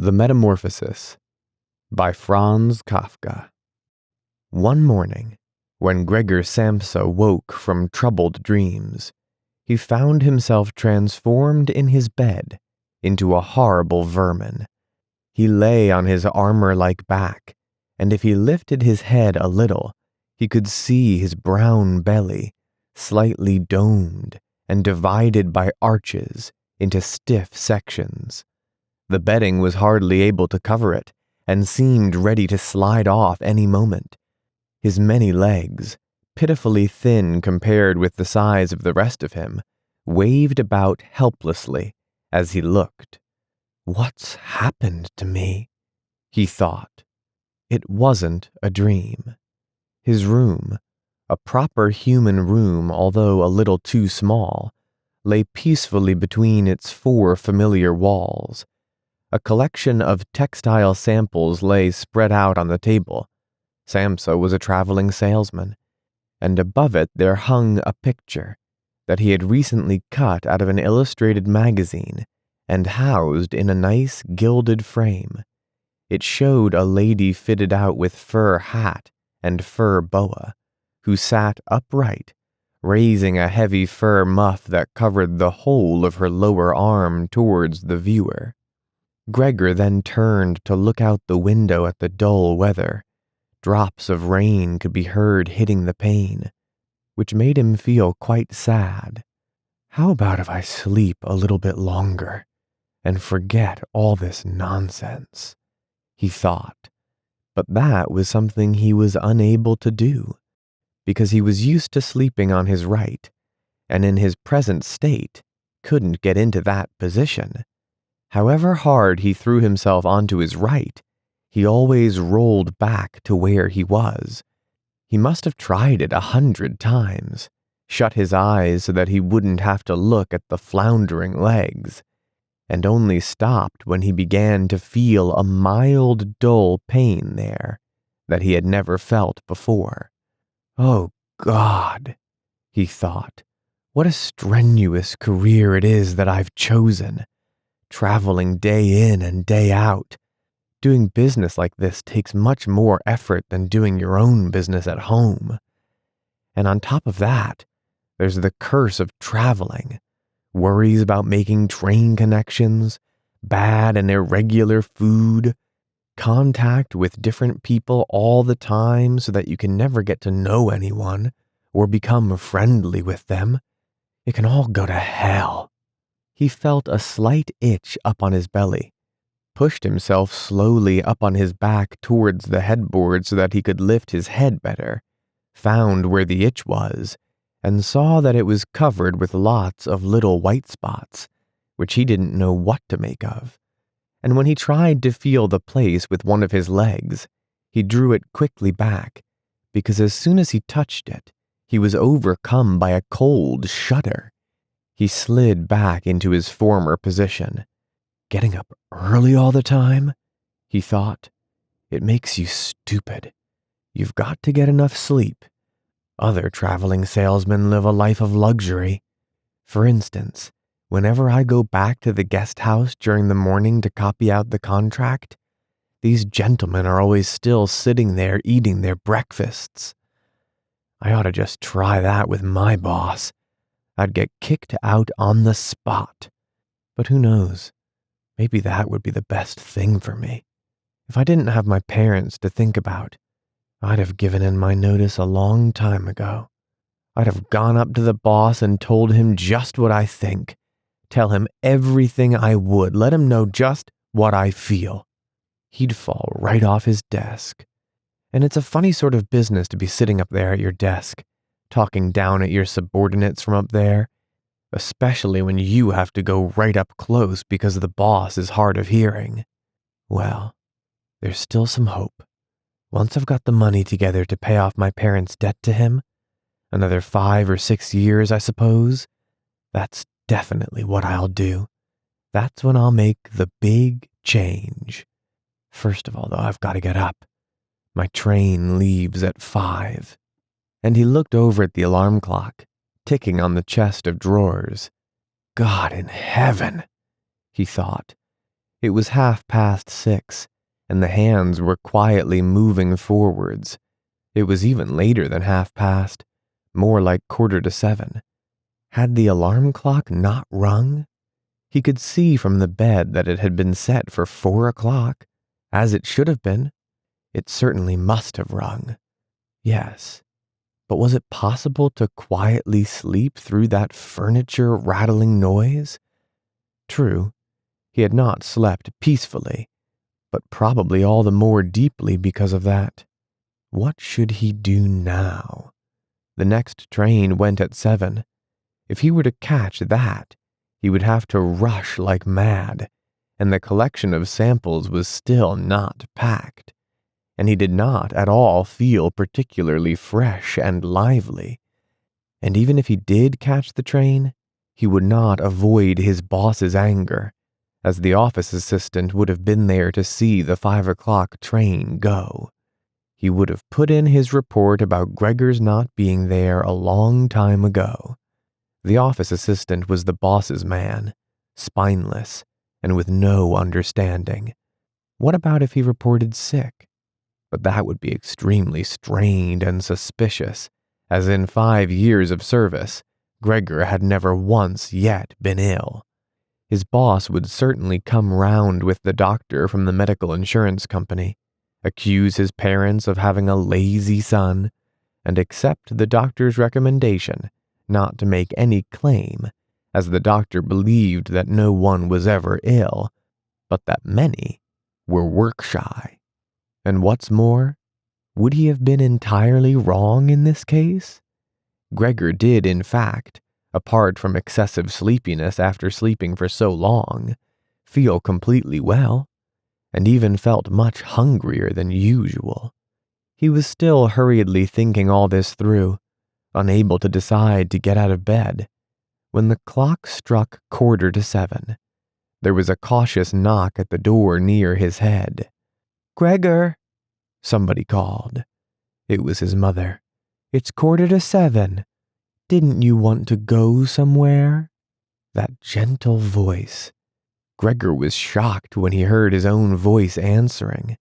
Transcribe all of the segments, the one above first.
The Metamorphosis by Franz Kafka. One morning, when Gregor Samsa woke from troubled dreams, he found himself transformed in his bed into a horrible vermin. He lay on his armor-like back, and if he lifted his head a little, he could see his brown belly, slightly domed and divided by arches into stiff sections. The bedding was hardly able to cover it, and seemed ready to slide off any moment. His many legs, pitifully thin compared with the size of the rest of him, waved about helplessly as he looked. "What's happened to me?" he thought. It wasn't a dream. His room, a proper human room although a little too small, lay peacefully between its four familiar walls. A collection of textile samples lay spread out on the table. Samsa was a traveling salesman, and above it there hung a picture that he had recently cut out of an illustrated magazine and housed in a nice gilded frame. It showed a lady fitted out with fur hat and fur boa, who sat upright, raising a heavy fur muff that covered the whole of her lower arm towards the viewer. Gregor then turned to look out the window at the dull weather. Drops of rain could be heard hitting the pane, which made him feel quite sad. How about if I sleep a little bit longer and forget all this nonsense? He thought. But that was something he was unable to do, because he was used to sleeping on his right, and in his present state couldn't get into that position. However hard he threw himself onto his right, he always rolled back to where he was. He must have tried it 100 times, shut his eyes so that he wouldn't have to look at the floundering legs, and only stopped when he began to feel a mild, dull pain there that he had never felt before. Oh, God, he thought, what a strenuous career it is that I've chosen. Traveling day in and day out. Doing business like this takes much more effort than doing your own business at home. And on top of that, there's the curse of traveling. Worries about making train connections, bad and irregular food, contact with different people all the time so that you can never get to know anyone or become friendly with them. It can all go to hell. He felt a slight itch up on his belly, pushed himself slowly up on his back towards the headboard so that he could lift his head better, found where the itch was, and saw that it was covered with lots of little white spots, which he didn't know what to make of. And when he tried to feel the place with one of his legs, he drew it quickly back, because as soon as he touched it, he was overcome by a cold shudder. He slid back into his former position. Getting up early all the time? He thought. It makes you stupid. You've got to get enough sleep. Other traveling salesmen live a life of luxury. For instance, whenever I go back to the guest house during the morning to copy out the contract, these gentlemen are always still sitting there eating their breakfasts. I ought to just try that with my boss. I'd get kicked out on the spot. But who knows? Maybe that would be the best thing for me. If I didn't have my parents to think about, I'd have given in my notice a long time ago. I'd have gone up to the boss and told him just what I think. Tell him everything I would. Let him know just what I feel. He'd fall right off his desk. And it's a funny sort of business to be sitting up there at your desk, talking down at your subordinates from up there, especially when you have to go right up close because the boss is hard of hearing. Well, there's still some hope. Once I've got the money together to pay off my parents' debt to him, another 5 or 6 years, I suppose, that's definitely what I'll do. That's when I'll make the big change. First of all, though, I've got to get up. My train leaves at 5. And he looked over at the alarm clock, ticking on the chest of drawers. God in heaven, he thought. It was 6:30, and the hands were quietly moving forwards. It was even later than 6:30, more like 6:45. Had the alarm clock not rung? He could see from the bed that it had been set for 4 o'clock, as it should have been. It certainly must have rung. Yes, but was it possible to quietly sleep through that furniture rattling noise? True, he had not slept peacefully, but probably all the more deeply because of that. What should he do now? The next train went at 7. If he were to catch that, he would have to rush like mad, and the collection of samples was still not packed, and he did not at all feel particularly fresh and lively. And even if he did catch the train, he would not avoid his boss's anger, as the office assistant would have been there to see the 5 o'clock train go. He would have put in his report about Gregor's not being there a long time ago. The office assistant was the boss's man, spineless, and with no understanding. What about if he reported sick? But that would be extremely strained and suspicious, as in 5 years of service, Gregor had never once yet been ill. His boss would certainly come round with the doctor from the medical insurance company, accuse his parents of having a lazy son, and accept the doctor's recommendation not to make any claim, as the doctor believed that no one was ever ill, but that many were work-shy. And what's more, would he have been entirely wrong in this case? Gregor did, in fact, apart from excessive sleepiness after sleeping for so long, feel completely well, and even felt much hungrier than usual. He was still hurriedly thinking all this through, unable to decide to get out of bed, when the clock struck 7:15. There was a cautious knock at the door near his head. "Gregor," somebody called. It was his mother. "It's 7:15. Didn't you want to go somewhere?" That gentle voice. Gregor was shocked when he heard his own voice answering.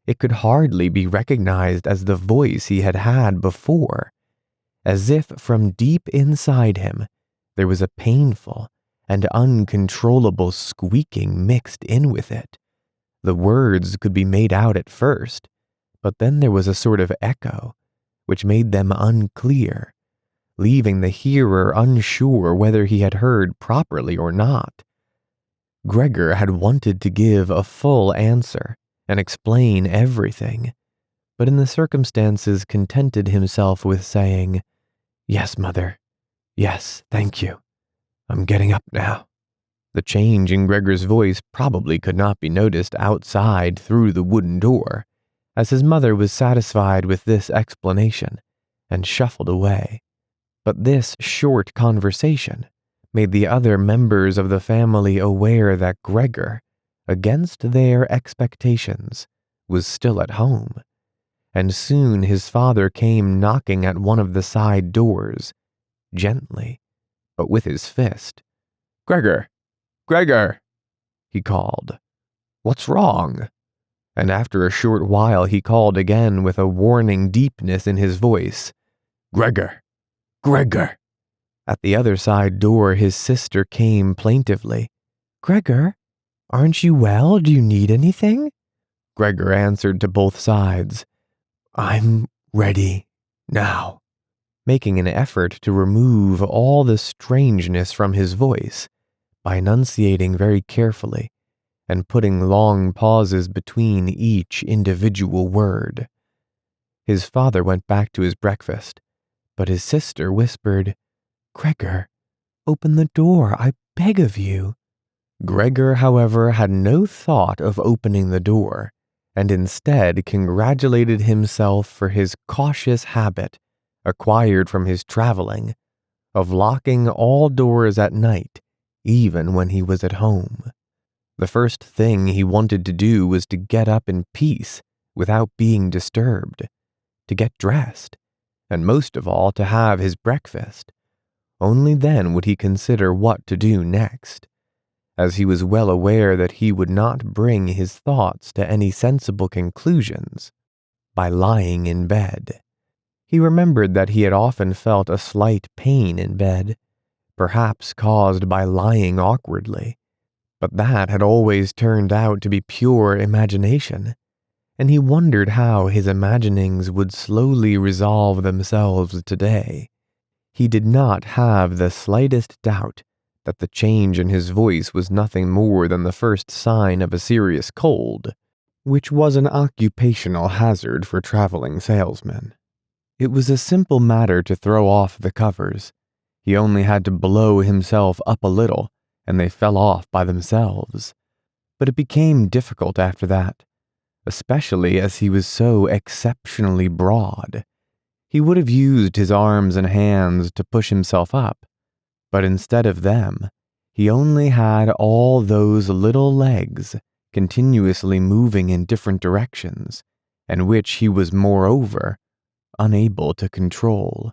It could hardly be recognized as the voice he had had before. As if from deep inside him, there was a painful and uncontrollable squeaking mixed in with it. The words could be made out at first, but then there was a sort of echo, which made them unclear, leaving the hearer unsure whether he had heard properly or not. Gregor had wanted to give a full answer and explain everything, but in the circumstances contented himself with saying, "Yes, Mother. Yes, thank you. I'm getting up now." The change in Gregor's voice probably could not be noticed outside through the wooden door, as his mother was satisfied with this explanation and shuffled away. But this short conversation made the other members of the family aware that Gregor, against their expectations, was still at home, and soon his father came knocking at one of the side doors, gently, but with his fist. "Gregor! Gregor!" he called. "What's wrong?" And after a short while he called again with a warning deepness in his voice. "Gregor! Gregor!" At the other side door his sister came plaintively. "Gregor, aren't you well? Do you need anything?" Gregor answered to both sides. "I'm ready now," making an effort to remove all the strangeness from his voice by enunciating very carefully and putting long pauses between each individual word. His father went back to his breakfast, but his sister whispered, "Gregor, open the door, I beg of you." Gregor, however, had no thought of opening the door, and instead congratulated himself for his cautious habit, acquired from his traveling, of locking all doors at night, even when he was at home. The first thing he wanted to do was to get up in peace, without being disturbed, to get dressed, and most of all to have his breakfast. Only then would he consider what to do next. as he was well aware that he would not bring his thoughts to any sensible conclusions by lying in bed. He remembered that he had often felt a slight pain in bed, perhaps caused by lying awkwardly, but that had always turned out to be pure imagination, and he wondered how his imaginings would slowly resolve themselves today. He did not have the slightest doubt that the change in his voice was nothing more than the first sign of a serious cold, which was an occupational hazard for traveling salesmen. It was a simple matter to throw off the covers. He only had to blow himself up a little, and they fell off by themselves. But it became difficult after that, especially as he was so exceptionally broad. He would have used his arms and hands to push himself up, but instead of them, he only had all those little legs continuously moving in different directions, and which he was moreover unable to control.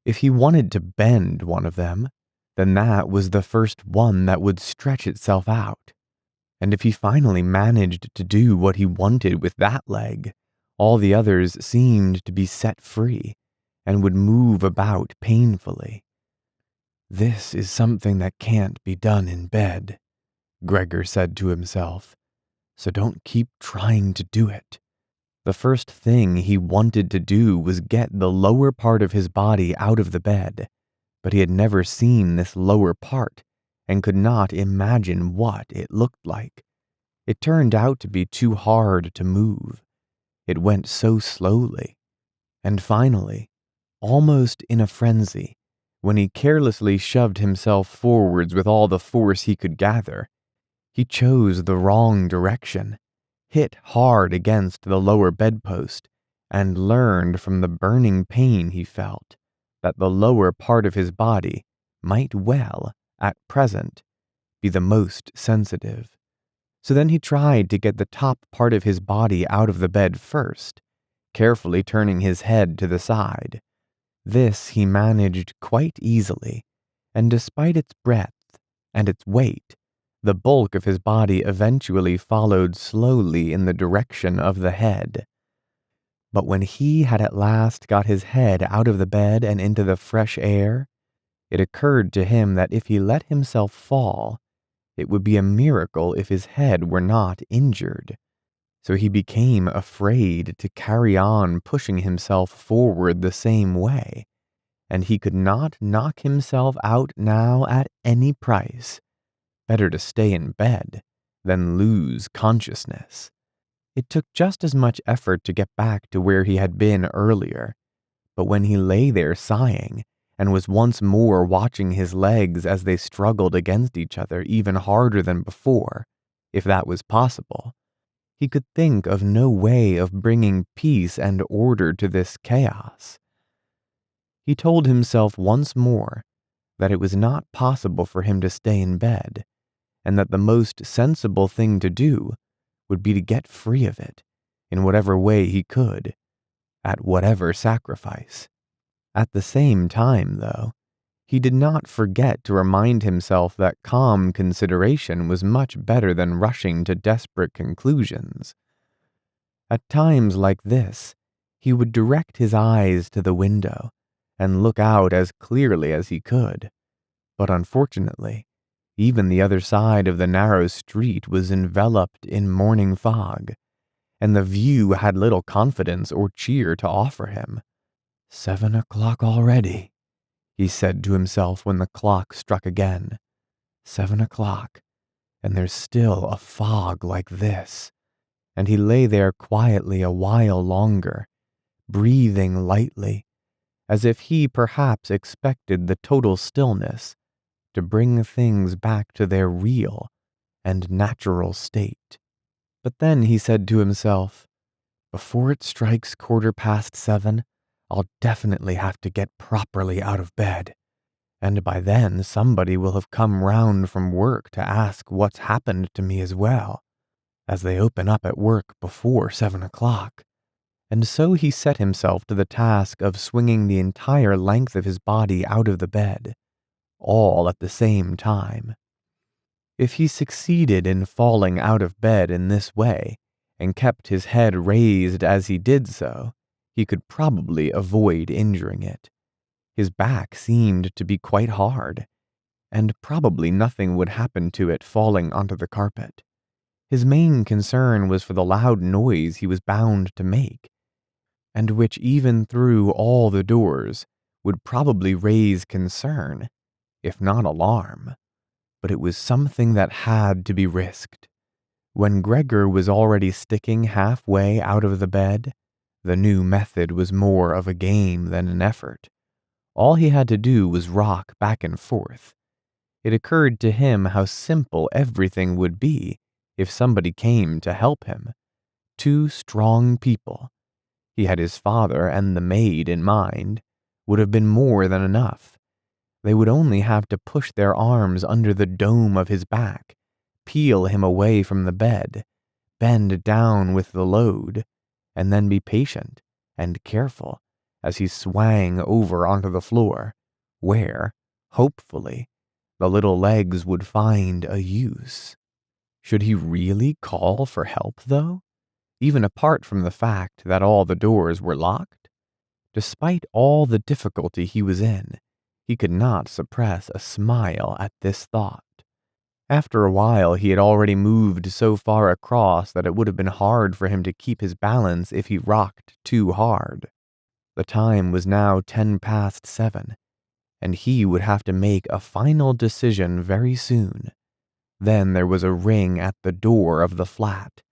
If he wanted to bend one of them, then that was the first one that would stretch itself out. And if he finally managed to do what he wanted with that leg, all the others seemed to be set free and would move about painfully. "This is something that can't be done in bed," Gregor said to himself, "so don't keep trying to do it." The first thing he wanted to do was get the lower part of his body out of the bed, but he had never seen this lower part and could not imagine what it looked like. It turned out to be too hard to move. It went so slowly. And finally, almost in a frenzy, when he carelessly shoved himself forwards with all the force he could gather, he chose the wrong direction, hit hard against the lower bedpost, and learned from the burning pain he felt that the lower part of his body might well, at present, be the most sensitive. So then he tried to get the top part of his body out of the bed first, carefully turning his head to the side. This he managed quite easily, and despite its breadth and its weight, the bulk of his body eventually followed slowly in the direction of the head. But when he had at last got his head out of the bed and into the fresh air, it occurred to him that if he let himself fall, it would be a miracle if his head were not injured. So he became afraid to carry on pushing himself forward the same way, and he could not knock himself out now at any price. Better to stay in bed than lose consciousness. It took just as much effort to get back to where he had been earlier, but when he lay there sighing and was once more watching his legs as they struggled against each other even harder than before, if that was possible, he could think of no way of bringing peace and order to this chaos. He told himself once more that it was not possible for him to stay in bed, and that the most sensible thing to do would be to get free of it in whatever way he could, at whatever sacrifice. At the same time, though, he did not forget to remind himself that calm consideration was much better than rushing to desperate conclusions. At times like this, he would direct his eyes to the window and look out as clearly as he could, but unfortunately, even the other side of the narrow street was enveloped in morning fog, and the view had little confidence or cheer to offer him. 7 o'clock already, he said to himself when the clock struck again. 7 o'clock, and there's still a fog like this. And he lay there quietly a while longer, breathing lightly, as if he perhaps expected the total stillness to bring things back to their real and natural state. But then he said to himself, "Before it strikes 7:15, I'll definitely have to get properly out of bed, and by then somebody will have come round from work to ask what's happened to me as well, as they open up at work before 7 o'clock. And so he set himself to the task of swinging the entire length of his body out of the bed, all at the same time. If he succeeded in falling out of bed in this way, and kept his head raised as he did so, he could probably avoid injuring it. His back seemed to be quite hard, and probably nothing would happen to it falling onto the carpet. His main concern was for the loud noise he was bound to make, and which even through all the doors would probably raise concern, if not alarm. But it was something that had to be risked. When Gregor was already sticking halfway out of the bed, the new method was more of a game than an effort. All he had to do was rock back and forth. It occurred to him how simple everything would be if somebody came to help him. 2 strong people. He had his father and the maid in mind, would have been more than enough. They would only have to push their arms under the dome of his back, peel him away from the bed, bend down with the load, and then be patient and careful as he swang over onto the floor, where, hopefully, the little legs would find a use. Should he really call for help, though? Even apart from the fact that all the doors were locked? Despite all the difficulty he was in, he could not suppress a smile at this thought. After a while, he had already moved so far across that it would have been hard for him to keep his balance if he rocked too hard. The time was now 7:10, and he would have to make a final decision very soon. Then there was a ring at the door of the flat.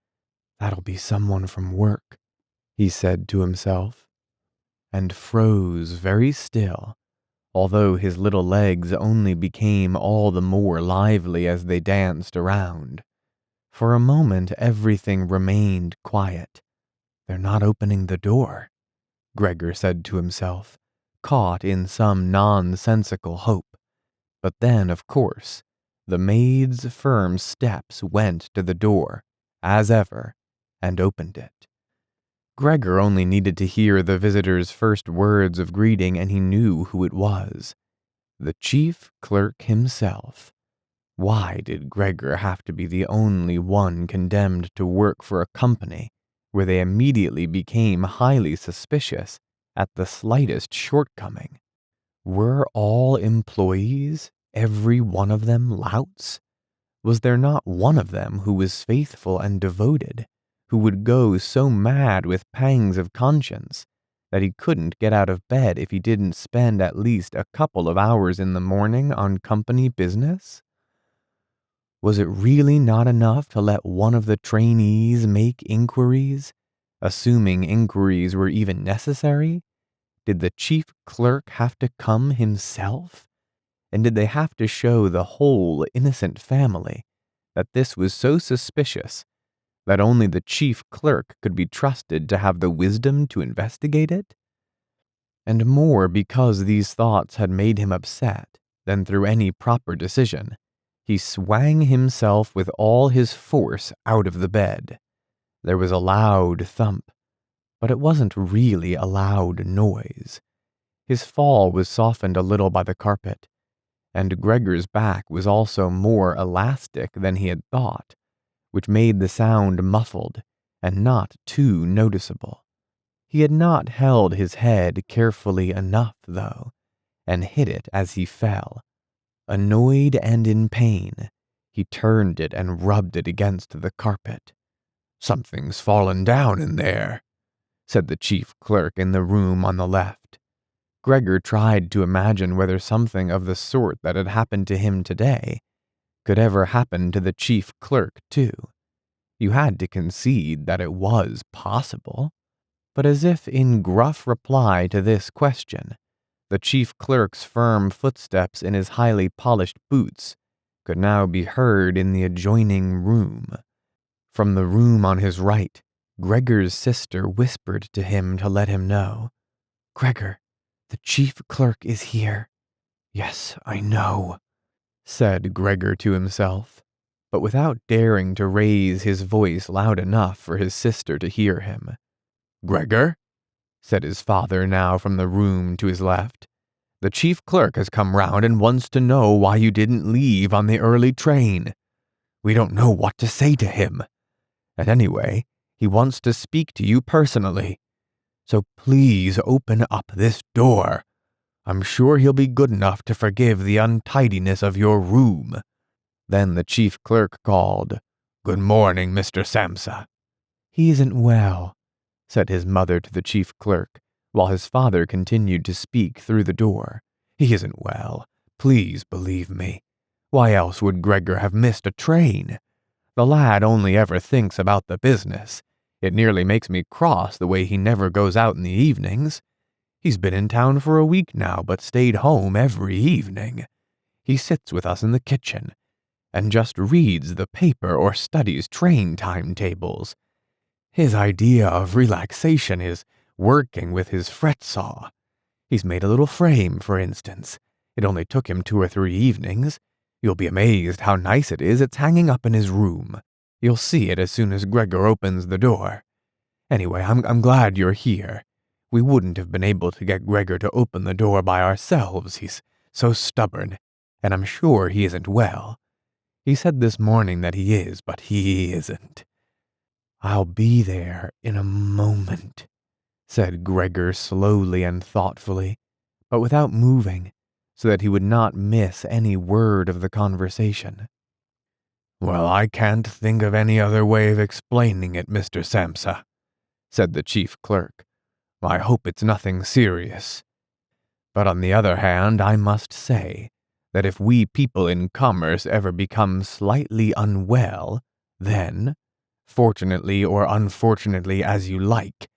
"That'll be someone from work," he said to himself, and froze very still, although his little legs only became all the more lively as they danced around. For a moment everything remained quiet. "They're not opening the door," Gregor said to himself, caught in some nonsensical hope. But then, of course, the maid's firm steps went to the door, as ever, and opened it. Gregor only needed to hear the visitor's first words of greeting and he knew who it was. The chief clerk himself. Why did Gregor have to be the only one condemned to work for a company where they immediately became highly suspicious at the slightest shortcoming? Were all employees, every one of them, louts? Was there not one of them who was faithful and devoted, who would go so mad with pangs of conscience that he couldn't get out of bed if he didn't spend at least a couple of hours in the morning on company business? Was it really not enough to let one of the trainees make inquiries, assuming inquiries were even necessary? Did the chief clerk have to come himself? And did they have to show the whole innocent family that this was so suspicious that only the chief clerk could be trusted to have the wisdom to investigate it? And more because these thoughts had made him upset than through any proper decision, he swang himself with all his force out of the bed. There was a loud thump, but it wasn't really a loud noise. His fall was softened a little by the carpet, and Gregor's back was also more elastic than he had thought, which made the sound muffled and not too noticeable. He had not held his head carefully enough, though, and hit it as he fell. Annoyed and in pain, he turned it and rubbed it against the carpet. "Something's fallen down in there," said the chief clerk in the room on the left. Gregor tried to imagine whether something of the sort that had happened to him today could ever happen to the chief clerk, too. You had to concede that it was possible. But as if in gruff reply to this question, the chief clerk's firm footsteps in his highly polished boots could now be heard in the adjoining room. From the room on his right, Gregor's sister whispered to him to let him know. "Gregor, the chief clerk is here." "Yes, I know," said Gregor to himself, but without daring to raise his voice loud enough for his sister to hear him. "Gregor," said his father now from the room to his left, "the chief clerk has come round and wants to know why you didn't leave on the early train." We don't know what to say to him. And anyway, he wants to speak to you personally. So please open up this door. I'm sure he'll be good enough to forgive the untidiness of your room." Then the chief clerk called, "Good morning, Mr. Samsa." "He isn't well," said his mother to the chief clerk, while his father continued to speak through the door. "He isn't well. Please believe me. Why else would Gregor have missed a train? The lad only ever thinks about the business. It nearly makes me cross the way he never goes out in the evenings. He's been in town for a week now, but stayed home every evening. He sits with us in the kitchen and just reads the paper or studies train timetables. His idea of relaxation is working with his fret saw. He's made a little frame, for instance. It only took him 2 or 3 evenings. You'll be amazed how nice it is. It's hanging up in his room. You'll see it as soon as Gregor opens the door. Anyway, I'm glad you're here. We wouldn't have been able to get Gregor to open the door by ourselves. He's so stubborn, and I'm sure he isn't well. He said this morning that he is, but he isn't." "I'll be there in a moment," said Gregor slowly and thoughtfully, but without moving, so that he would not miss any word of the conversation. "Well, I can't think of any other way of explaining it, Mr. Samsa," said the chief clerk. "I hope it's nothing serious. But on the other hand, I must say that if we people in commerce ever become slightly unwell, then, fortunately or unfortunately as you like,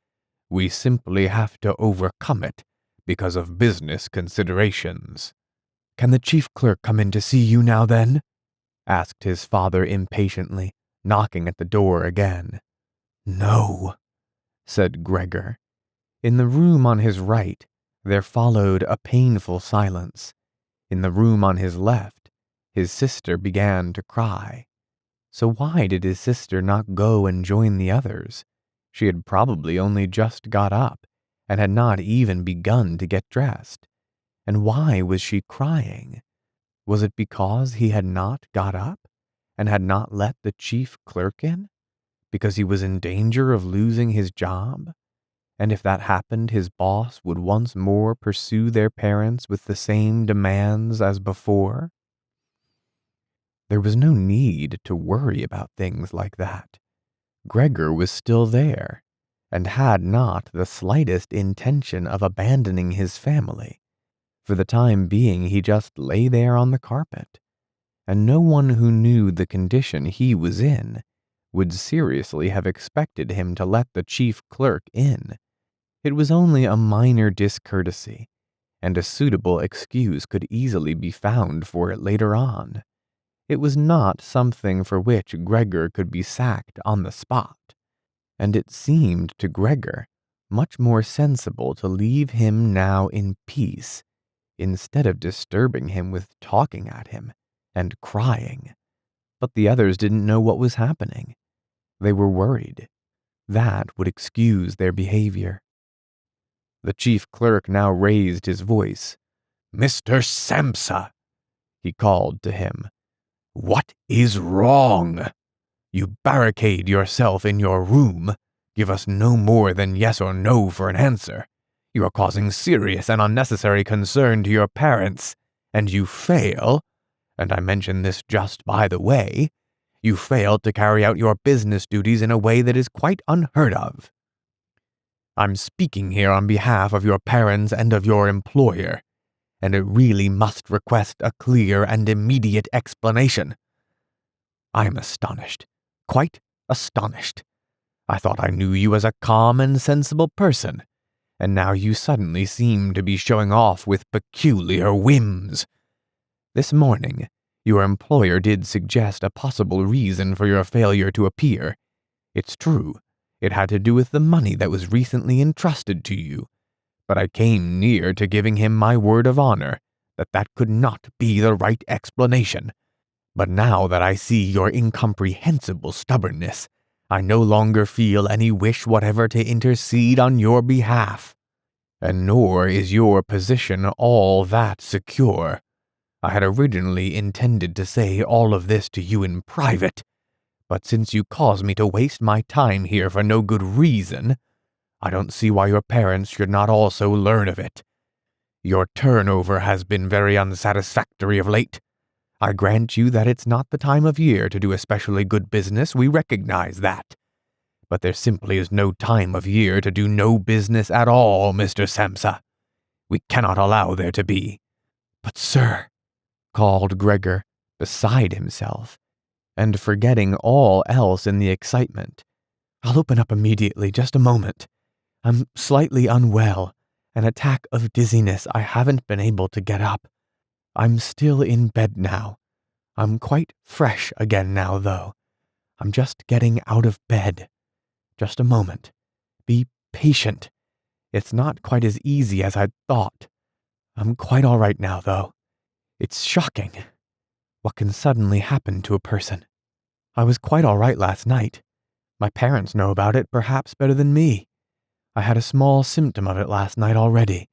we simply have to overcome it because of business considerations." "Can the chief clerk come in to see you now then?" asked his father impatiently, knocking at the door again. "No," said Gregor. In the room on his right, there followed a painful silence. In the room on his left, his sister began to cry. So why did his sister not go and join the others? She had probably only just got up, and had not even begun to get dressed. And why was she crying? Was it because he had not got up, and had not let the chief clerk in? Because he was in danger of losing his job? And if that happened, his boss would once more pursue their parents with the same demands as before? There was no need to worry about things like that. Gregor was still there, and had not the slightest intention of abandoning his family. For the time being, he just lay there on the carpet, and no one who knew the condition he was in would seriously have expected him to let the chief clerk in. It was only a minor discourtesy, and a suitable excuse could easily be found for it later on. It was not something for which Gregor could be sacked on the spot, and it seemed to Gregor much more sensible to leave him now in peace, instead of disturbing him with talking at him and crying. But the others didn't know what was happening. They were worried. That would excuse their behavior. The chief clerk now raised his voice. "Mr. Samsa," he called to him. "What is wrong? You barricade yourself in your room, give us no more than yes or no for an answer. You are causing serious and unnecessary concern to your parents, and you fail, and I mention this just by the way, you fail to carry out your business duties in a way that is quite unheard of. I'm speaking here on behalf of your parents and of your employer, and it really must request a clear and immediate explanation. I am astonished, quite astonished. I thought I knew you as a calm and sensible person, and now you suddenly seem to be showing off with peculiar whims. This morning, your employer did suggest a possible reason for your failure to appear. It's true. It had to do with the money that was recently entrusted to you, but I came near to giving him my word of honor that that could not be the right explanation. But now that I see your incomprehensible stubbornness, I no longer feel any wish whatever to intercede on your behalf. And nor is your position all that secure. I had originally intended to say all of this to you in private, but since you cause me to waste my time here for no good reason, I don't see why your parents should not also learn of it. Your turnover has been very unsatisfactory of late. I grant you that it's not the time of year to do especially good business, we recognize that. But there simply is no time of year to do no business at all, Mr. Samsa. We cannot allow there to be. But sir, called Gregor, beside himself, and forgetting all else in the excitement. I'll open up immediately, just a moment. I'm slightly unwell, an attack of dizziness. I haven't been able to get up. I'm still in bed now. I'm quite fresh again now, though. I'm just getting out of bed. Just a moment. Be patient. It's not quite as easy as I'd thought. I'm quite all right now, though. It's shocking what can suddenly happen to a person. I was quite all right last night. My parents know about it perhaps better than me. I had a small symptom of it last night already.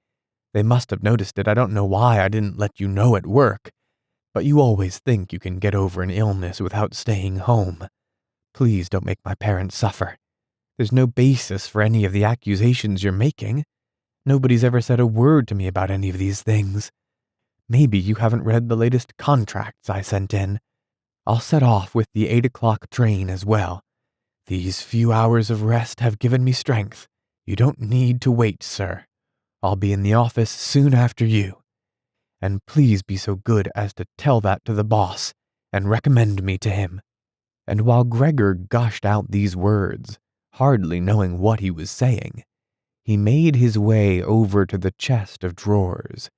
They must have noticed it. I don't know why I didn't let you know at work. But you always think you can get over an illness without staying home. Please don't make my parents suffer. There's no basis for any of the accusations you're making. Nobody's ever said a word to me about any of these things. Maybe you haven't read the latest contracts I sent in. I'll set off with the 8 o'clock train as well. These few hours of rest have given me strength. You don't need to wait, sir. I'll be in the office soon after you. And please be so good as to tell that to the boss and recommend me to him. And while Gregor gushed out these words, hardly knowing what he was saying, he made his way over to the chest of drawers.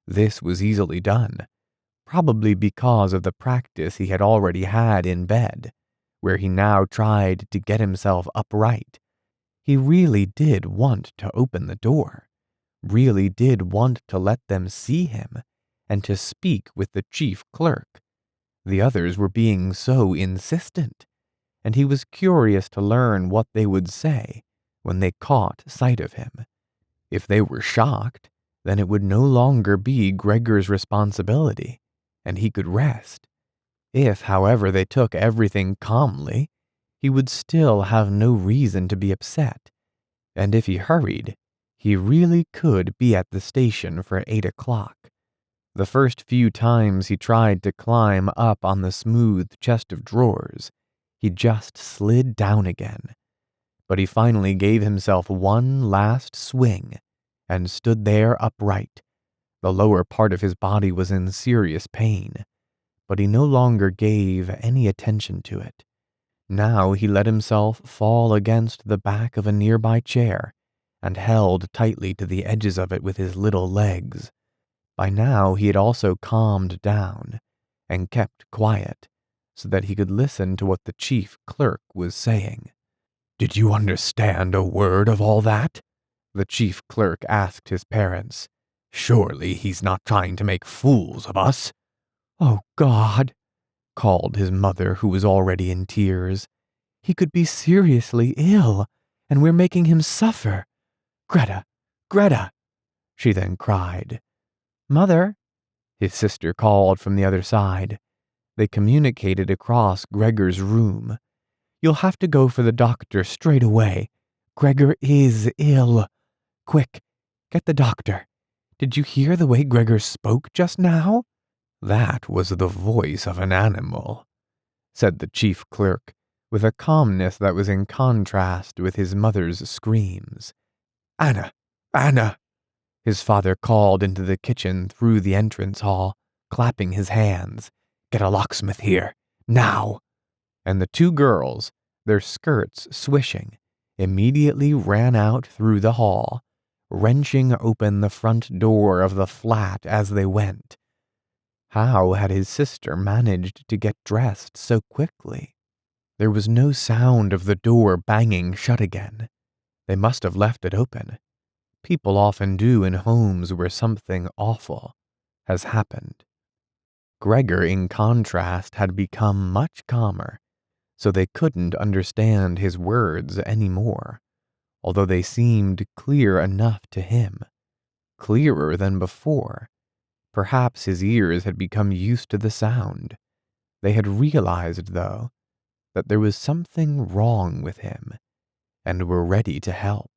This was easily done, probably because of the practice he had already had in bed, where he now tried to get himself upright. He really did want to open the door, really did want to let them see him, and to speak with the chief clerk. The others were being so insistent, and he was curious to learn what they would say when they caught sight of him. If they were shocked, then it would no longer be Gregor's responsibility, and he could rest. If, however, they took everything calmly, he would still have no reason to be upset, and if he hurried, he really could be at the station for 8 o'clock. The first few times he tried to climb up on the smooth chest of drawers, he just slid down again. But he finally gave himself one last swing and stood there upright. The lower part of his body was in serious pain, but he no longer gave any attention to it. Now he let himself fall against the back of a nearby chair and held tightly to the edges of it with his little legs. By now he had also calmed down and kept quiet so that he could listen to what the chief clerk was saying. "Did you understand a word of all that?" the chief clerk asked his parents. "Surely he's not trying to make fools of us." "Oh, God," called his mother, who was already in tears. "He could be seriously ill, and we're making him suffer. Greta, Greta," she then cried. "Mother," his sister called from the other side. They communicated across Gregor's room. "You'll have to go for the doctor straight away. Gregor is ill. Quick, get the doctor. Did you hear the way Gregor spoke just now?" "That was the voice of an animal," said the chief clerk, with a calmness that was in contrast with his mother's screams. "Anna! Anna!" his father called into the kitchen through the entrance hall, clapping his hands. "Get a locksmith here, now!" And the two girls, their skirts swishing, immediately ran out through the hall, wrenching open the front door of the flat as they went. How had his sister managed to get dressed so quickly? There was no sound of the door banging shut again. They must have left it open. People often do in homes where something awful has happened. Gregor, in contrast, had become much calmer, so they couldn't understand his words any more, although they seemed clear enough to him, clearer than before. Perhaps his ears had become used to the sound. They had realized, though, that there was something wrong with him, and were ready to help.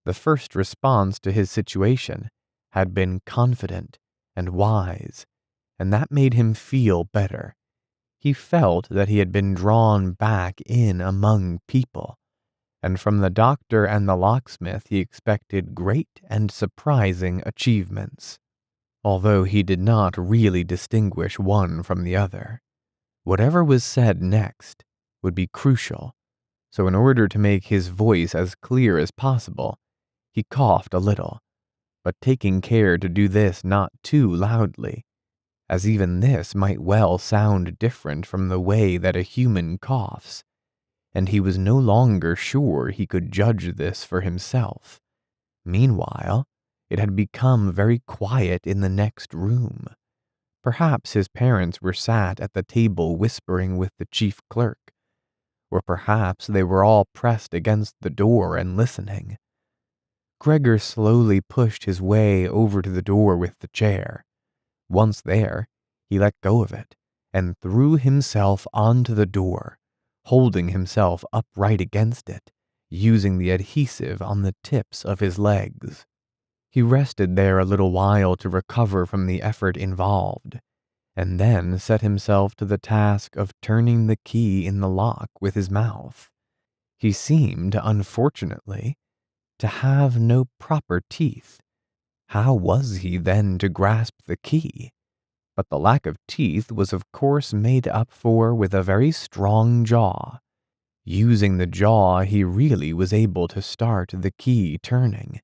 The first response to his situation had been confident and wise, and that made him feel better. He felt that he had been drawn back in among people, and from the doctor and the locksmith he expected great and surprising achievements, although he did not really distinguish one from the other. Whatever was said next would be crucial, so in order to make his voice as clear as possible, he coughed a little, but taking care to do this not too loudly, as even this might well sound different from the way that a human coughs, and he was no longer sure he could judge this for himself. Meanwhile, it had become very quiet in the next room. Perhaps his parents were sat at the table whispering with the chief clerk, or perhaps they were all pressed against the door and listening. Gregor slowly pushed his way over to the door with the chair. Once there, he let go of it and threw himself onto the door, holding himself upright against it, using the adhesive on the tips of his legs. He rested there a little while to recover from the effort involved, and then set himself to the task of turning the key in the lock with his mouth. He seemed, unfortunately, to have no proper teeth. How was he then to grasp the key? But the lack of teeth was of course made up for with a very strong jaw. Using the jaw, he really was able to start the key turning,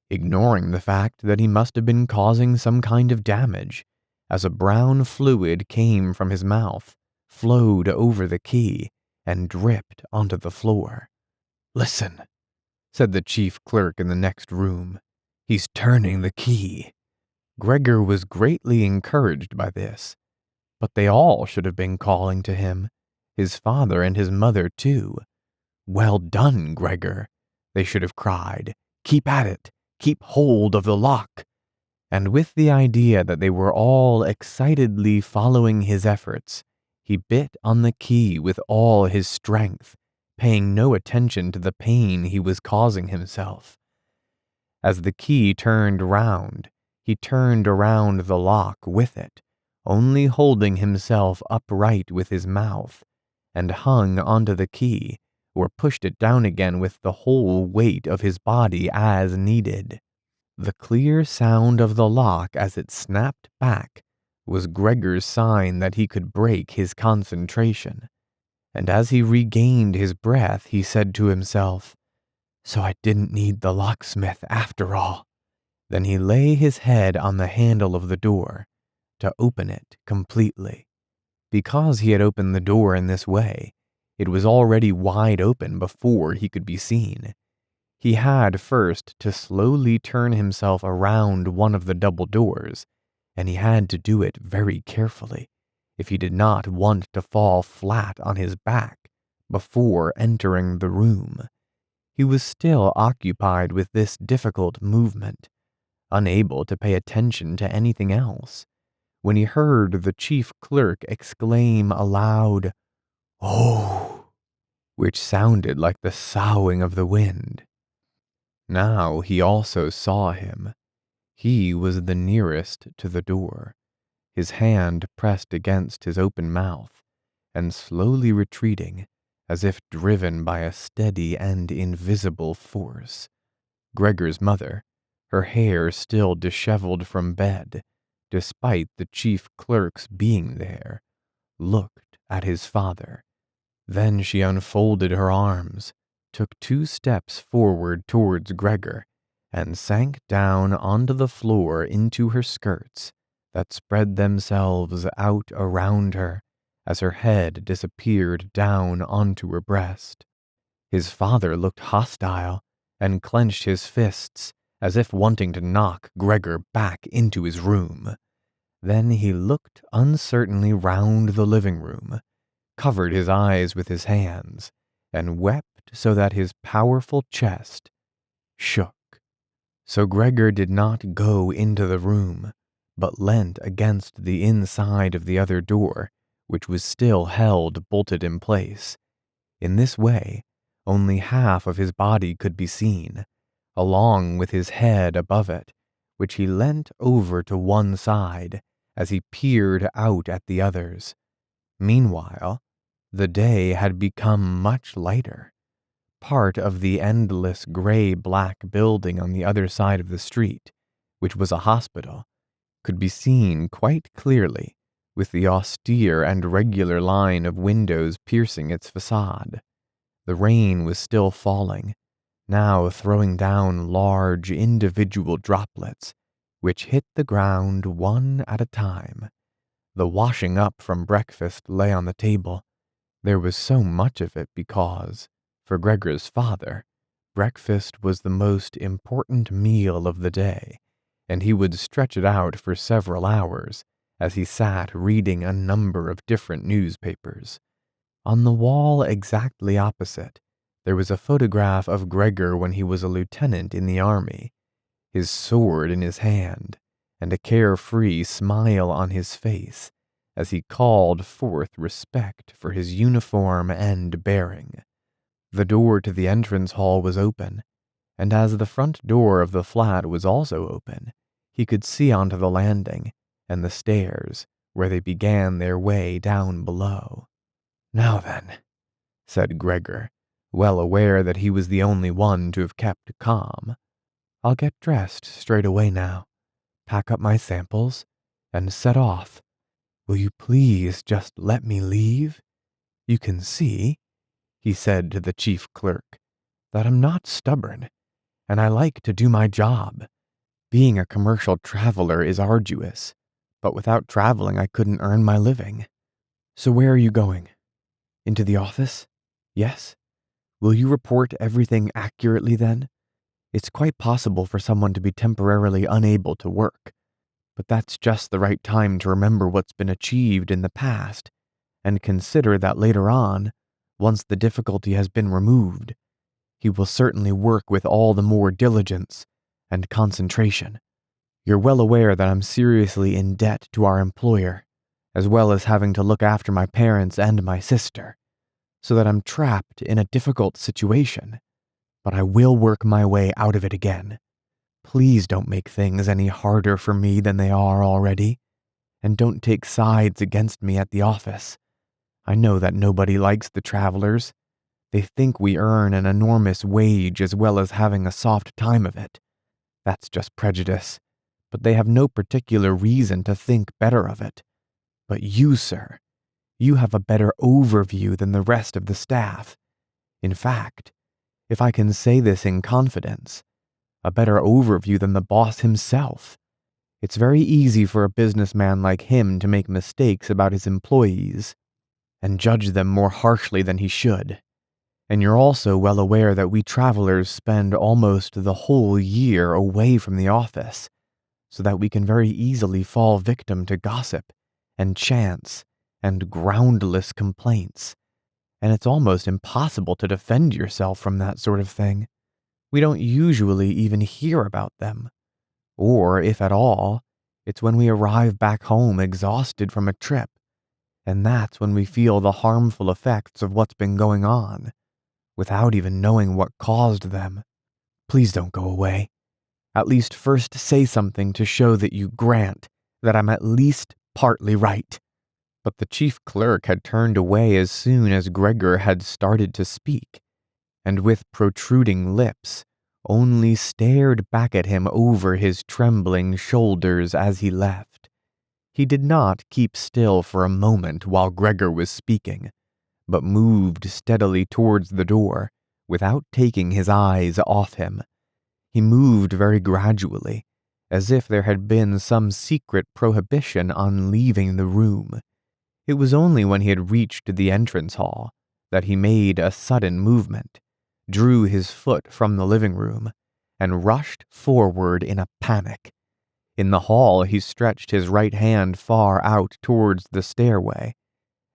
ignoring the fact that he must have been causing some kind of damage, as a brown fluid came from his mouth, flowed over the key, and dripped onto the floor. "Listen," said the chief clerk in the next room. "He's turning the key." Gregor was greatly encouraged by this, but they all should have been calling to him, his father and his mother too. "Well done, Gregor," they should have cried. "Keep at it. Keep hold of the lock." And with the idea that they were all excitedly following his efforts, he bit on the key with all his strength, paying no attention to the pain he was causing himself. As the key turned round, he turned around the lock with it, only holding himself upright with his mouth, and hung onto the key, or pushed it down again with the whole weight of his body as needed. The clear sound of the lock as it snapped back was Gregor's sign that he could break his concentration, and as he regained his breath, he said to himself, "So I didn't need the locksmith after all." Then he lay his head on the handle of the door to open it completely. Because he had opened the door in this way, it was already wide open before he could be seen. He had first to slowly turn himself around one of the double doors, and he had to do it very carefully if he did not want to fall flat on his back before entering the room. He was still occupied with this difficult movement, unable to pay attention to anything else, when he heard the chief clerk exclaim aloud, "Oh," which sounded like the soughing of the wind. Now he also saw him. He was the nearest to the door, his hand pressed against his open mouth, and slowly retreating, as if driven by a steady and invisible force. Gregor's mother, her hair still disheveled from bed, despite the chief clerk's being there, looked at his father. Then she unfolded her arms, took 2 steps forward towards Gregor, and sank down onto the floor into her skirts that spread themselves out around her as her head disappeared down onto her breast. His father looked hostile and clenched his fists as if wanting to knock Gregor back into his room. Then he looked uncertainly round the living room, covered his eyes with his hands, and wept so that his powerful chest shook. So Gregor did not go into the room, but leant against the inside of the other door, which was still held bolted in place. In this way, only half of his body could be seen, along with his head above it, which he leant over to one side as he peered out at the others. Meanwhile, the day had become much lighter. Part of the endless gray-black building on the other side of the street, which was a hospital, could be seen quite clearly, with the austere and regular line of windows piercing its facade. The rain was still falling, now throwing down large individual droplets, which hit the ground one at a time. The washing up from breakfast lay on the table. There was so much of it because, for Gregor's father, breakfast was the most important meal of the day, and he would stretch it out for several hours as he sat reading a number of different newspapers. On the wall exactly opposite, there was a photograph of Gregor when he was a lieutenant in the army, his sword in his hand, and a carefree smile on his face as he called forth respect for his uniform and bearing. The door to the entrance hall was open, and as the front door of the flat was also open, he could see onto the landing and the stairs where they began their way down below. "Now then," said Gregor, well aware that he was the only one to have kept calm. "I'll get dressed straight away now, pack up my samples, and set off. Will you please just let me leave? You can see," he said to the chief clerk, "that I'm not stubborn, and I like to do my job. Being a commercial traveler is arduous, but without traveling I couldn't earn my living. So where are you going? Into the office? Yes? Will you report everything accurately then? It's quite possible for someone to be temporarily unable to work, but that's just the right time to remember what's been achieved in the past, and consider that later on, once the difficulty has been removed, he will certainly work with all the more diligence and concentration. You're well aware that I'm seriously in debt to our employer, as well as having to look after my parents and my sister, so that I'm trapped in a difficult situation, but I will work my way out of it again. Please don't make things any harder for me than they are already, and don't take sides against me at the office. I know that nobody likes the travelers. They think we earn an enormous wage as well as having a soft time of it. That's just prejudice, but they have no particular reason to think better of it. But you, sir, you have a better overview than the rest of the staff. In fact, if I can say this in confidence, a better overview than the boss himself. It's very easy for a businessman like him to make mistakes about his employees and judge them more harshly than he should. And you're also well aware that we travelers spend almost the whole year away from the office, so that we can very easily fall victim to gossip and chance and groundless complaints, and it's almost impossible to defend yourself from that sort of thing. We don't usually even hear about them, or if at all, it's when we arrive back home exhausted from a trip, and that's when we feel the harmful effects of what's been going on, without even knowing what caused them. Please don't go away. At least first say something to show that you grant that I'm at least partly right." But the chief clerk had turned away as soon as Gregor had started to speak, and with protruding lips, only stared back at him over his trembling shoulders as he left. He did not keep still for a moment while Gregor was speaking, but moved steadily towards the door without taking his eyes off him. He moved very gradually, as if there had been some secret prohibition on leaving the room. It was only when he had reached the entrance hall that he made a sudden movement, drew his foot from the living room, and rushed forward in a panic. In the hall, he stretched his right hand far out towards the stairway,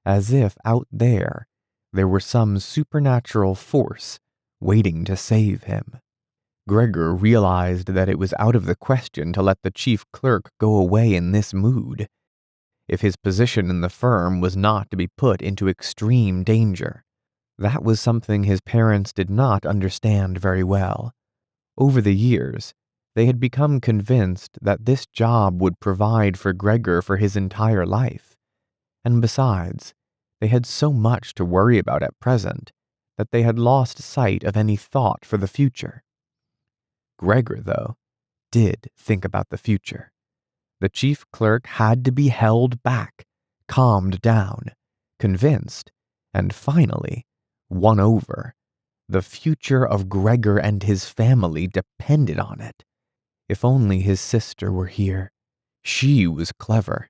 as if out there were some supernatural force waiting to save him. Gregor realized that it was out of the question to let the chief clerk go away in this mood, if his position in the firm was not to be put into extreme danger. That was something his parents did not understand very well. Over the years, they had become convinced that this job would provide for Gregor for his entire life. And besides, they had so much to worry about at present that they had lost sight of any thought for the future. Gregor, though, did think about the future. The chief clerk had to be held back, calmed down, convinced, and finally won over. The future of Gregor and his family depended on it. If only his sister were here. She was clever.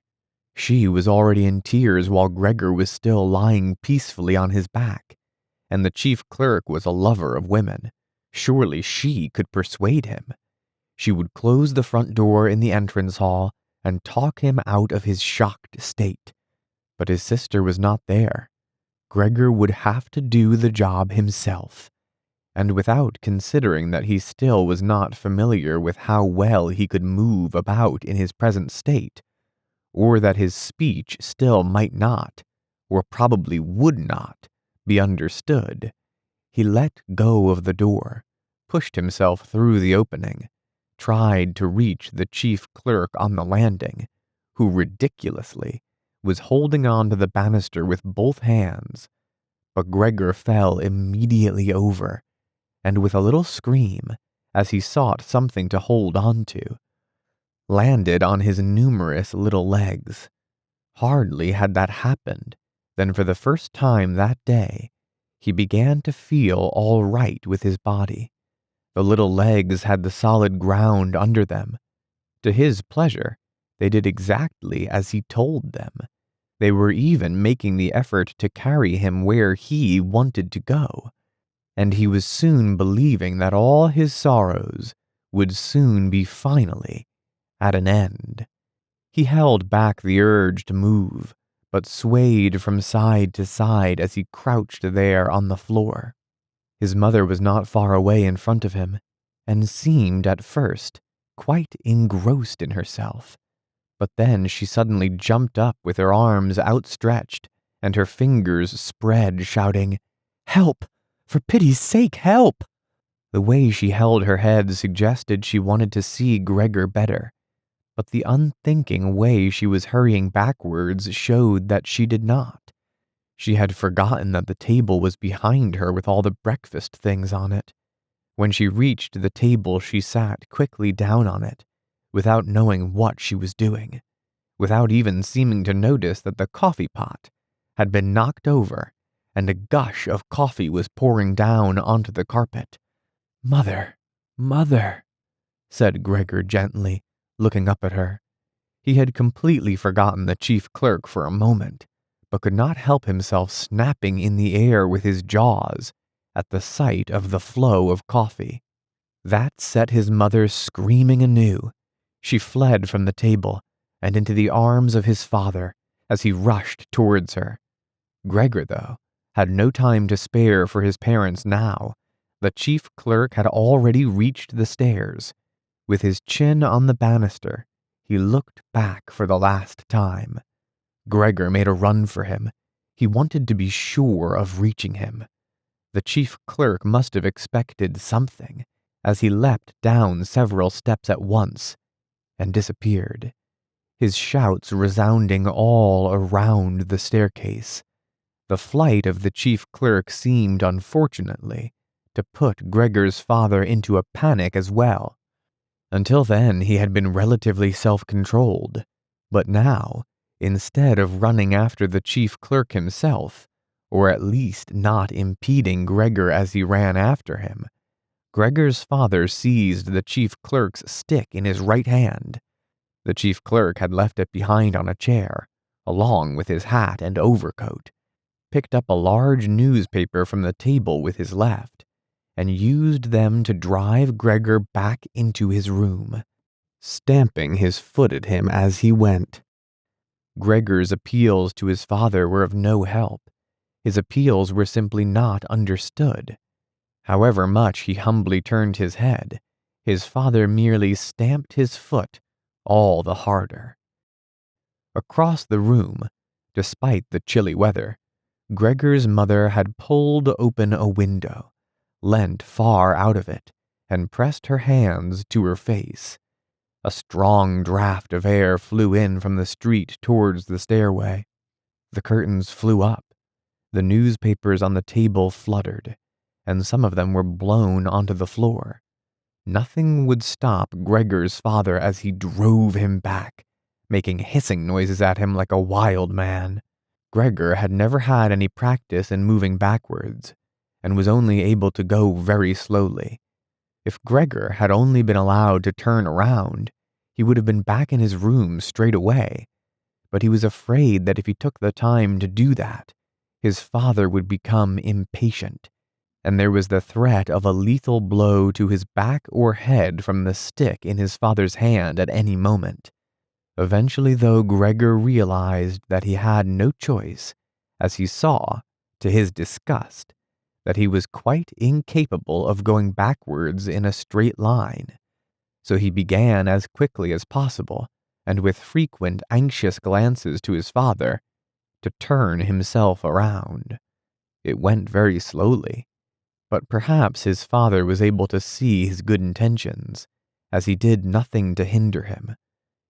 She was already in tears while Gregor was still lying peacefully on his back. And the chief clerk was a lover of women. Surely she could persuade him. She would close the front door in the entrance hall and talk him out of his shocked state. But his sister was not there. Gregor would have to do the job himself. And without considering that he still was not familiar with how well he could move about in his present state, or that his speech still might not, or probably would not, be understood, he let go of the door, pushed himself through the opening, tried to reach the chief clerk on the landing, who ridiculously was holding on to the banister with both hands. But Gregor fell immediately over, and with a little scream, as he sought something to hold on to, landed on his numerous little legs. Hardly had that happened than for the first time that day, he began to feel all right with his body. The little legs had the solid ground under them. To his pleasure, they did exactly as he told them. They were even making the effort to carry him where he wanted to go. And he was soon believing that all his sorrows would soon be finally at an end. He held back the urge to move, but swayed from side to side as he crouched there on the floor. His mother was not far away in front of him, and seemed at first quite engrossed in herself. But then she suddenly jumped up with her arms outstretched and her fingers spread, shouting, "Help! For pity's sake, help!" The way she held her head suggested she wanted to see Gregor better, but the unthinking way she was hurrying backwards showed that she did not. She had forgotten that the table was behind her with all the breakfast things on it. When she reached the table, she sat quickly down on it, without knowing what she was doing, without even seeming to notice that the coffee pot had been knocked over and a gush of coffee was pouring down onto the carpet. "Mother, mother," said Gregor gently, looking up at her. He had completely forgotten the chief clerk for a moment, but could not help himself snapping in the air with his jaws at the sight of the flow of coffee. That set his mother screaming anew. She fled from the table and into the arms of his father as he rushed towards her. Gregor, though, had no time to spare for his parents now. The chief clerk had already reached the stairs. With his chin on the banister, he looked back for the last time. Gregor made a run for him. He wanted to be sure of reaching him. The chief clerk must have expected something, as he leapt down several steps at once and disappeared, his shouts resounding all around the staircase. The flight of the chief clerk seemed, unfortunately, to put Gregor's father into a panic as well. Until then, he had been relatively self-controlled, but now, instead of running after the chief clerk himself, or at least not impeding Gregor as he ran after him, Gregor's father seized the chief clerk's stick in his right hand. The chief clerk had left it behind on a chair, along with his hat and overcoat, picked up a large newspaper from the table with his left, and used them to drive Gregor back into his room, stamping his foot at him as he went. Gregor's appeals to his father were of no help. His appeals were simply not understood. However much he humbly turned his head, his father merely stamped his foot all the harder. Across the room, despite the chilly weather, Gregor's mother had pulled open a window, leant far out of it, and pressed her hands to her face. A strong draught of air flew in from the street towards the stairway. The curtains flew up, the newspapers on the table fluttered, and some of them were blown onto the floor. Nothing would stop Gregor's father as he drove him back, making hissing noises at him like a wild man. Gregor had never had any practice in moving backwards, and was only able to go very slowly. If Gregor had only been allowed to turn around, he would have been back in his room straight away. But he was afraid that if he took the time to do that, his father would become impatient, and there was the threat of a lethal blow to his back or head from the stick in his father's hand at any moment. Eventually, though, Gregor realized that he had no choice, as he saw, to his disgust, that he was quite incapable of going backwards in a straight line. So he began as quickly as possible, and with frequent anxious glances to his father, to turn himself around. It went very slowly, but perhaps his father was able to see his good intentions, as he did nothing to hinder him.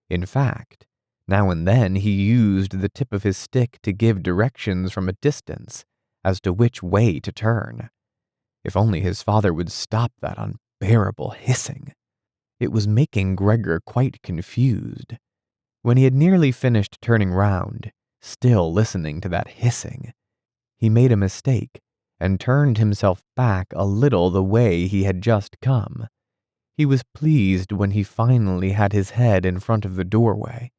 In fact, now and then he used the tip of his stick to give directions from a distance as to which way to turn. If only his father would stop that unbearable hissing. It was making Gregor quite confused. When he had nearly finished turning round, still listening to that hissing, he made a mistake and turned himself back a little the way he had just come. He was pleased when he finally had his head in front of the doorway,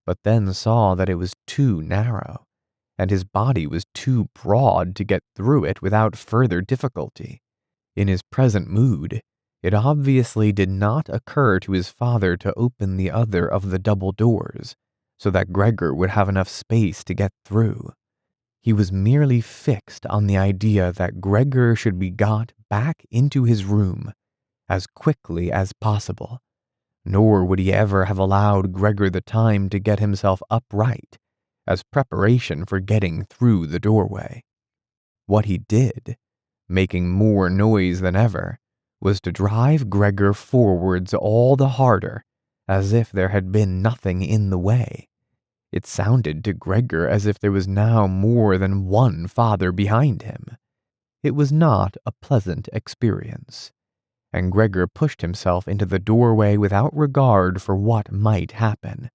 but then saw that it was too narrow, and his body was too broad to get through it without further difficulty. In his present mood, it obviously did not occur to his father to open the other of the double doors, so that Gregor would have enough space to get through. He was merely fixed on the idea that Gregor should be got back into his room as quickly as possible, nor would he ever have allowed Gregor the time to get himself upright as preparation for getting through the doorway. What he did, making more noise than ever, was to drive Gregor forwards all the harder, as if there had been nothing in the way. It sounded to Gregor as if there was now more than one father behind him. It was not a pleasant experience, and Gregor pushed himself into the doorway without regard for what might happen.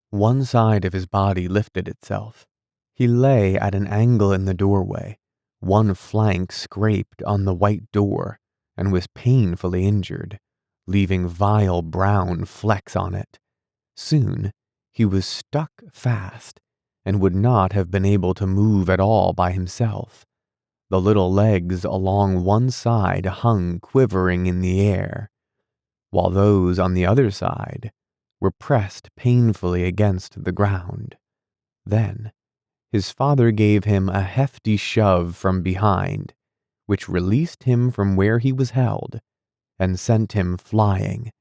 One side of his body lifted itself. He lay at an angle in the doorway, one flank scraped on the white door, and was painfully injured, leaving vile brown flecks on it. Soon, he was stuck fast, and would not have been able to move at all by himself. The little legs along one side hung quivering in the air, while those on the other side were pressed painfully against the ground. Then, his father gave him a hefty shove from behind, which released him from where he was held, and sent him flying,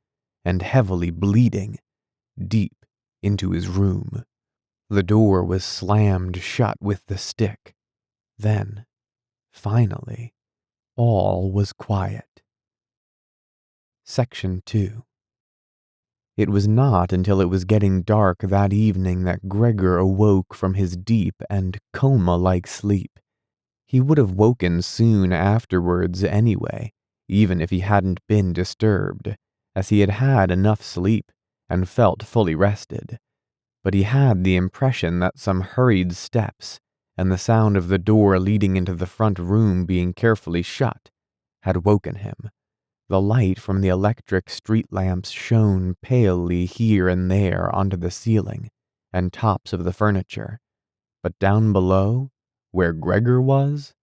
and heavily bleeding, deep into his room. The door was slammed shut with the stick. Then, finally, all was quiet. Section 2. It was not until it was getting dark that evening that Gregor awoke from his deep and coma-like sleep. He would have woken soon afterwards anyway, even if he hadn't been disturbed, as he had had enough sleep and felt fully rested. But he had the impression that some hurried steps, and the sound of the door leading into the front room being carefully shut, had woken him. The light from the electric street lamps shone palely here and there onto the ceiling and tops of the furniture, but down below, where Gregor was,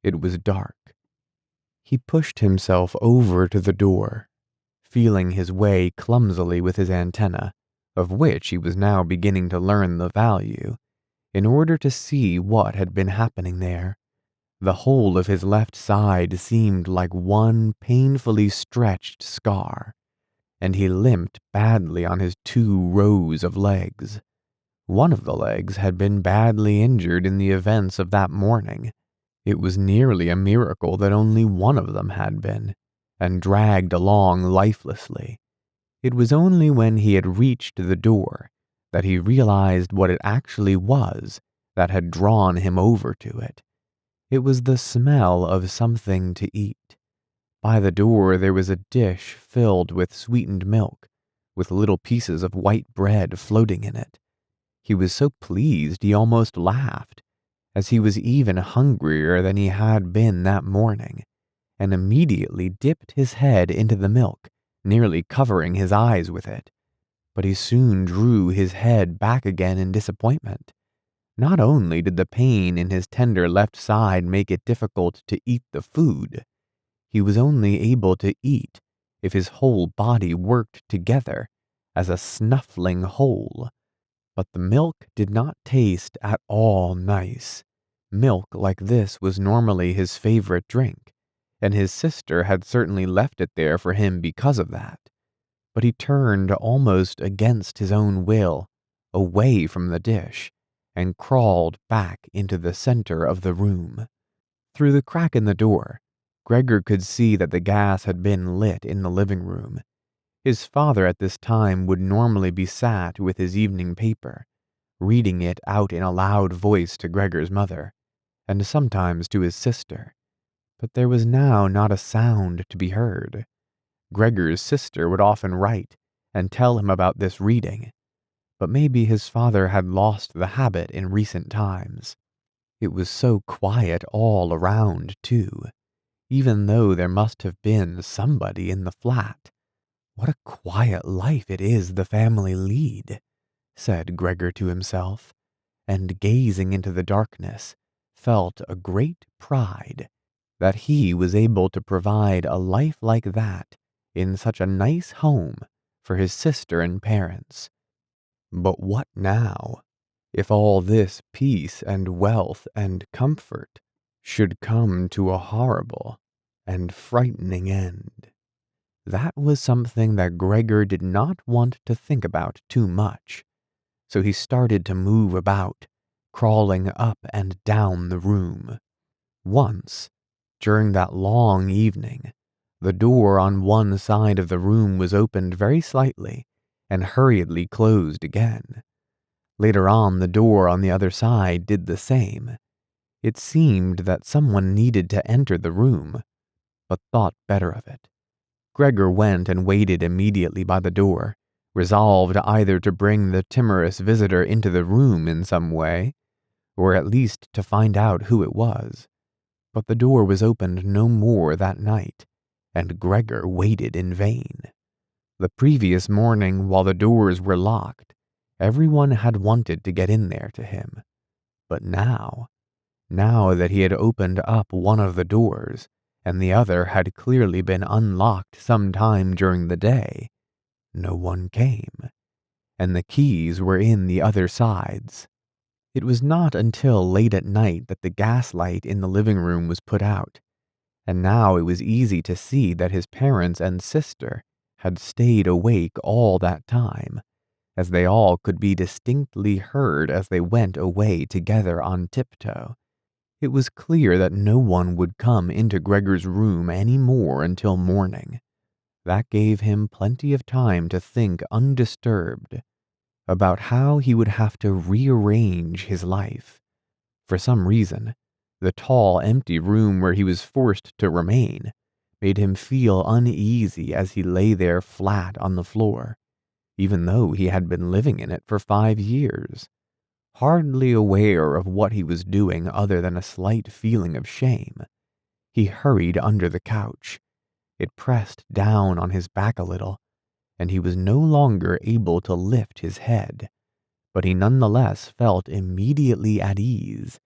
it was dark. He pushed himself over to the door, feeling his way clumsily with his antenna, of which he was now beginning to learn the value, in order to see what had been happening there. The whole of his left side seemed like one painfully stretched scar, and he limped badly on his 2 rows of legs. One of the legs had been badly injured in the events of that morning. It was nearly a miracle that only one of them had been, and dragged along lifelessly. It was only when he had reached the door that he realized what it actually was that had drawn him over to it. It was the smell of something to eat. By the door there was a dish filled with sweetened milk, with little pieces of white bread floating in it. He was so pleased he almost laughed, as he was even hungrier than he had been that morning, and immediately dipped his head into the milk, nearly covering his eyes with it. But he soon drew his head back again in disappointment. Not only did the pain in his tender left side make it difficult to eat the food, he was only able to eat if his whole body worked together as a snuffling whole. But the milk did not taste at all nice. Milk like this was normally his favorite drink, and his sister had certainly left it there for him because of that. But he turned almost against his own will, away from the dish, and crawled back into the center of the room. Through the crack in the door, Gregor could see that the gas had been lit in the living room. His father at this time would normally be sat with his evening paper, reading it out in a loud voice to Gregor's mother, and sometimes to his sister. But there was now not a sound to be heard. Gregor's sister would often write and tell him about this reading, but maybe his father had lost the habit in recent times. It was so quiet all around, too, even though there must have been somebody in the flat. "What a quiet life it is the family lead," said Gregor to himself, and gazing into the darkness, felt a great pride that he was able to provide a life like that in such a nice home for his sister and parents. But what now, if all this peace and wealth and comfort should come to a horrible and frightening end? That was something that Gregor did not want to think about too much, so he started to move about, crawling up and down the room. Once, during that long evening, the door on one side of the room was opened very slightly and hurriedly closed again. Later on, the door on the other side did the same. It seemed that someone needed to enter the room, but thought better of it. Gregor went and waited immediately by the door, resolved either to bring the timorous visitor into the room in some way, or at least to find out who it was. But the door was opened no more that night, and Gregor waited in vain. The previous morning, while the doors were locked, everyone had wanted to get in there to him. But now that he had opened up one of the doors, and the other had clearly been unlocked some time during the day, no one came, and the keys were in the other sides. It was not until late at night that the gaslight in the living room was put out, and now it was easy to see that his parents and sister had stayed awake all that time, as they all could be distinctly heard as they went away together on tiptoe. It was clear that no one would come into Gregor's room any more until morning. That gave him plenty of time to think undisturbed about how he would have to rearrange his life. For some reason, the tall, empty room where he was forced to remain made him feel uneasy as he lay there flat on the floor, even though he had been living in it for 5 years. Hardly aware of what he was doing other than a slight feeling of shame, he hurried under the couch. It pressed down on his back a little, and he was no longer able to lift his head, but he nonetheless felt immediately at ease,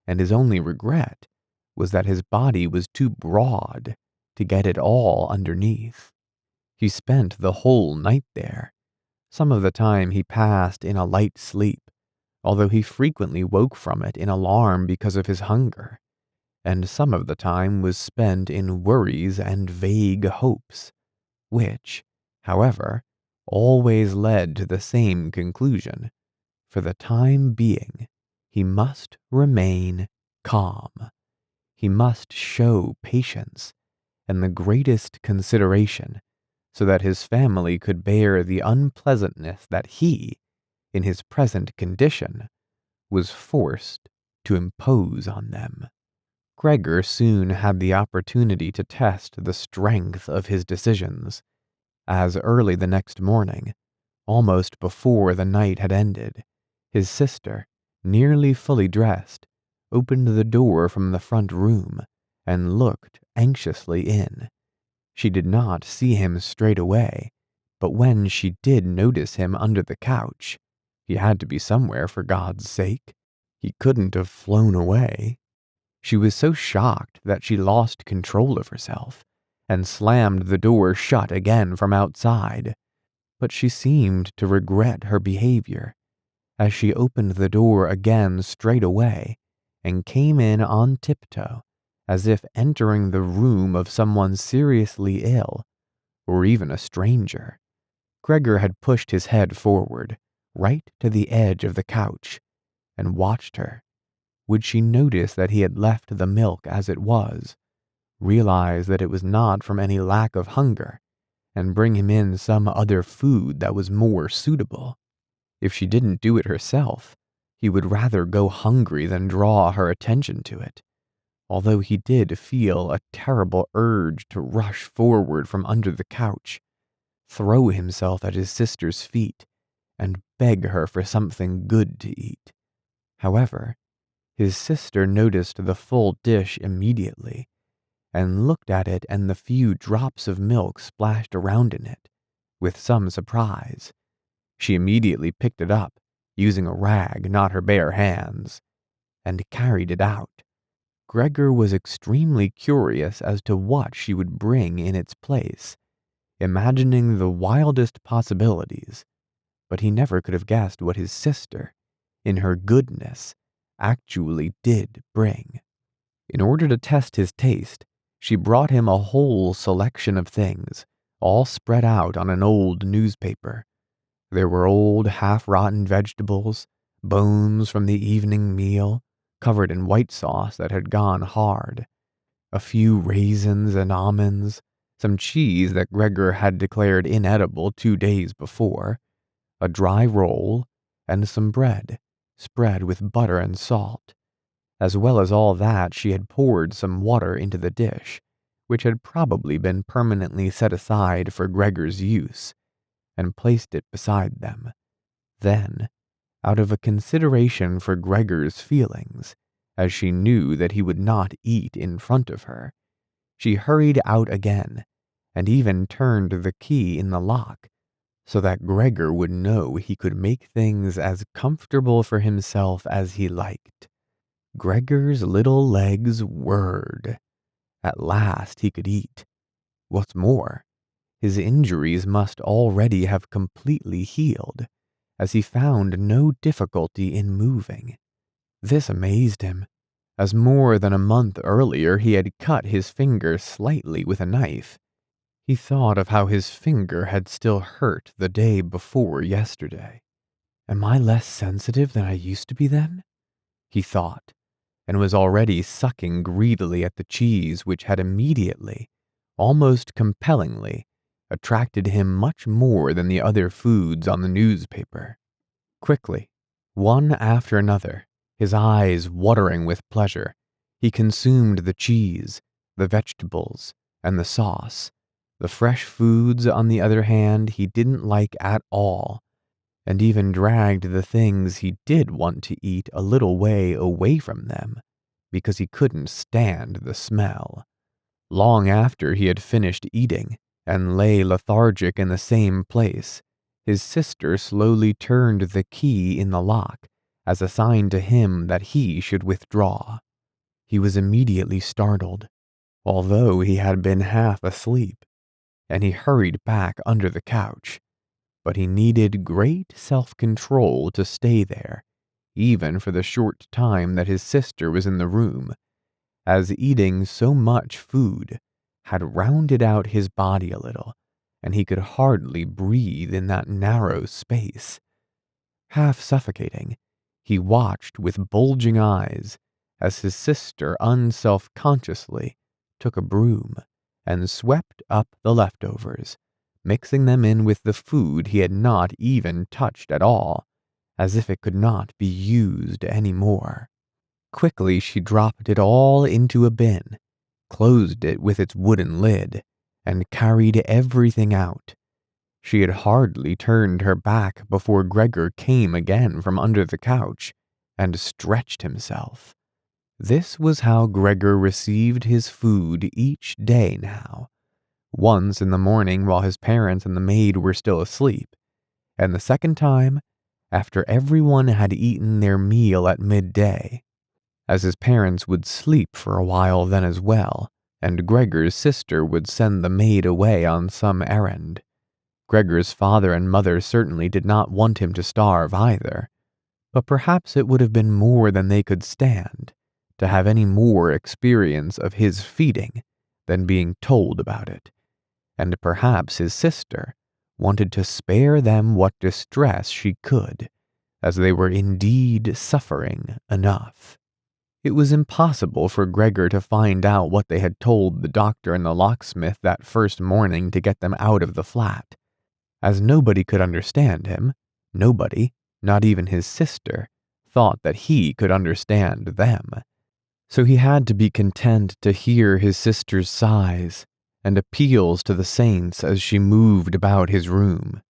and his only regret was that his body was too broad to get it all underneath. He spent the whole night there. Some of the time he passed in a light sleep, although he frequently woke from it in alarm because of his hunger, and some of the time was spent in worries and vague hopes, which, however, always led to the same conclusion. For the time being, he must remain calm. He must show patience and the greatest consideration so that his family could bear the unpleasantness that he, in his present condition, was forced to impose on them. Gregor soon had the opportunity to test the strength of his decisions, as early the next morning, almost before the night had ended, his sister, nearly fully dressed, opened the door from the front room and looked anxiously in. She did not see him straight away, but when she did notice him under the couch, he had to be somewhere for God's sake. He couldn't have flown away. She was so shocked that she lost control of herself and slammed the door shut again from outside. But she seemed to regret her behavior as she opened the door again straight away and came in on tiptoe, as if entering the room of someone seriously ill, or even a stranger. Gregor had pushed his head forward, right to the edge of the couch, and watched her. Would she notice that he had left the milk as it was, realize that it was not from any lack of hunger, and bring him in some other food that was more suitable? If she didn't do it herself, he would rather go hungry than draw her attention to it, although he did feel a terrible urge to rush forward from under the couch, throw himself at his sister's feet, and beg her for something good to eat. However, his sister noticed the full dish immediately, and looked at it and the few drops of milk splashed around in it, with some surprise. She immediately picked it up, using a rag, not her bare hands, and carried it out. Gregor was extremely curious as to what she would bring in its place, imagining the wildest possibilities, but he never could have guessed what his sister, in her goodness, actually did bring. In order to test his taste, she brought him a whole selection of things, all spread out on an old newspaper. There were old, half-rotten vegetables, bones from the evening meal, covered in white sauce that had gone hard, a few raisins and almonds, some cheese that Gregor had declared inedible 2 days before, a dry roll, and some bread, spread with butter and salt. As well as all that, she had poured some water into the dish, which had probably been permanently set aside for Gregor's use, and placed it beside them. Then, out of a consideration for Gregor's feelings, as she knew that he would not eat in front of her, she hurried out again, and even turned the key in the lock, so that Gregor would know he could make things as comfortable for himself as he liked. Gregor's little legs whirred. At last he could eat. What's more, his injuries must already have completely healed, as he found no difficulty in moving. This amazed him, as more than a month earlier he had cut his finger slightly with a knife. He thought of how his finger had still hurt the day before yesterday. Am I less sensitive than I used to be then? He thought, and was already sucking greedily at the cheese which had immediately, almost compellingly, attracted him much more than the other foods on the newspaper. Quickly, one after another, his eyes watering with pleasure, he consumed the cheese, the vegetables, and the sauce. The fresh foods, on the other hand, he didn't like at all, and even dragged the things he did want to eat a little way away from them, because he couldn't stand the smell. Long after he had finished eating, and lay lethargic in the same place, his sister slowly turned the key in the lock as a sign to him that he should withdraw. He was immediately startled, although he had been half asleep, and he hurried back under the couch. But he needed great self-control to stay there, even for the short time that his sister was in the room, as eating so much food had rounded out his body a little, and he could hardly breathe in that narrow space. Half suffocating, he watched with bulging eyes as his sister unself-consciously took a broom and swept up the leftovers, mixing them in with the food he had not even touched at all, as if it could not be used any more. Quickly she dropped it all into a bin, closed it with its wooden lid, and carried everything out. She had hardly turned her back before Gregor came again from under the couch and stretched himself. This was how Gregor received his food each day now. Once in the morning while his parents and the maid were still asleep, and the second time after everyone had eaten their meal at midday, as his parents would sleep for a while then as well, and Gregor's sister would send the maid away on some errand. Gregor's father and mother certainly did not want him to starve either, but perhaps it would have been more than they could stand to have any more experience of his feeding than being told about it, and perhaps his sister wanted to spare them what distress she could, as they were indeed suffering enough. It was impossible for Gregor to find out what they had told the doctor and the locksmith that first morning to get them out of the flat. As nobody could understand him, nobody, not even his sister, thought that he could understand them. So he had to be content to hear his sister's sighs and appeals to the saints as she moved about his room.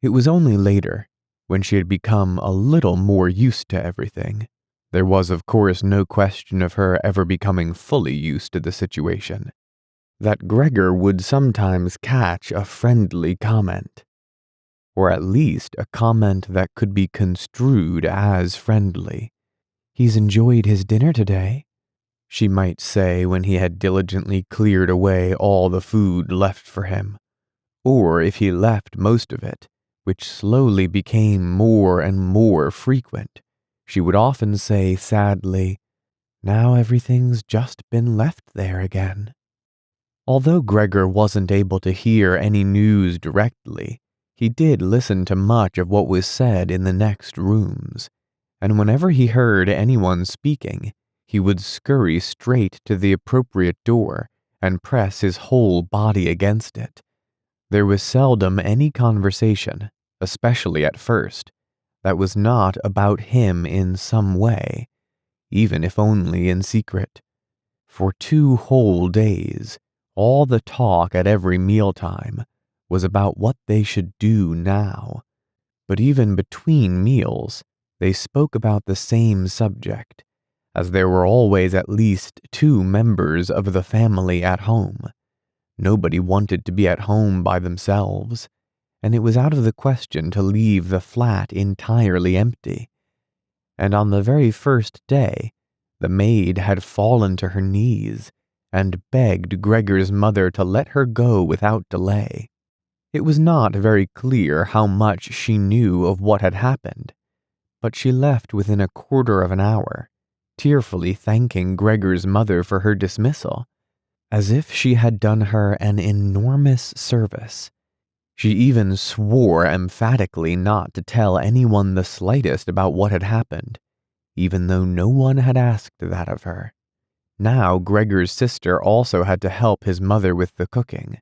It was only later, when she had become a little more used to everything. There was, of course, no question of her ever becoming fully used to the situation, that Gregor would sometimes catch a friendly comment, or at least a comment that could be construed as friendly. "He's enjoyed his dinner today," she might say when he had diligently cleared away all the food left for him, or if he left most of it, which slowly became more and more frequent, she would often say sadly, "Now everything's just been left there again." Although Gregor wasn't able to hear any news directly, he did listen to much of what was said in the next rooms, and whenever he heard anyone speaking, he would scurry straight to the appropriate door and press his whole body against it. There was seldom any conversation, especially at first, that was not about him in some way, even if only in secret. For 2 whole days, all the talk at every mealtime was about what they should do now. But even between meals, they spoke about the same subject, as there were always at least 2 members of the family at home. Nobody wanted to be at home by themselves, and it was out of the question to leave the flat entirely empty. And on the very first day, the maid had fallen to her knees and begged Gregor's mother to let her go without delay. It was not very clear how much she knew of what had happened, but she left within a quarter of an hour, tearfully thanking Gregor's mother for her dismissal, as if she had done her an enormous service. She even swore emphatically not to tell anyone the slightest about what had happened, even though no one had asked that of her. Now Gregor's sister also had to help his mother with the cooking,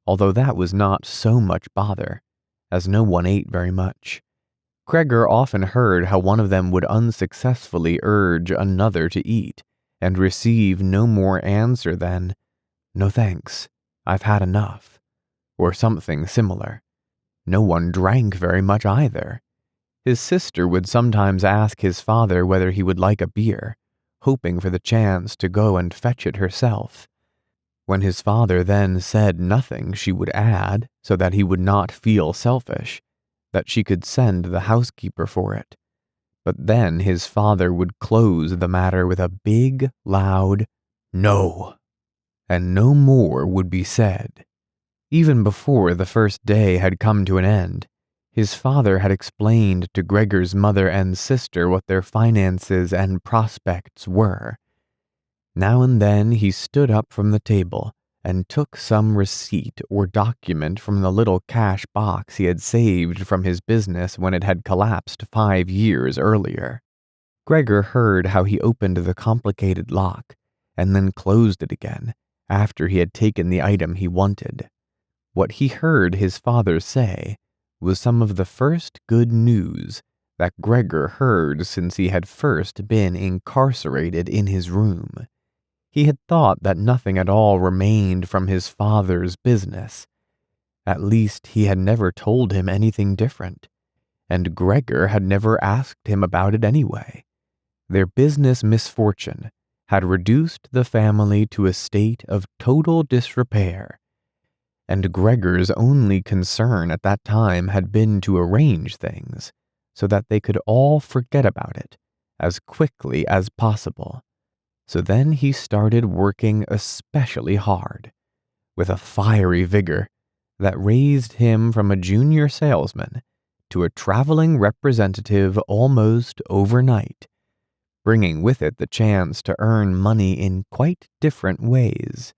although that was not so much bother, as no one ate very much. Gregor often heard how one of them would unsuccessfully urge another to eat, and receive no more answer than, "No thanks, I've had enough," or something similar. No one drank very much either. His sister would sometimes ask his father whether he would like a beer, hoping for the chance to go and fetch it herself. When his father then said nothing, she would add, so that he would not feel selfish, that she could send the housekeeper for it. But then his father would close the matter with a big, loud "No," and no more would be said. Even before the first day had come to an end, his father had explained to Gregor's mother and sister what their finances and prospects were. Now and then he stood up from the table and took some receipt or document from the little cash box he had saved from his business when it had collapsed 5 years earlier. Gregor heard how he opened the complicated lock and then closed it again after he had taken the item he wanted. What he heard his father say was some of the first good news that Gregor heard since he had first been incarcerated in his room. He had thought that nothing at all remained from his father's business. At least he had never told him anything different, and Gregor had never asked him about it anyway. Their business misfortune had reduced the family to a state of total disrepair, and Gregor's only concern at that time had been to arrange things so that they could all forget about it as quickly as possible. So then he started working especially hard, with a fiery vigor that raised him from a junior salesman to a traveling representative almost overnight, bringing with it the chance to earn money in quite different ways.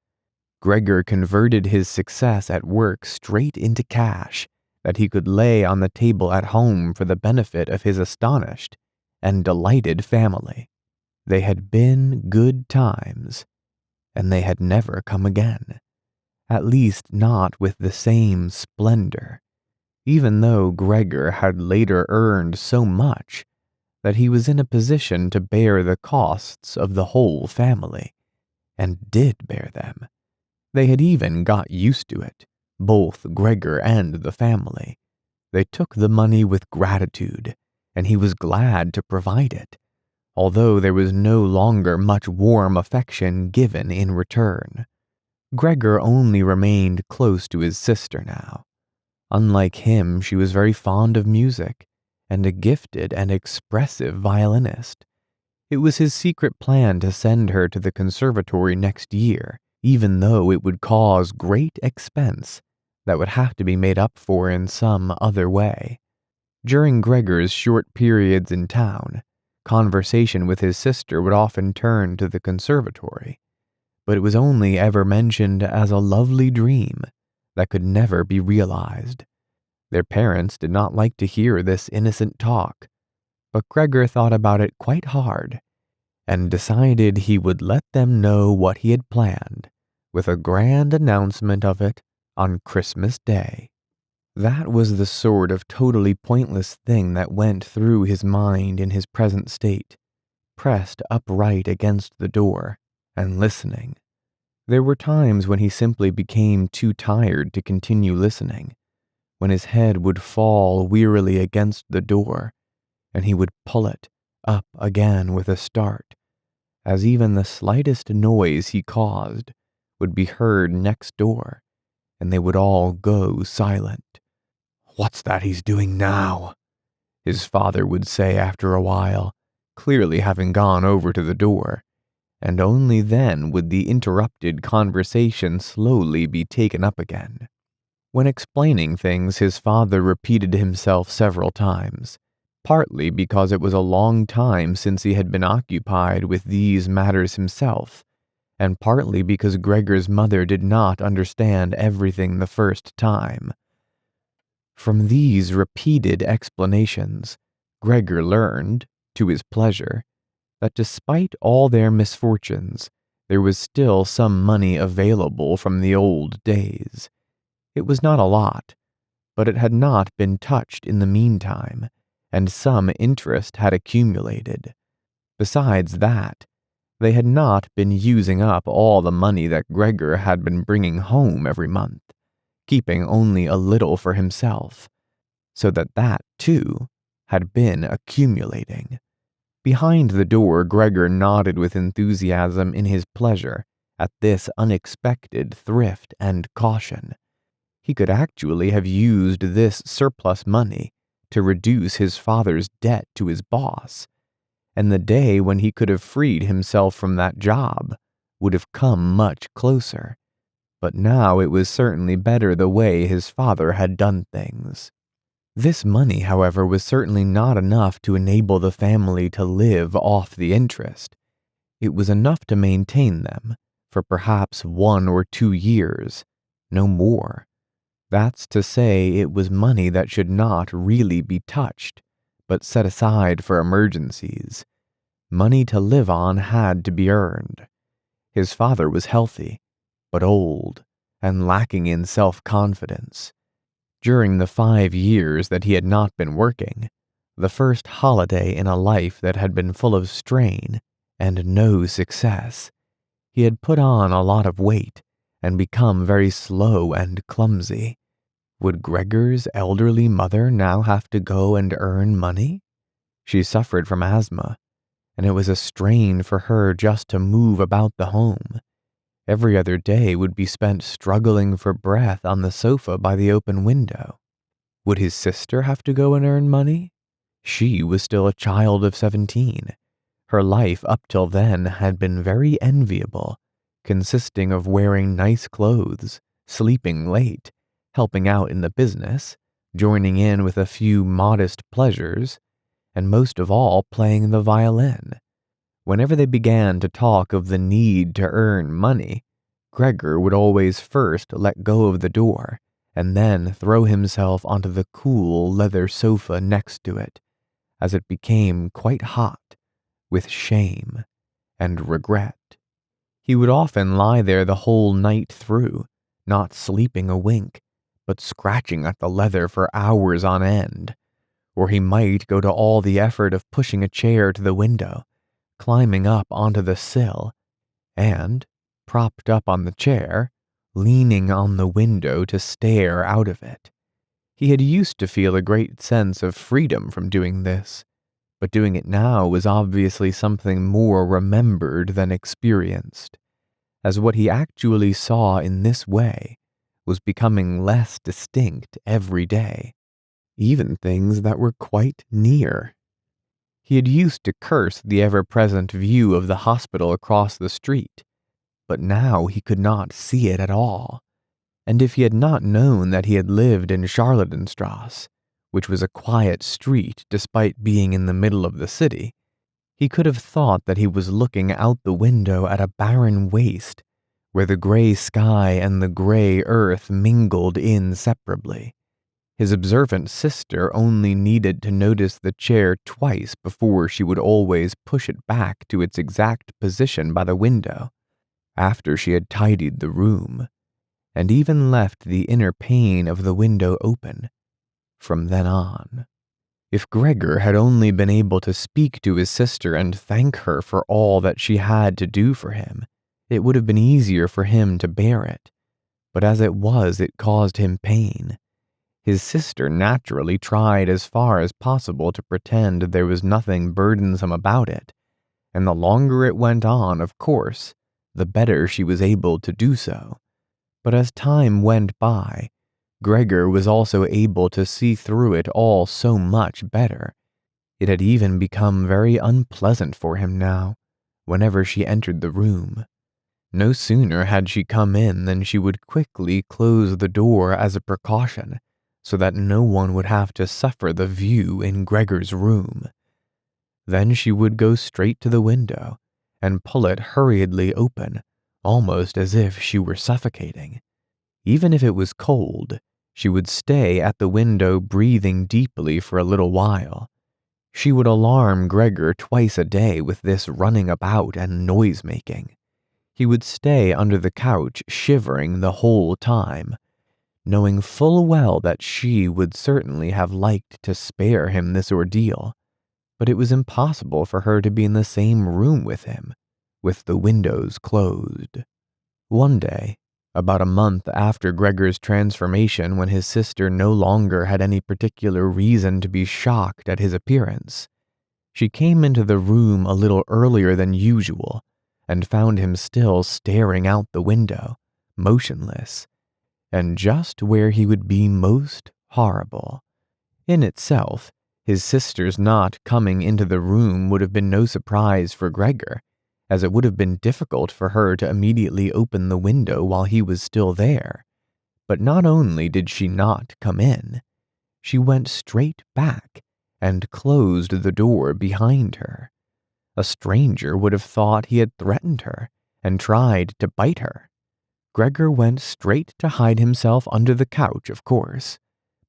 Gregor converted his success at work straight into cash that he could lay on the table at home for the benefit of his astonished and delighted family. They had been good times, and they had never come again, at least not with the same splendor, even though Gregor had later earned so much that he was in a position to bear the costs of the whole family, and did bear them. They had even got used to it, both Gregor and the family. They took the money with gratitude, and he was glad to provide it, although there was no longer much warm affection given in return. Gregor only remained close to his sister now. Unlike him, she was very fond of music, and a gifted and expressive violinist. It was his secret plan to send her to the conservatory next year, even though it would cause great expense that would have to be made up for in some other way. During Gregor's short periods in town, conversation with his sister would often turn to the conservatory, but it was only ever mentioned as a lovely dream that could never be realized. Their parents did not like to hear this innocent talk, but Gregor thought about it quite hard and decided he would let them know what he had planned with a grand announcement of it on Christmas Day. That was the sort of totally pointless thing that went through his mind in his present state, pressed upright against the door and listening. There were times when he simply became too tired to continue listening, when his head would fall wearily against the door, and he would pull it up again with a start, as even the slightest noise he caused would be heard next door, and they would all go silent. "What's that he's doing now?" his father would say after a while, clearly having gone over to the door, and only then would the interrupted conversation slowly be taken up again. When explaining things, his father repeated himself several times, partly because it was a long time since he had been occupied with these matters himself, and partly because Gregor's mother did not understand everything the first time. From these repeated explanations, Gregor learned, to his pleasure, that despite all their misfortunes, there was still some money available from the old days. It was not a lot, but it had not been touched in the meantime, and some interest had accumulated. Besides that, they had not been using up all the money that Gregor had been bringing home every month, keeping only a little for himself, so that too had been accumulating. Behind the door, Gregor nodded with enthusiasm in his pleasure at this unexpected thrift and caution. He could actually have used this surplus money to reduce his father's debt to his boss, and the day when he could have freed himself from that job would have come much closer. But now it was certainly better the way his father had done things. This money, however, was certainly not enough to enable the family to live off the interest. It was enough to maintain them for perhaps 1 or 2 years, no more. That's to say, it was money that should not really be touched, but set aside for emergencies. Money to live on had to be earned. His father was healthy, but old, and lacking in self-confidence. During the 5 years that he had not been working, the first holiday in a life that had been full of strain and no success, he had put on a lot of weight and become very slow and clumsy. Would Gregor's elderly mother now have to go and earn money? She suffered from asthma, and it was a strain for her just to move about the home. Every other day would be spent struggling for breath on the sofa by the open window. Would his sister have to go and earn money? She was still a child of 17. Her life up till then had been very enviable, consisting of wearing nice clothes, sleeping late, helping out in the business, joining in with a few modest pleasures, and most of all playing the violin. Whenever they began to talk of the need to earn money, Gregor would always first let go of the door and then throw himself onto the cool leather sofa next to it, as it became quite hot with shame and regret. He would often lie there the whole night through, not sleeping a wink, but scratching at the leather for hours on end. Or he might go to all the effort of pushing a chair to the window, climbing up onto the sill, and, propped up on the chair, leaning on the window to stare out of it. He had used to feel a great sense of freedom from doing this, but doing it now was obviously something more remembered than experienced, as what he actually saw in this way was becoming less distinct every day, even things that were quite near. He had used to curse the ever-present view of the hospital across the street, but now he could not see it at all. And if he had not known that he had lived in Charlottenstrasse, which was a quiet street despite being in the middle of the city, he could have thought that he was looking out the window at a barren waste where the gray sky and the gray earth mingled inseparably. His observant sister only needed to notice the chair twice before she would always push it back to its exact position by the window, after she had tidied the room, and even left the inner pane of the window open from then on. If Gregor had only been able to speak to his sister and thank her for all that she had to do for him, it would have been easier for him to bear it, but as it was, it caused him pain. His sister naturally tried as far as possible to pretend there was nothing burdensome about it, and the longer it went on, of course, the better she was able to do so. But as time went by, Gregor was also able to see through it all so much better. It had even become very unpleasant for him now, whenever she entered the room. No sooner had she come in than she would quickly close the door as a precaution, so that no one would have to suffer the view in Gregor's room. Then she would go straight to the window and pull it hurriedly open, almost as if she were suffocating. Even if it was cold, she would stay at the window breathing deeply for a little while. She would alarm Gregor twice a day with this running about and noise-making. He would stay under the couch shivering the whole time, knowing full well that she would certainly have liked to spare him this ordeal, but it was impossible for her to be in the same room with him, with the windows closed. One day, about a month after Gregor's transformation, when his sister no longer had any particular reason to be shocked at his appearance, she came into the room a little earlier than usual and found him still staring out the window, motionless, and just where he would be most horrible. In itself, his sister's not coming into the room would have been no surprise for Gregor, as it would have been difficult for her to immediately open the window while he was still there. But not only did she not come in, she went straight back and closed the door behind her. A stranger would have thought he had threatened her and tried to bite her. Gregor went straight to hide himself under the couch, of course,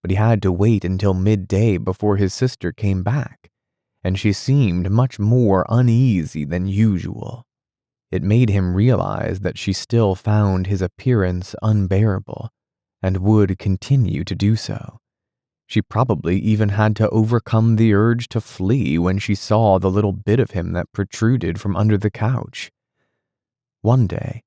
but he had to wait until midday before his sister came back, and she seemed much more uneasy than usual. It made him realize that she still found his appearance unbearable and would continue to do so. She probably even had to overcome the urge to flee when she saw the little bit of him that protruded from under the couch. One day,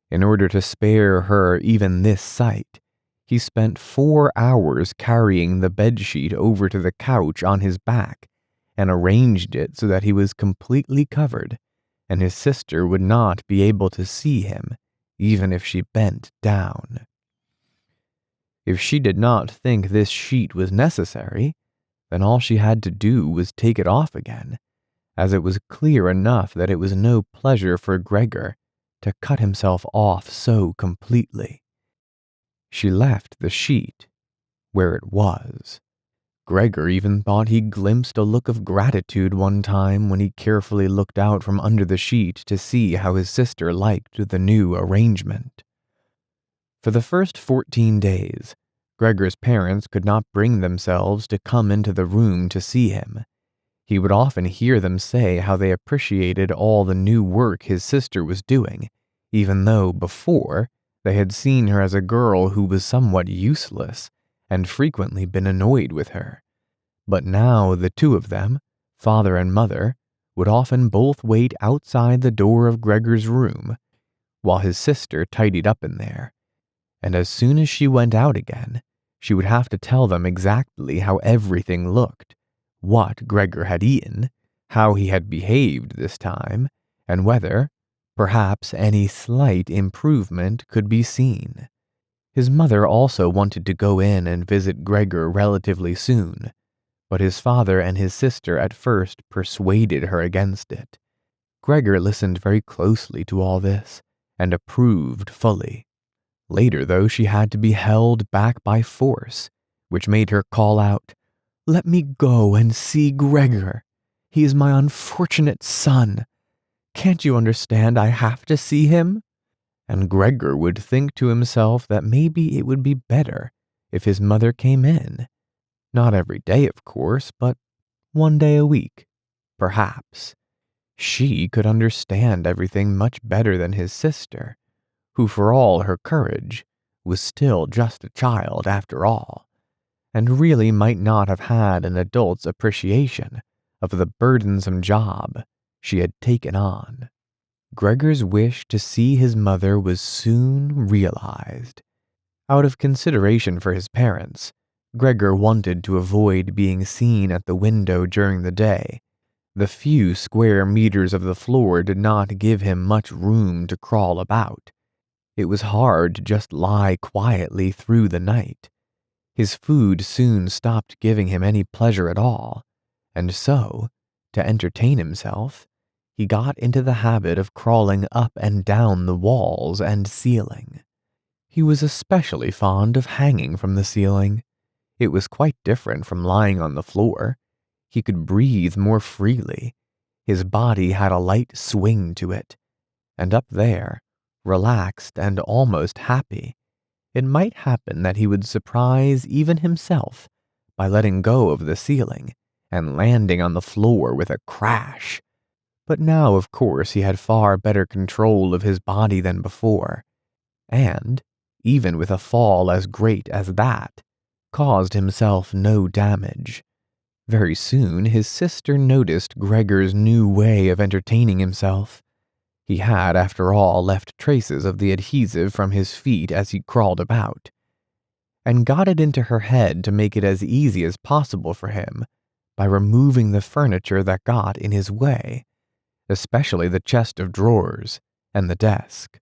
in order to spare her even this sight, he spent 4 hours carrying the bedsheet over to the couch on his back and arranged it so that he was completely covered, and his sister would not be able to see him, even if she bent down. If she did not think this sheet was necessary, then all she had to do was take it off again, as it was clear enough that it was no pleasure for Gregor to cut himself off so completely. She left the sheet where it was. Gregor even thought he glimpsed a look of gratitude one time when he carefully looked out from under the sheet to see how his sister liked the new arrangement. For the first 14 days, Gregor's parents could not bring themselves to come into the room to see him. He would often hear them say how they appreciated all the new work his sister was doing, even though before they had seen her as a girl who was somewhat useless and frequently been annoyed with her. But now the two of them, father and mother, would often both wait outside the door of Gregor's room while his sister tidied up in there. And as soon as she went out again, she would have to tell them exactly how everything looked, what Gregor had eaten, how he had behaved this time, and whether, perhaps, any slight improvement could be seen. His mother also wanted to go in and visit Gregor relatively soon, but his father and his sister at first persuaded her against it. Gregor listened very closely to all this and approved fully. Later, though, she had to be held back by force, which made her call out, "Let me go and see Gregor. He is my unfortunate son. Can't you understand I have to see him?" And Gregor would think to himself that maybe it would be better if his mother came in. Not every day, of course, but one day a week, perhaps. She could understand everything much better than his sister, who, for all her courage, was still just a child after all, and really might not have had an adult's appreciation of the burdensome job she had taken on. Gregor's wish to see his mother was soon realized. Out of consideration for his parents, Gregor wanted to avoid being seen at the window during the day. The few square meters of the floor did not give him much room to crawl about. It was hard to just lie quietly through the night. His food soon stopped giving him any pleasure at all, and so, to entertain himself, he got into the habit of crawling up and down the walls and ceiling. He was especially fond of hanging from the ceiling. It was quite different from lying on the floor. He could breathe more freely. His body had a light swing to it, and up there, relaxed and almost happy, it might happen that he would surprise even himself by letting go of the ceiling and landing on the floor with a crash. But now, of course, he had far better control of his body than before, and, even with a fall as great as that, caused himself no damage. Very soon, his sister noticed Gregor's new way of entertaining himself. He had, after all, left traces of the adhesive from his feet as he crawled about, and got it into her head to make it as easy as possible for him by removing the furniture that got in his way, especially the chest of drawers and the desk.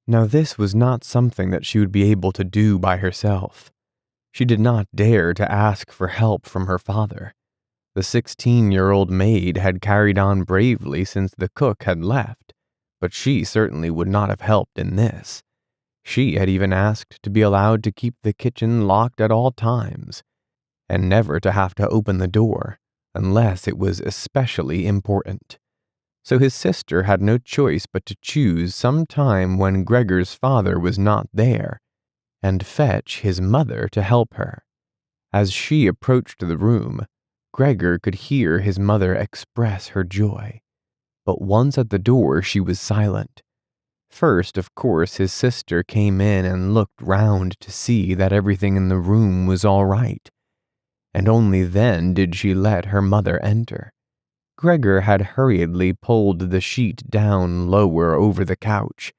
Now, this was not something that she would be able to do by herself. She did not dare to ask for help from her father. The 16-year-old maid had carried on bravely since the cook had left, but she certainly would not have helped in this. She had even asked to be allowed to keep the kitchen locked at all times, and never to have to open the door unless it was especially important. So his sister had no choice but to choose some time when Gregor's father was not there, and fetch his mother to help her. As she approached the room, Gregor could hear his mother express her joy. But once at the door, she was silent. First, of course, his sister came in and looked round to see that everything in the room was all right, and only then did she let her mother enter. Gregor had hurriedly pulled the sheet down lower over the couch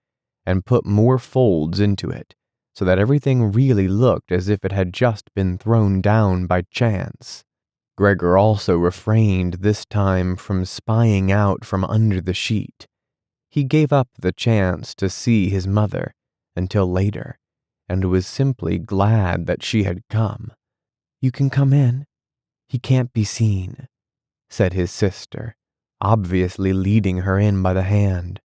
and put more folds into it, so that everything really looked as if it had just been thrown down by chance. Gregor also refrained this time from spying out from under the sheet. He gave up the chance to see his mother until later, and was simply glad that she had come. "You can come in. He can't be seen," said his sister, obviously leading her in by the hand.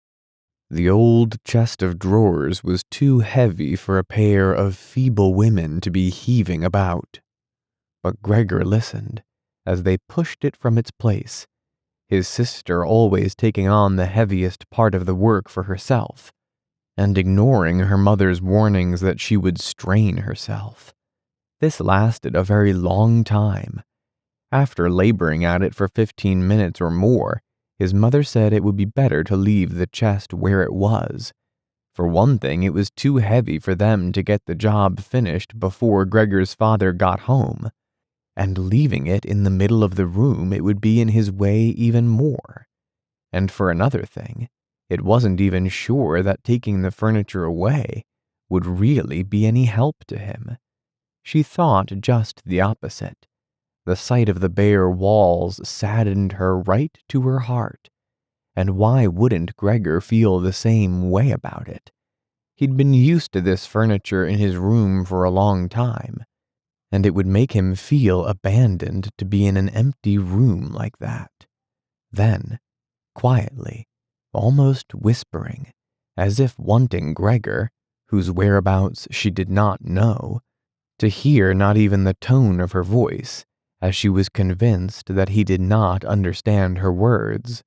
The old chest of drawers was too heavy for a pair of feeble women to be heaving about. But Gregor listened as they pushed it from its place, his sister always taking on the heaviest part of the work for herself, and ignoring her mother's warnings that she would strain herself. This lasted a very long time. After laboring at it for 15 minutes or more, his mother said it would be better to leave the chest where it was. For one thing, it was too heavy for them to get the job finished before Gregor's father got home, and leaving it in the middle of the room, it would be in his way even more. And for another thing, it wasn't even sure that taking the furniture away would really be any help to him. She thought just the opposite. The sight of the bare walls saddened her right to her heart. And why wouldn't Gregor feel the same way about it? He'd been used to this furniture in his room for a long time, and it would make him feel abandoned to be in an empty room like that. Then, quietly, almost whispering, as if wanting Gregor, whose whereabouts she did not know, to hear not even the tone of her voice, as she was convinced that he did not understand her words,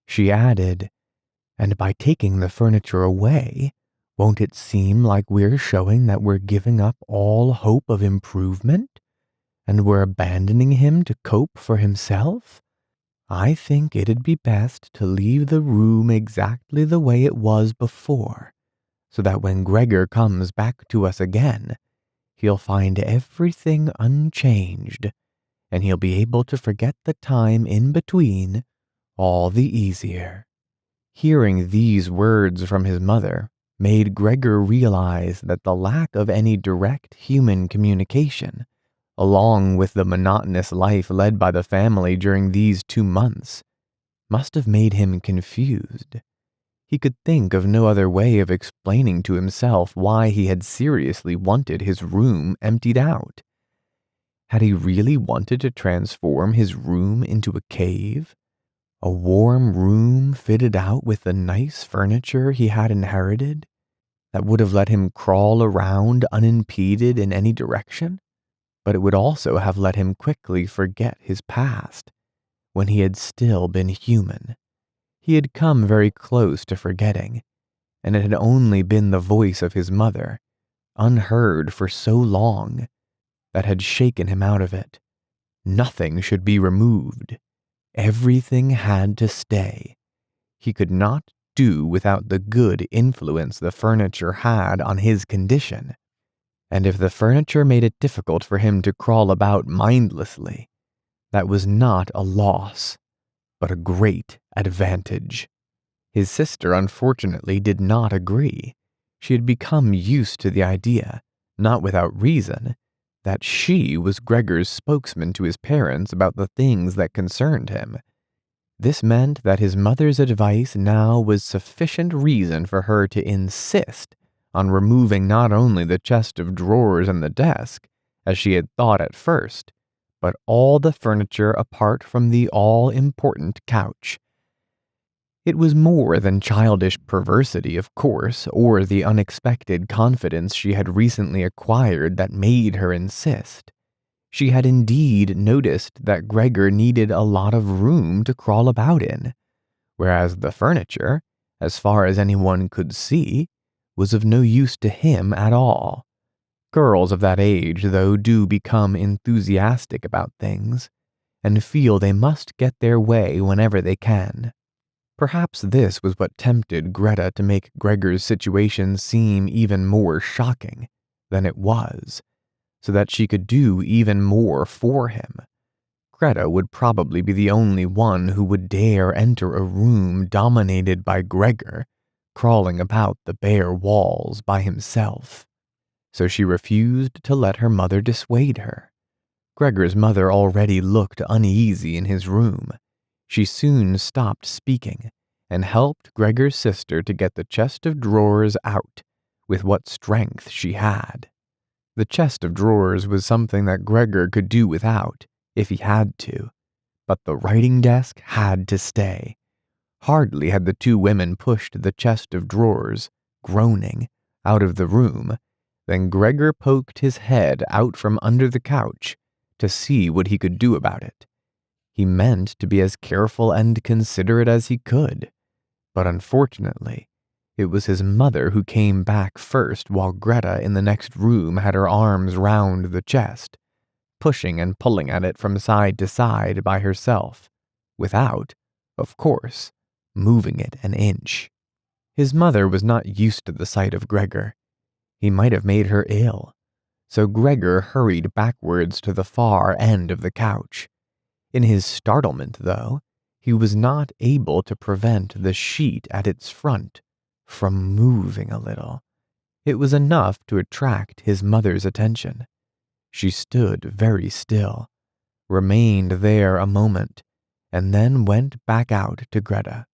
she added, "And by taking the furniture away, won't it seem like we're showing that we're giving up all hope of improvement? And we're abandoning him to cope for himself? I think it'd be best to leave the room exactly the way it was before, so that when Gregor comes back to us again, he'll find everything unchanged, and he'll be able to forget the time in between all the easier." Hearing these words from his mother made Gregor realize that the lack of any direct human communication, along with the monotonous life led by the family during these 2 months, must have made him confused. He could think of no other way of explaining to himself why he had seriously wanted his room emptied out. Had he really wanted to transform his room into a cave? A warm room fitted out with the nice furniture he had inherited, that would have let him crawl around unimpeded in any direction? But it would also have let him quickly forget his past, when he had still been human. He had come very close to forgetting, and it had only been the voice of his mother, unheard for so long, that had shaken him out of it. Nothing should be removed. Everything had to stay. He could not do without the good influence the furniture had on his condition. And if the furniture made it difficult for him to crawl about mindlessly, that was not a loss, but a great advantage. His sister, unfortunately, did not agree. She had become used to the idea, not without reason, that she was Gregor's spokesman to his parents about the things that concerned him. This meant that his mother's advice now was sufficient reason for her to insist on removing not only the chest of drawers and the desk, as she had thought at first, but all the furniture apart from the all-important couch. It was more than childish perversity, of course, or the unexpected confidence she had recently acquired that made her insist. She had indeed noticed that Gregor needed a lot of room to crawl about in. whereas the furniture, as far as anyone could see, was of no use to him at all. Girls of that age, though, do become enthusiastic about things, and feel they must get their way whenever they can. Perhaps this was what tempted Greta to make Gregor's situation seem even more shocking than it was, so that she could do even more for him. Greta would probably be the only one who would dare enter a room dominated by Gregor, crawling about the bare walls by himself. So she refused to let her mother dissuade her. Gregor's mother already looked uneasy in his room. She soon stopped speaking and helped Gregor's sister to get the chest of drawers out with what strength she had. The chest of drawers was something that Gregor could do without, if he had to, but the writing desk had to stay. Hardly had the two women pushed the chest of drawers, groaning, out of the room, than Gregor poked his head out from under the couch to see what he could do about it. He meant to be as careful and considerate as he could, but unfortunately, it was his mother who came back first while Greta in the next room had her arms round the chest, pushing and pulling at it from side to side by herself, without, of course, moving it an inch. His mother was not used to the sight of Gregor. He might have made her ill, so Gregor hurried backwards to the far end of the couch. In his startlement, though, he was not able to prevent the sheet at its front from moving a little. It was enough to attract his mother's attention. She stood very still, remained there a moment, and then went back out to Greta.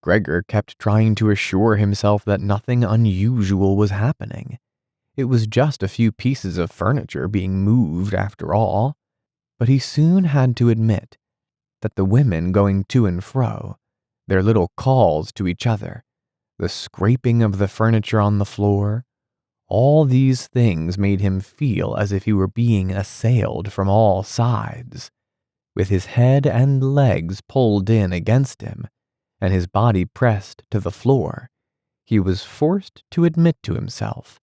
Gregor kept trying to assure himself that nothing unusual was happening. It was just a few pieces of furniture being moved after all, but he soon had to admit that the women going to and fro, their little calls to each other, the scraping of the furniture on the floor, all these things made him feel as if he were being assailed from all sides. With his head and legs pulled in against him, and his body pressed to the floor, he was forced to admit to himself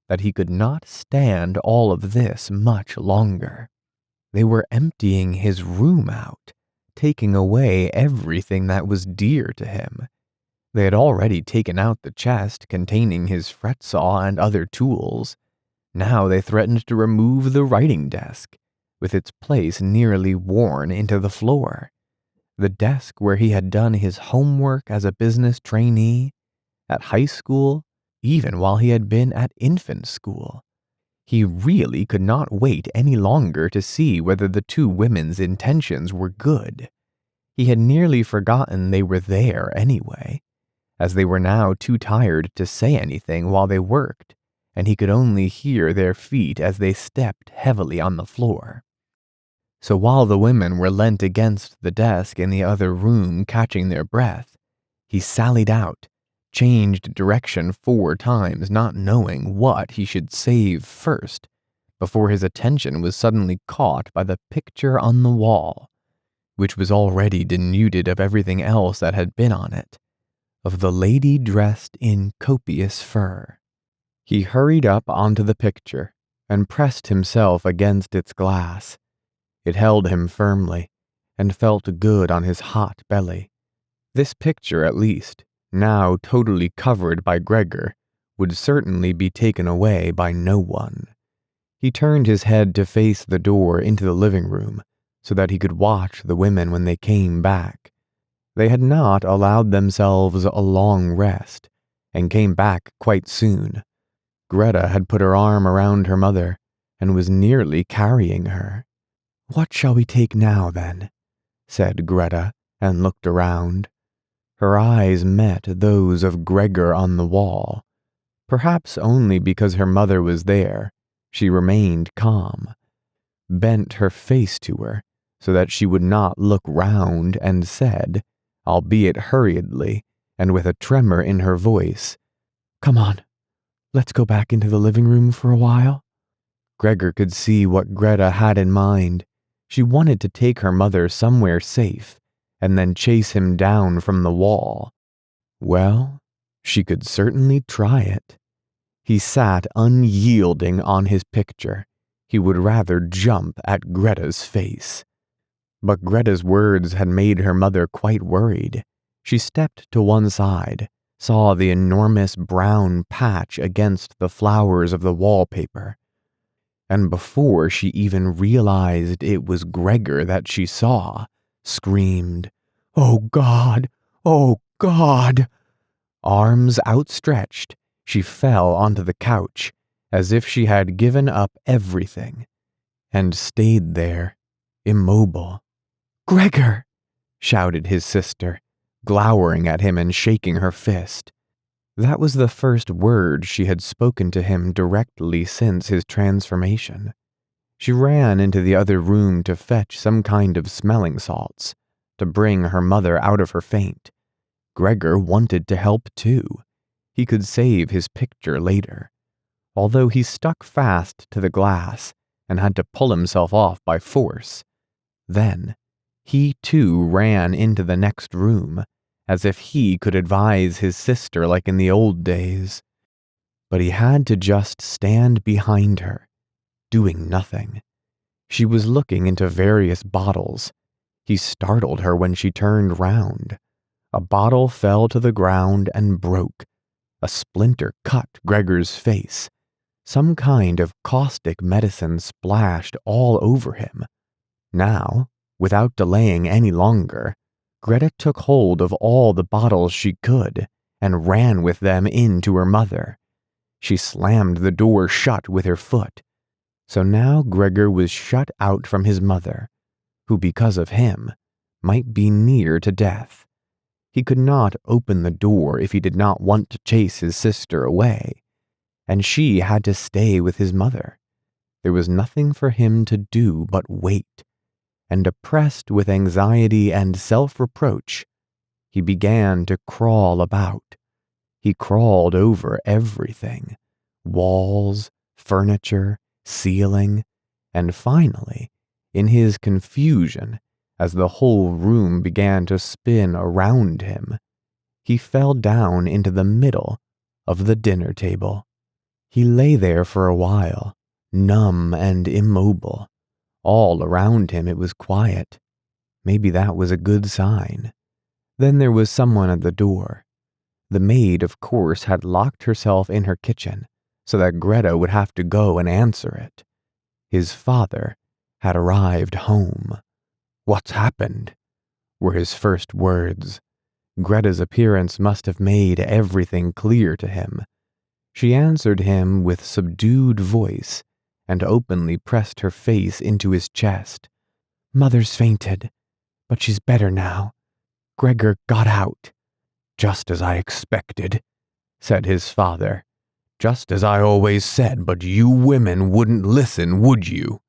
that he could not stand all of this much longer. They were emptying his room out, taking away everything that was dear to him. They had already taken out the chest containing his fret saw and other tools. Now they threatened to remove the writing desk, with its place nearly worn into the floor. The desk where he had done his homework as a business trainee, at high school, even while he had been at infant school. He really could not wait any longer to see whether the two women's intentions were good. He had nearly forgotten they were there anyway, as they were now too tired to say anything while they worked, and he could only hear their feet as they stepped heavily on the floor. So while the women were leant against the desk in the other room catching their breath, he sallied out, changed direction 4 times, not knowing what he should save first, before his attention was suddenly caught by the picture on the wall, which was already denuded of everything else that had been on it, of the lady dressed in copious fur. He hurried up onto the picture and pressed himself against its glass. It held him firmly and felt good on his hot belly. This picture, at least, now totally covered by Gregor, would certainly be taken away by no one. He turned his head to face the door into the living room so that he could watch the women when they came back. They had not allowed themselves a long rest and came back quite soon. Greta had put her arm around her mother and was nearly carrying her. "What shall we take now, then?" said Greta, and looked around. Her eyes met those of Gregor on the wall. Perhaps only because her mother was there, she remained calm, bent her face to her so that she would not look round, and said, albeit hurriedly and with a tremor in her voice, "Come on, let's go back into the living room for a while." Gregor could see what Greta had in mind. She wanted to take her mother somewhere safe and then chase him down from the wall. Well, she could certainly try it. He sat unyielding on his picture. He would rather jump at Greta's face. But Greta's words had made her mother quite worried. She stepped to one side, saw the enormous brown patch against the flowers of the wallpaper, and before she even realized it was Gregor that she saw, screamed, "Oh God! Oh God!" Arms outstretched, she fell onto the couch as if she had given up everything, and stayed there, immobile. "Gregor!" shouted his sister, glowering at him and shaking her fist. That was the first word she had spoken to him directly since his transformation. She ran into the other room to fetch some kind of smelling salts, to bring her mother out of her faint. Gregor wanted to help too. He could save his picture later, although he stuck fast to the glass and had to pull himself off by force. Then, he too ran into the next room, as if he could advise his sister like in the old days. But he had to just stand behind her, doing nothing. She was looking into various bottles. He startled her when she turned round. A bottle fell to the ground and broke. A splinter cut Gregor's face. Some kind of caustic medicine splashed all over him. Now, without delaying any longer, Greta took hold of all the bottles she could and ran with them into her mother. She slammed the door shut with her foot. So now Gregor was shut out from his mother, who because of him might be near to death. He could not open the door if he did not want to chase his sister away, and she had to stay with his mother. There was nothing for him to do but wait, and oppressed with anxiety and self-reproach, he began to crawl about. He crawled over everything, walls, furniture, ceiling, and finally, in his confusion, as the whole room began to spin around him, he fell down into the middle of the dinner table. He lay there for a while, numb and immobile. All around him it was quiet. Maybe that was a good sign. Then there was someone at the door. The maid, of course, had locked herself in her kitchen, so that Greta would have to go and answer it. His father had arrived home. "What's happened?" were his first words. Greta's appearance must have made everything clear to him. She answered him with subdued voice and openly pressed her face into his chest. "Mother's fainted, but she's better now. Gregor got out." "Just as I expected," said his father. "Just as I always said, but you women wouldn't listen, would you?"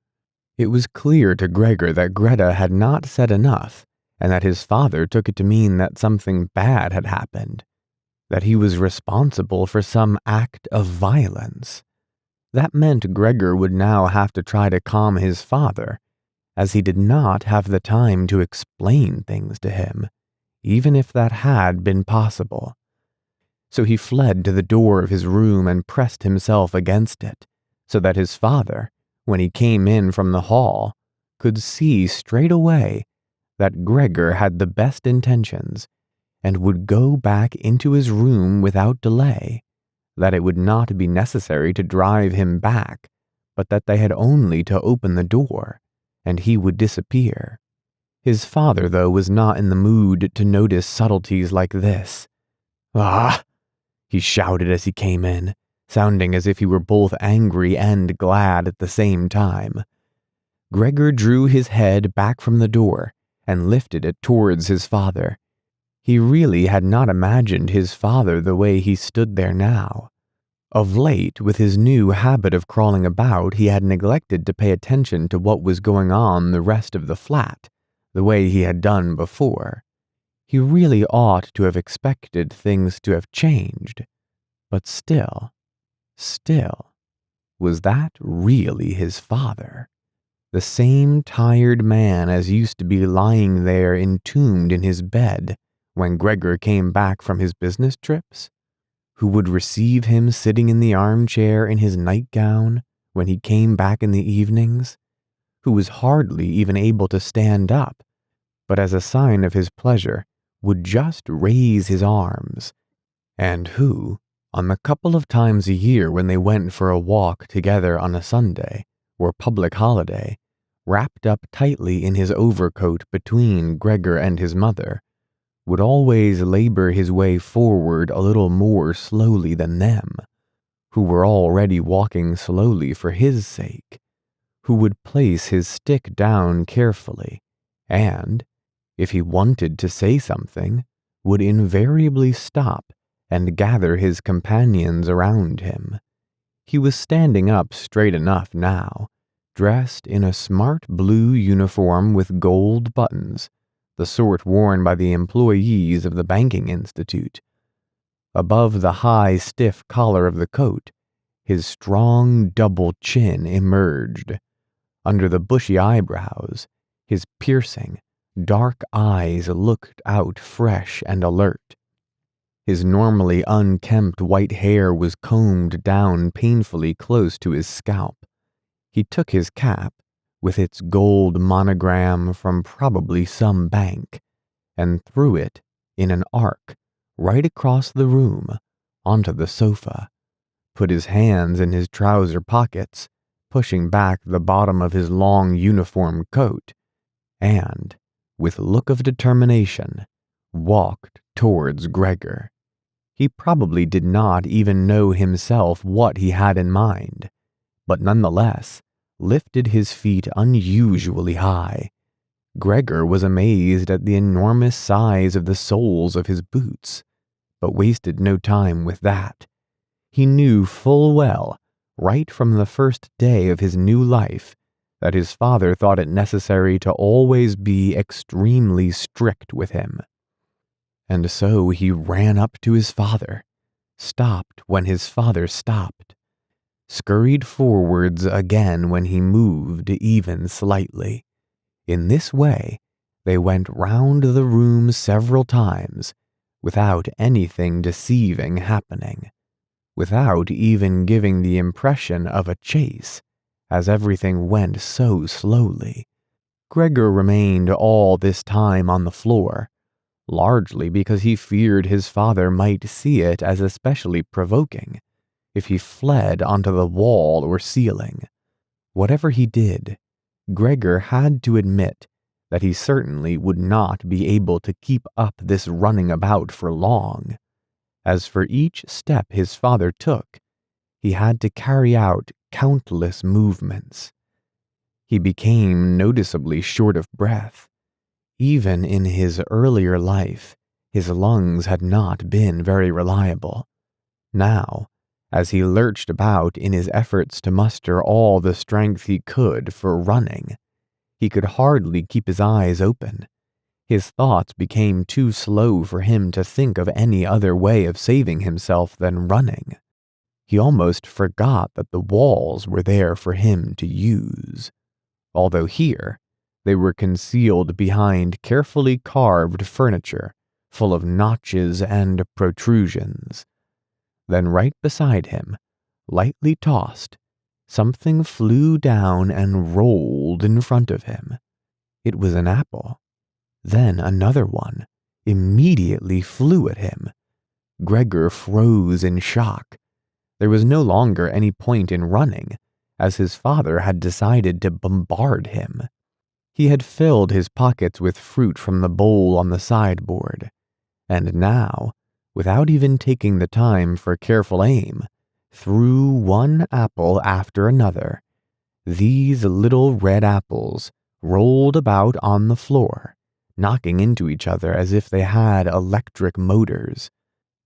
It was clear to Gregor that Greta had not said enough, and that his father took it to mean that something bad had happened, that he was responsible for some act of violence. That meant Gregor would now have to try to calm his father, as he did not have the time to explain things to him, even if that had been possible. So he fled to the door of his room and pressed himself against it, so that his father, when he came in from the hall, could see straight away that Gregor had the best intentions and would go back into his room without delay, that it would not be necessary to drive him back, but that they had only to open the door, and he would disappear. His father, though, was not in the mood to notice subtleties like this. "Ah!" he shouted as he came in, sounding as if he were both angry and glad at the same time. Gregor drew his head back from the door and lifted it towards his father. He really had not imagined his father the way he stood there now. Of late, with his new habit of crawling about, he had neglected to pay attention to what was going on the rest of the flat, the way he had done before. He really ought to have expected things to have changed. But still, was that really his father? The same tired man as used to be lying there entombed in his bed when Gregor came back from his business trips? Who would receive him sitting in the armchair in his nightgown when he came back in the evenings? Who was hardly even able to stand up, but as a sign of his pleasure would just raise his arms, and who, on the couple of times a year when they went for a walk together on a Sunday or public holiday, wrapped up tightly in his overcoat between Gregor and his mother, would always labor his way forward a little more slowly than them, who were already walking slowly for his sake, who would place his stick down carefully, and, if he wanted to say something, would invariably stop and gather his companions around him. He was standing up straight enough now, dressed in a smart blue uniform with gold buttons, the sort worn by the employees of the banking institute. Above the high, stiff collar of the coat, his strong double chin emerged. Under the bushy eyebrows, his piercing, dark eyes looked out fresh and alert. His normally unkempt white hair was combed down painfully close to his scalp. He took his cap, with its gold monogram from probably some bank, and threw it in an arc right across the room onto the sofa, put his hands in his trouser pockets, pushing back the bottom of his long uniform coat, and, with look of determination, walked towards Gregor. He probably did not even know himself what he had in mind, but nonetheless lifted his feet unusually high. Gregor was amazed at the enormous size of the soles of his boots, but wasted no time with that. He knew full well, right from the first day of his new life, that his father thought it necessary to always be extremely strict with him. And so he ran up to his father, stopped when his father stopped, scurried forwards again when he moved even slightly. In this way, they went round the room several times, without anything deceiving happening, without even giving the impression of a chase, as everything went so slowly. Gregor remained all this time on the floor, largely because he feared his father might see it as especially provoking if he fled onto the wall or ceiling. Whatever he did, Gregor had to admit that he certainly would not be able to keep up this running about for long. As for each step his father took, he had to carry out countless movements. He became noticeably short of breath. Even in his earlier life, his lungs had not been very reliable. Now, as he lurched about in his efforts to muster all the strength he could for running, he could hardly keep his eyes open. His thoughts became too slow for him to think of any other way of saving himself than running. He almost forgot that the walls were there for him to use, although here they were concealed behind carefully carved furniture full of notches and protrusions. Then right beside him, lightly tossed, something flew down and rolled in front of him. It was an apple. Then another one immediately flew at him. Gregor froze in shock. There was no longer any point in running, as his father had decided to bombard him. He had filled his pockets with fruit from the bowl on the sideboard, and now, without even taking the time for careful aim, threw one apple after another. These little red apples rolled about on the floor, knocking into each other as if they had electric motors.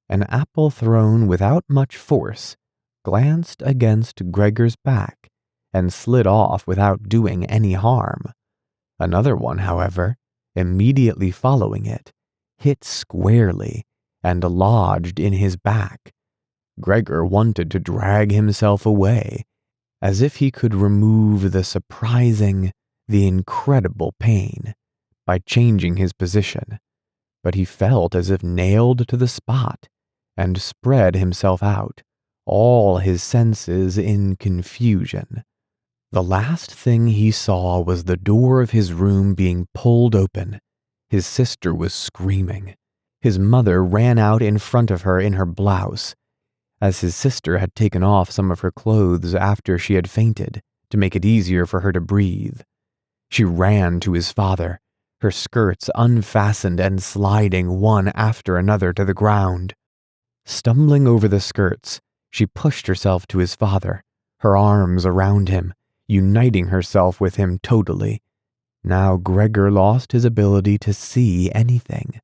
An apple thrown without much force glanced against Gregor's back and slid off without doing any harm. Another one, however, immediately following it, hit squarely and lodged in his back. Gregor wanted to drag himself away, as if he could remove the surprising, the incredible pain by changing his position, but he felt as if nailed to the spot and spread himself out, all his senses in confusion. The last thing he saw was the door of his room being pulled open. His sister was screaming. His mother ran out in front of her in her blouse, as his sister had taken off some of her clothes after she had fainted to make it easier for her to breathe. She ran to his father, her skirts unfastened and sliding one after another to the ground. Stumbling over the skirts, she pushed herself to his father, her arms around him, uniting herself with him totally. Now Gregor lost his ability to see anything.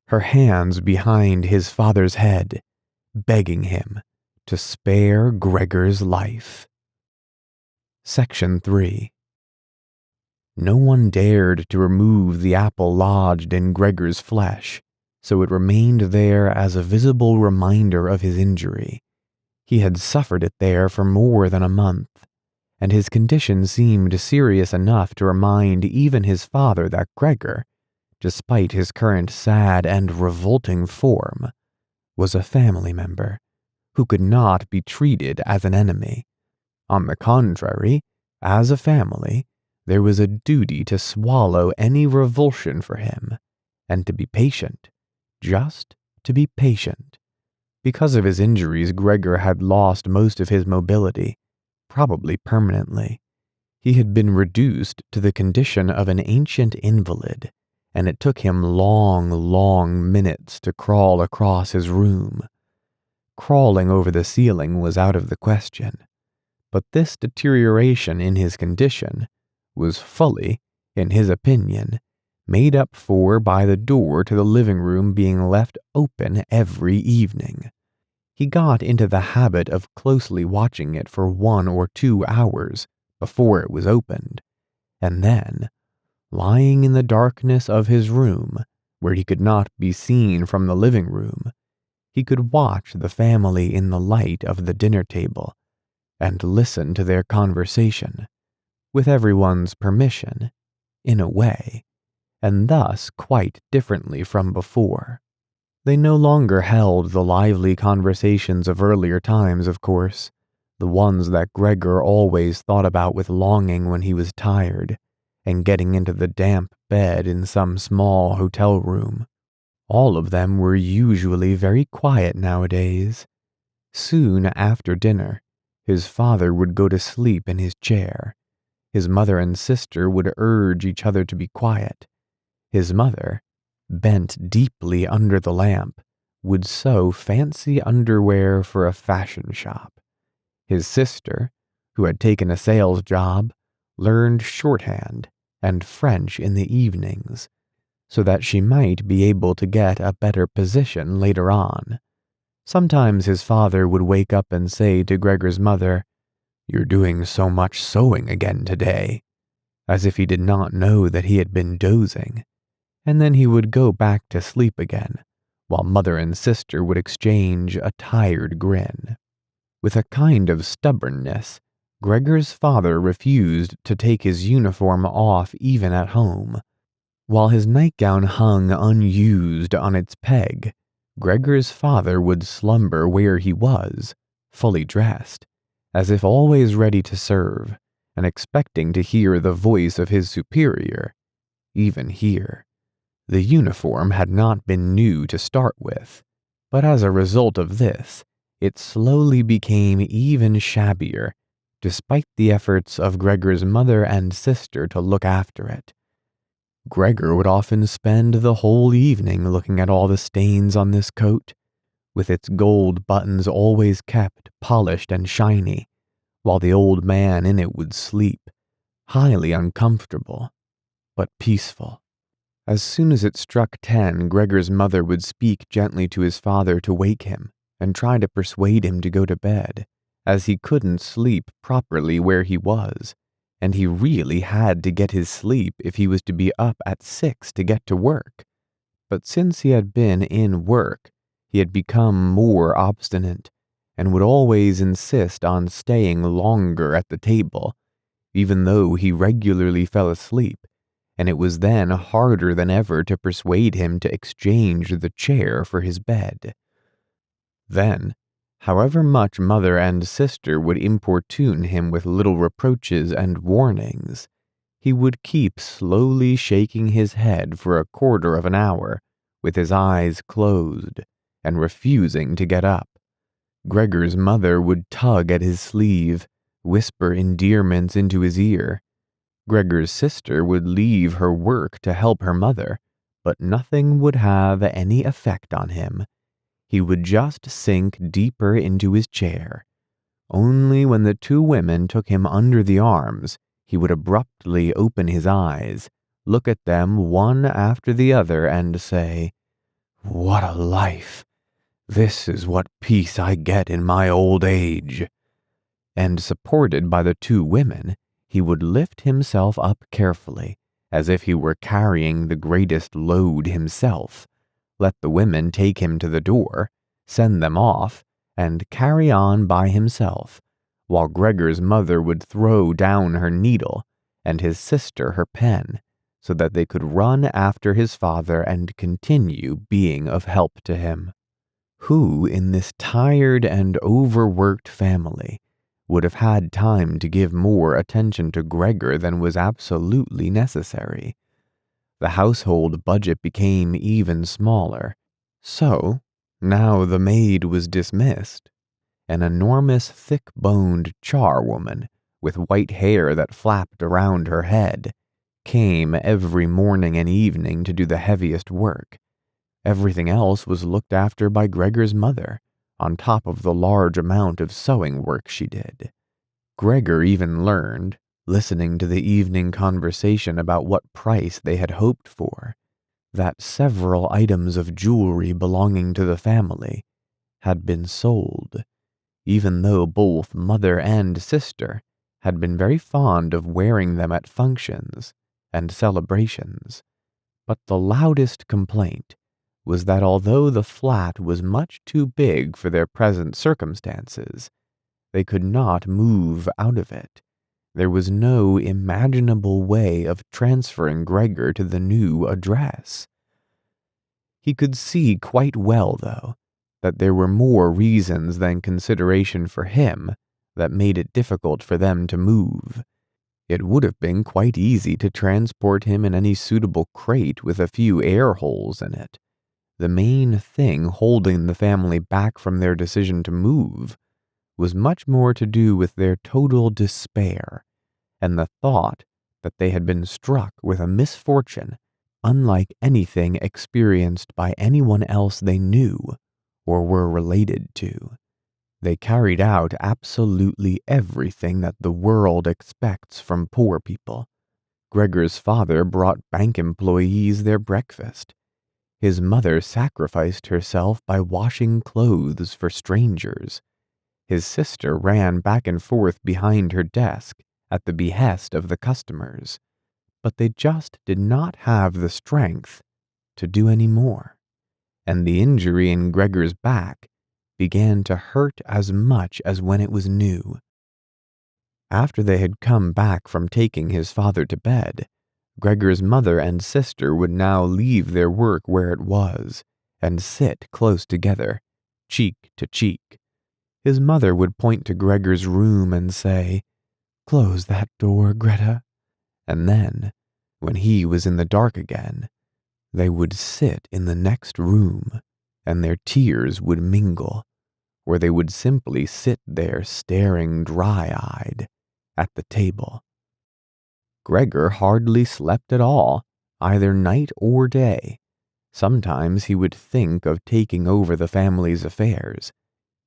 Her hands behind his father's head, begging him to spare Gregor's life. Section 3. No one dared to remove the apple lodged in Gregor's flesh, so it remained there as a visible reminder of his injury. He had suffered it there for more than a month, and his condition seemed serious enough to remind even his father that Gregor, despite his current sad and revolting form, was a family member who could not be treated as an enemy. On the contrary, as a family, there was a duty to swallow any revulsion for him, and to be patient, just to be patient. Because of his injuries, Gregor had lost most of his mobility, probably permanently. He had been reduced to the condition of an ancient invalid, and it took him long minutes to crawl across his room. Crawling over the ceiling was out of the question, but this deterioration in his condition was fully, in his opinion, made up for by the door to the living room being left open every evening. He got into the habit of closely watching it for 1 or 2 hours before it was opened, and then, lying in the darkness of his room, where he could not be seen from the living room, he could watch the family in the light of the dinner table and listen to their conversation, with everyone's permission, in a way, and thus quite differently from before. They no longer held the lively conversations of earlier times, of course, the ones that Gregor always thought about with longing when he was tired and getting into the damp bed in some small hotel room. All of them were usually very quiet nowadays. Soon after dinner, his father would go to sleep in his chair. His mother and sister would urge each other to be quiet. His mother, bent deeply under the lamp, would sew fancy underwear for a fashion shop. His sister, who had taken a sales job, learned shorthand and French in the evenings, so that she might be able to get a better position later on. Sometimes his father would wake up and say to Gregor's mother, "You're doing so much sewing again today," as if he did not know that he had been dozing, and then he would go back to sleep again, while mother and sister would exchange a tired grin. With a kind of stubbornness, Gregor's father refused to take his uniform off even at home. While his nightgown hung unused on its peg, Gregor's father would slumber where he was, fully dressed, as if always ready to serve, and expecting to hear the voice of his superior, even here. The uniform had not been new to start with, but as a result of this, it slowly became even shabbier, despite the efforts of Gregor's mother and sister to look after it. Gregor would often spend the whole evening looking at all the stains on this coat, with its gold buttons always kept polished and shiny, while the old man in it would sleep, highly uncomfortable, but peaceful. As soon as it struck 10, Gregor's mother would speak gently to his father to wake him and try to persuade him to go to bed, as he couldn't sleep properly where he was, and he really had to get his sleep if he was to be up at 6 to get to work. But since he had been in work, he had become more obstinate, and would always insist on staying longer at the table, even though he regularly fell asleep, and it was then harder than ever to persuade him to exchange the chair for his bed. Then, however much mother and sister would importune him with little reproaches and warnings, he would keep slowly shaking his head for a quarter of an hour, with his eyes closed, and refusing to get up. Gregor's mother would tug at his sleeve, whisper endearments into his ear. Gregor's sister would leave her work to help her mother, but nothing would have any effect on him. He would just sink deeper into his chair. Only when the two women took him under the arms, he would abruptly open his eyes, look at them one after the other, and say, "What a life! This is what peace I get in my old age." And supported by the two women, he would lift himself up carefully, as if he were carrying the greatest load himself, let the women take him to the door, send them off, and carry on by himself, while Gregor's mother would throw down her needle and his sister her pen, so that they could run after his father and continue being of help to him. Who in this tired and overworked family would have had time to give more attention to Gregor than was absolutely necessary? The household budget became even smaller, so, now the maid was dismissed, an enormous thick-boned charwoman with white hair that flapped around her head came every morning and evening to do the heaviest work. Everything else was looked after by Gregor's mother, on top of the large amount of sewing work she did. Gregor even learned, listening to the evening conversation about what price they had hoped for, that several items of jewelry belonging to the family had been sold, even though both mother and sister had been very fond of wearing them at functions and celebrations. But the loudest complaint was that although the flat was much too big for their present circumstances, they could not move out of it. There was no imaginable way of transferring Gregor to the new address. He could see quite well, though, that there were more reasons than consideration for him that made it difficult for them to move. It would have been quite easy to transport him in any suitable crate with a few air holes in it. The main thing holding the family back from their decision to move was much more to do with their total despair and the thought that they had been struck with a misfortune unlike anything experienced by anyone else they knew or were related to. They carried out absolutely everything that the world expects from poor people. Gregor's father brought bank employees their breakfast. His mother sacrificed herself by washing clothes for strangers. His sister ran back and forth behind her desk at the behest of the customers, but they just did not have the strength to do any more, and the injury in Gregor's back began to hurt as much as when it was new. After they had come back from taking his father to bed, Gregor's mother and sister would now leave their work where it was and sit close together, cheek to cheek. His mother would point to Gregor's room and say, "Close that door, Greta." And then, when he was in the dark again, they would sit in the next room, and their tears would mingle, or they would simply sit there staring dry-eyed at the table. Gregor hardly slept at all, either night or day. Sometimes he would think of taking over the family's affairs,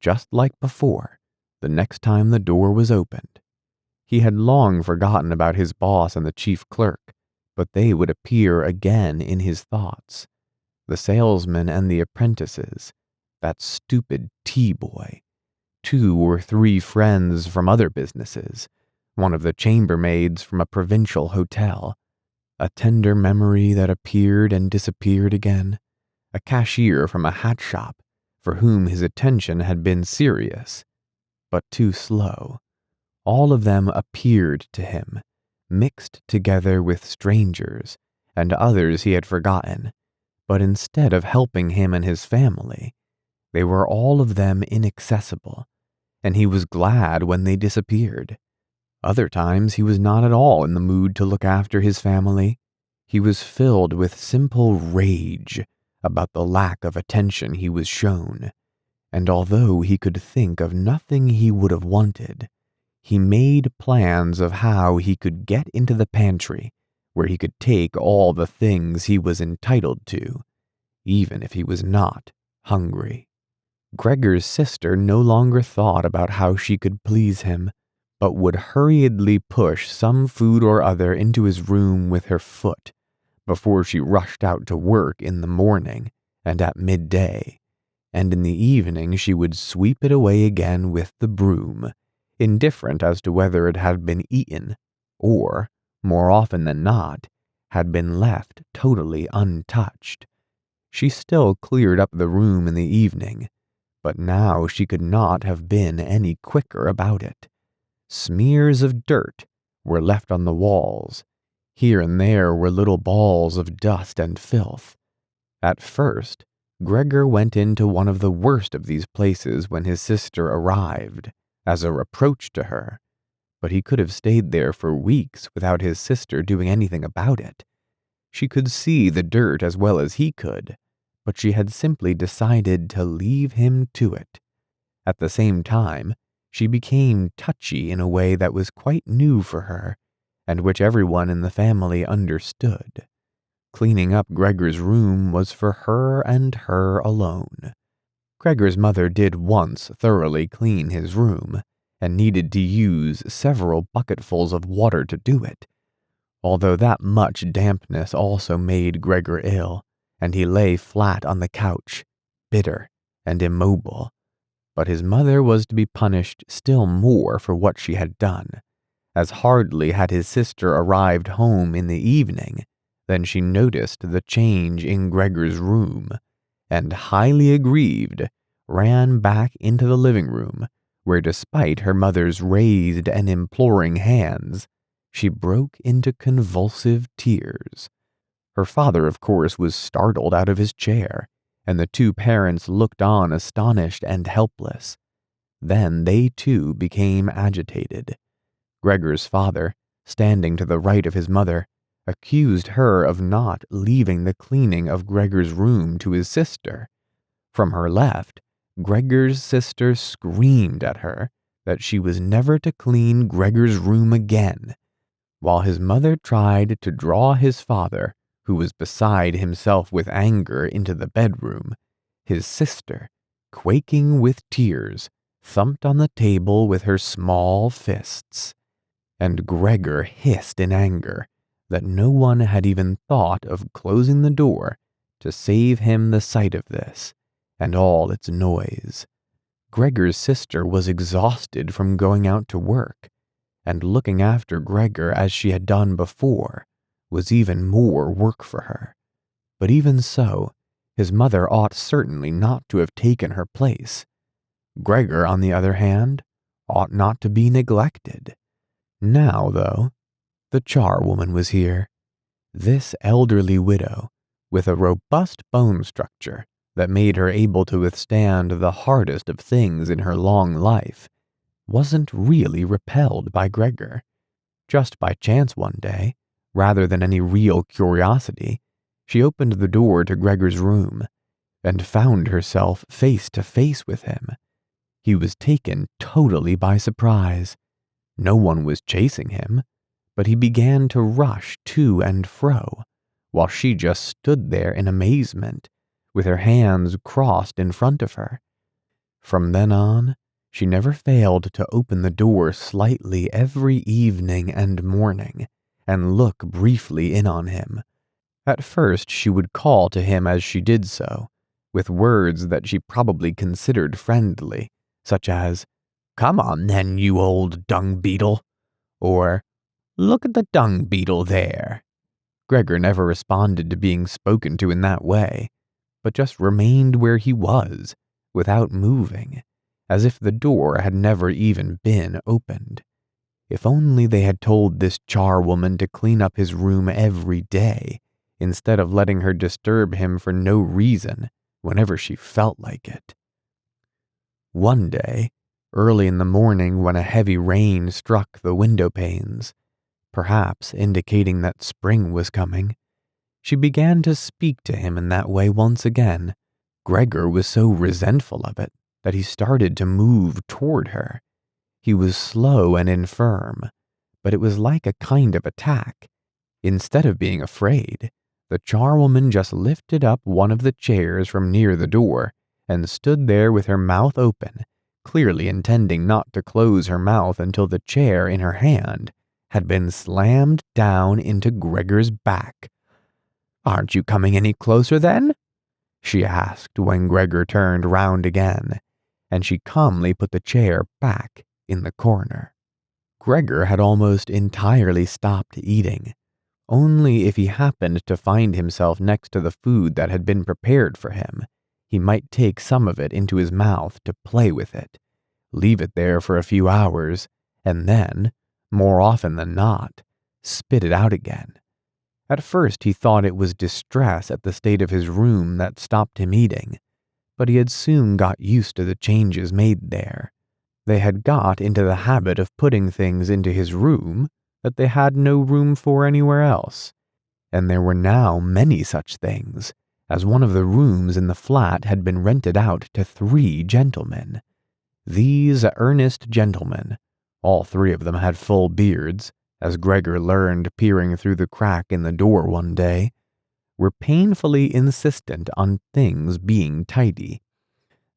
just like before, the next time the door was opened. He had long forgotten about his boss and the chief clerk, but they would appear again in his thoughts. The salesman and the apprentices, that stupid tea-boy, 2 or 3 friends from other businesses, one of the chambermaids from a provincial hotel, a tender memory that appeared and disappeared again, a cashier from a hat shop, for whom his attention had been serious, but too slow. All of them appeared to him, mixed together with strangers and others he had forgotten, but instead of helping him and his family, they were all of them inaccessible, and he was glad when they disappeared. Other times he was not at all in the mood to look after his family. He was filled with simple rage about the lack of attention he was shown, and although he could think of nothing he would have wanted, he made plans of how he could get into the pantry where he could take all the things he was entitled to, even if he was not hungry. Gregor's sister no longer thought about how she could please him, but would hurriedly push some food or other into his room with her foot before she rushed out to work in the morning and at midday, and in the evening she would sweep it away again with the broom, indifferent as to whether it had been eaten or, more often than not, had been left totally untouched. She still cleared up the room in the evening, but now she could not have been any quicker about it. Smears of dirt were left on the walls. Here and there were little balls of dust and filth. At first, Gregor went into one of the worst of these places when his sister arrived, as a reproach to her, but he could have stayed there for weeks without his sister doing anything about it. She could see the dirt as well as he could, but she had simply decided to leave him to it. At the same time, she became touchy in a way that was quite new for her, and which everyone in the family understood. Cleaning up Gregor's room was for her and her alone. Gregor's mother did once thoroughly clean his room, and needed to use several bucketfuls of water to do it, although that much dampness also made Gregor ill, and he lay flat on the couch, bitter and immobile. But his mother was to be punished still more for what she had done, as hardly had his sister arrived home in the evening than she noticed the change in Gregor's room, and highly aggrieved, ran back into the living room, where despite her mother's raised and imploring hands, she broke into convulsive tears. Her father, of course, was startled out of his chair, and the two parents looked on astonished and helpless. Then they too became agitated. Gregor's father, standing to the right of his mother, accused her of not leaving the cleaning of Gregor's room to his sister. From her left, Gregor's sister screamed at her that she was never to clean Gregor's room again, while his mother tried to draw his father, who was beside himself with anger, into the bedroom. His sister, quaking with tears, thumped on the table with her small fists, and Gregor hissed in anger that no one had even thought of closing the door to save him the sight of this and all its noise. Gregor's sister was exhausted from going out to work, and looking after Gregor as she had done before was even more work for her. But even so, his mother ought certainly not to have taken her place. Gregor, on the other hand, ought not to be neglected. Now, though, the charwoman was here. This elderly widow, with a robust bone structure that made her able to withstand the hardest of things in her long life, wasn't really repelled by Gregor. Just by chance one day, rather than any real curiosity, she opened the door to Gregor's room and found herself face to face with him. He was taken totally by surprise. No one was chasing him, but he began to rush to and fro, while she just stood there in amazement, with her hands crossed in front of her. From then on, she never failed to open the door slightly every evening and morning, and look briefly in on him. At first she would call to him as she did so, with words that she probably considered friendly, such as, "Come on then, you old dung beetle," or "Look at the dung beetle there." Gregor never responded to being spoken to in that way, but just remained where he was, without moving, as if the door had never even been opened. If only they had told this charwoman to clean up his room every day, instead of letting her disturb him for no reason whenever she felt like it. One day, early in the morning when a heavy rain struck the window panes, perhaps indicating that spring was coming, she began to speak to him in that way once again. Gregor was so resentful of it that he started to move toward her. He was slow and infirm, but it was like a kind of attack. Instead of being afraid, the charwoman just lifted up one of the chairs from near the door and stood there with her mouth open, clearly intending not to close her mouth until the chair in her hand had been slammed down into Gregor's back. "Aren't you coming any closer then?" she asked when Gregor turned round again, and she calmly put the chair back in the corner. Gregor had almost entirely stopped eating. Only if he happened to find himself next to the food that had been prepared for him, he might take some of it into his mouth to play with it, leave it there for a few hours, and then, more often than not, spit it out again. At first he thought it was distress at the state of his room that stopped him eating, but he had soon got used to the changes made there. They had got into the habit of putting things into his room that they had no room for anywhere else, and there were now many such things, as one of the rooms in the flat had been rented out to 3 gentlemen. These earnest gentlemen, all 3 of them had full beards, as Gregor learned peering through the crack in the door one day, were painfully insistent on things being tidy.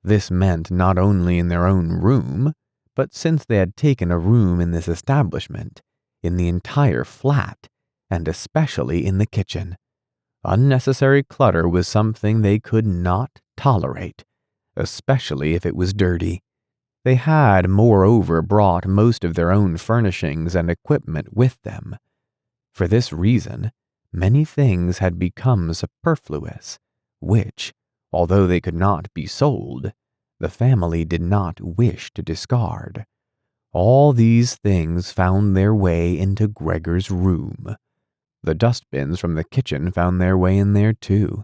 This meant not only in their own room, but since they had taken a room in this establishment, in the entire flat, and especially in the kitchen. Unnecessary clutter was something they could not tolerate, especially if it was dirty. They had, moreover, brought most of their own furnishings and equipment with them. For this reason, many things had become superfluous, which, although they could not be sold, the family did not wish to discard. All these things found their way into Gregor's room. The dustbins from the kitchen found their way in there too.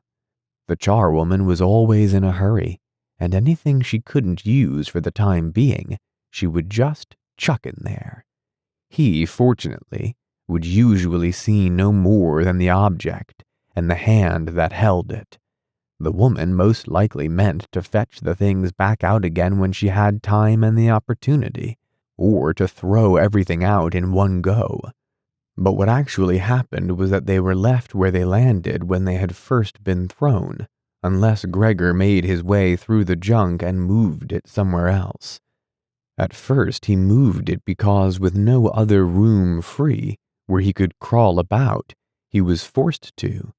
The charwoman was always in a hurry, and anything she couldn't use for the time being, she would just chuck in there. He, fortunately, would usually see no more than the object and the hand that held it. The woman most likely meant to fetch the things back out again when she had time and the opportunity, or to throw everything out in one go. But what actually happened was that they were left where they landed when they had first been thrown, unless Gregor made his way through the junk and moved it somewhere else. At first he moved it because, with no other room free where he could crawl about, he was forced to.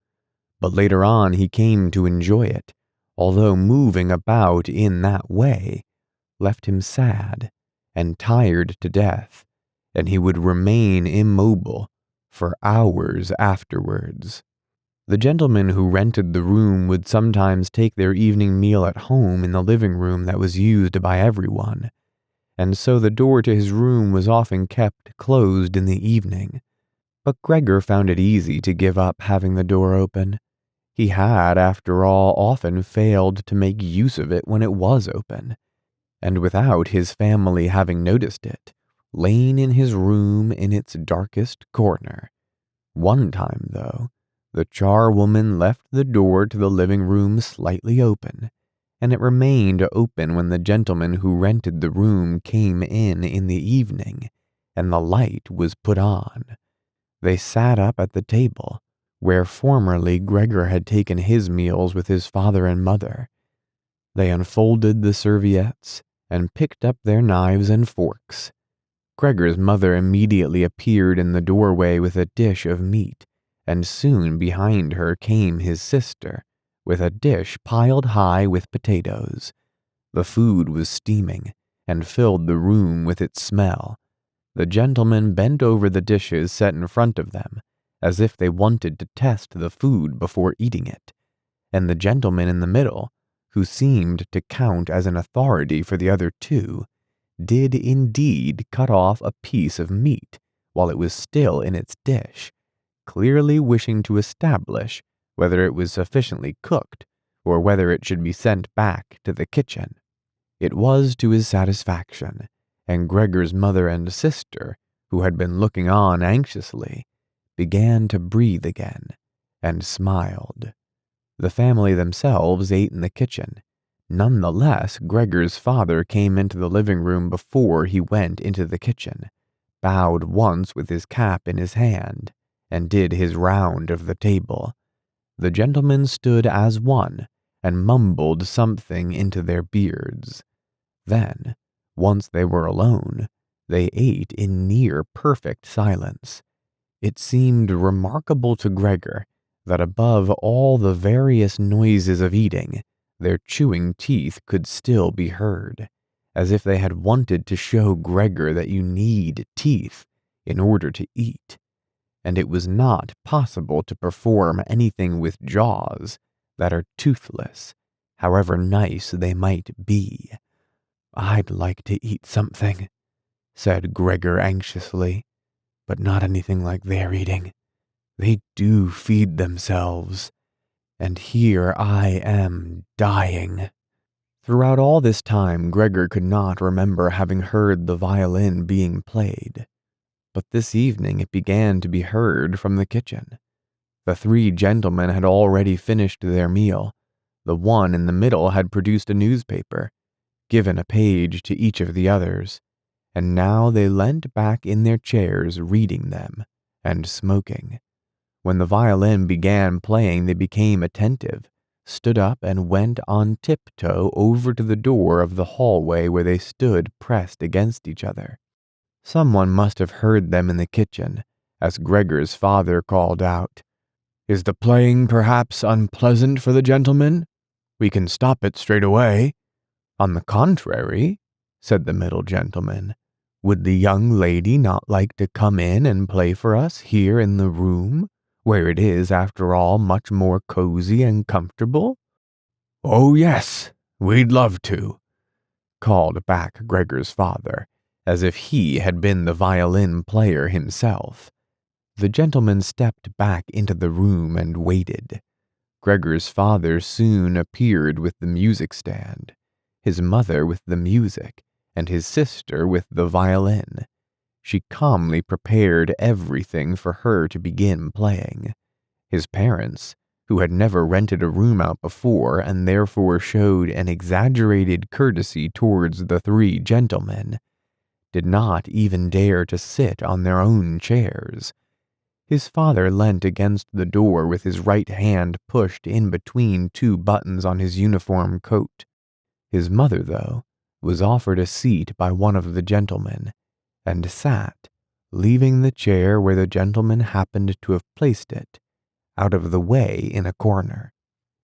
But later on he came to enjoy it, although moving about in that way left him sad and tired to death, and he would remain immobile for hours afterwards. The gentleman who rented the room would sometimes take their evening meal at home in the living room that was used by everyone, and so the door to his room was often kept closed in the evening. But Gregor found it easy to give up having the door open. He had, after all, often failed to make use of it when it was open, and without his family having noticed it, lain in his room in its darkest corner. One time, though, the charwoman left the door to the living room slightly open, and it remained open when the gentleman who rented the room came in the evening, and the light was put on. They sat up at the table, where formerly Gregor had taken his meals with his father and mother. They unfolded the serviettes and picked up their knives and forks. Gregor's mother immediately appeared in the doorway with a dish of meat, and soon behind her came his sister, with a dish piled high with potatoes. The food was steaming, and filled the room with its smell. The gentlemen bent over the dishes set in front of them, as if they wanted to test the food before eating it, and the gentleman in the middle, who seemed to count as an authority for the other two, did indeed cut off a piece of meat while it was still in its dish, clearly wishing to establish whether it was sufficiently cooked or whether it should be sent back to the kitchen. It was to his satisfaction, and Gregor's mother and sister, who had been looking on anxiously, began to breathe again and smiled. The family themselves ate in the kitchen. Nonetheless, Gregor's father came into the living room before he went into the kitchen, bowed once with his cap in his hand, and did his round of the table. The gentlemen stood as one and mumbled something into their beards. Then, once they were alone, they ate in near perfect silence. It seemed remarkable to Gregor that above all the various noises of eating, their chewing teeth could still be heard, as if they had wanted to show Gregor that you need teeth in order to eat, and it was not possible to perform anything with jaws that are toothless, however nice they might be. "I'd like to eat something," said Gregor anxiously, "but not anything like they're eating. They do feed themselves, and here I am dying." Throughout all this time, Gregor could not remember having heard the violin being played, but this evening it began to be heard from the kitchen. The three gentlemen had already finished their meal. The one in the middle had produced a newspaper, given a page to each of the others, and now they leant back in their chairs reading them and smoking. When the violin began playing, they became attentive, stood up and went on tiptoe over to the door of the hallway where they stood pressed against each other. Someone must have heard them in the kitchen, as Gregor's father called out, "Is the playing perhaps unpleasant for the gentlemen? We can stop it straight away." "On the contrary," said the middle gentleman, "would the young lady not like to come in and play for us here in the room, where it is, after all, much more cozy and comfortable?" "Oh, yes, we'd love to," called back Gregor's father, as if he had been the violin player himself. The gentleman stepped back into the room and waited. Gregor's father soon appeared with the music stand, his mother with the music, and his sister with the violin. She calmly prepared everything for her to begin playing. His parents, who had never rented a room out before and therefore showed an exaggerated courtesy towards the three gentlemen, did not even dare to sit on their own chairs. His father leant against the door with his right hand pushed in between two buttons on his uniform coat. His mother, though, was offered a seat by one of the gentlemen, and sat, leaving the chair where the gentleman happened to have placed it, out of the way in a corner.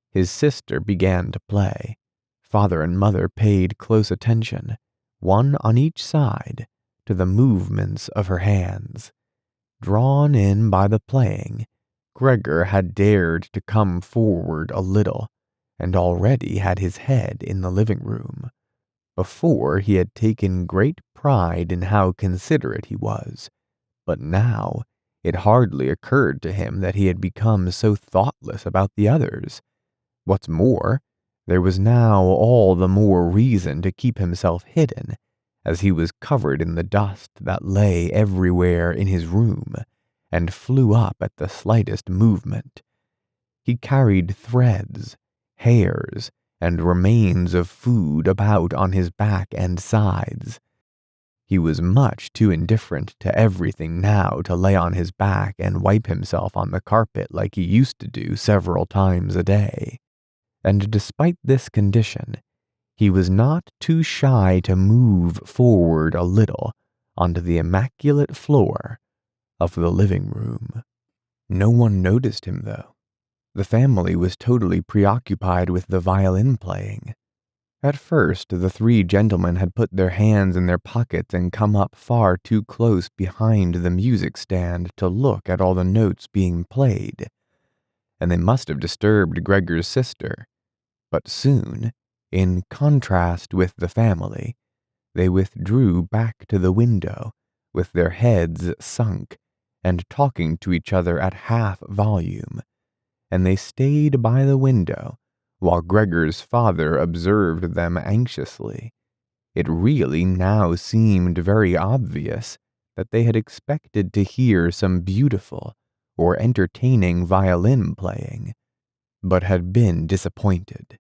His sister began to play. Father and mother paid close attention, one on each side, to the movements of her hands. Drawn in by the playing, Gregor had dared to come forward a little, and already had his head in the living room. Before, he had taken great pride in how considerate he was, but now it hardly occurred to him that he had become so thoughtless about the others. What's more, there was now all the more reason to keep himself hidden, as he was covered in the dust that lay everywhere in his room, and flew up at the slightest movement. He carried threads, hairs, and remains of food about on his back and sides. He was much too indifferent to everything now to lay on his back and wipe himself on the carpet like he used to do several times a day. And despite this condition, he was not too shy to move forward a little onto the immaculate floor of the living room. No one noticed him, though. The family was totally preoccupied with the violin playing. At first, the three gentlemen had put their hands in their pockets and come up far too close behind the music stand to look at all the notes being played, and they must have disturbed Gregor's sister. But soon, In contrast with the family, they withdrew back to the window with their heads sunk and talking to each other at half volume, and they stayed by the window while Gregor's father observed them anxiously. It really now seemed very obvious that they had expected to hear some beautiful or entertaining violin playing, but had been disappointed,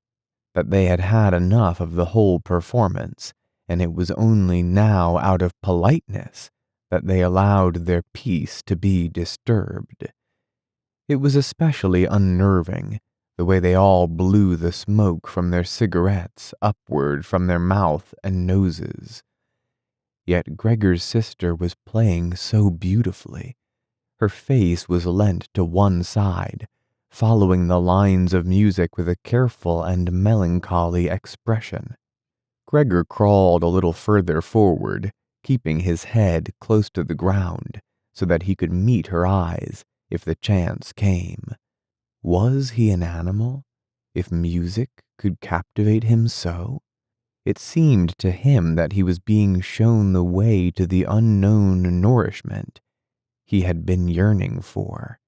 that they had had enough of the whole performance, and it was only now out of politeness that they allowed their peace to be disturbed. It was especially unnerving, the way they all blew the smoke from their cigarettes upward from their mouth and noses. Yet Gregor's sister was playing so beautifully. Her face was leant to one side, following the lines of music with a careful and melancholy expression. Gregor crawled a little further forward, keeping his head close to the ground so that he could meet her eyes if the chance came. Was he an animal, if music could captivate him so? It seemed to him that he was being shown the way to the unknown nourishment he had been yearning for.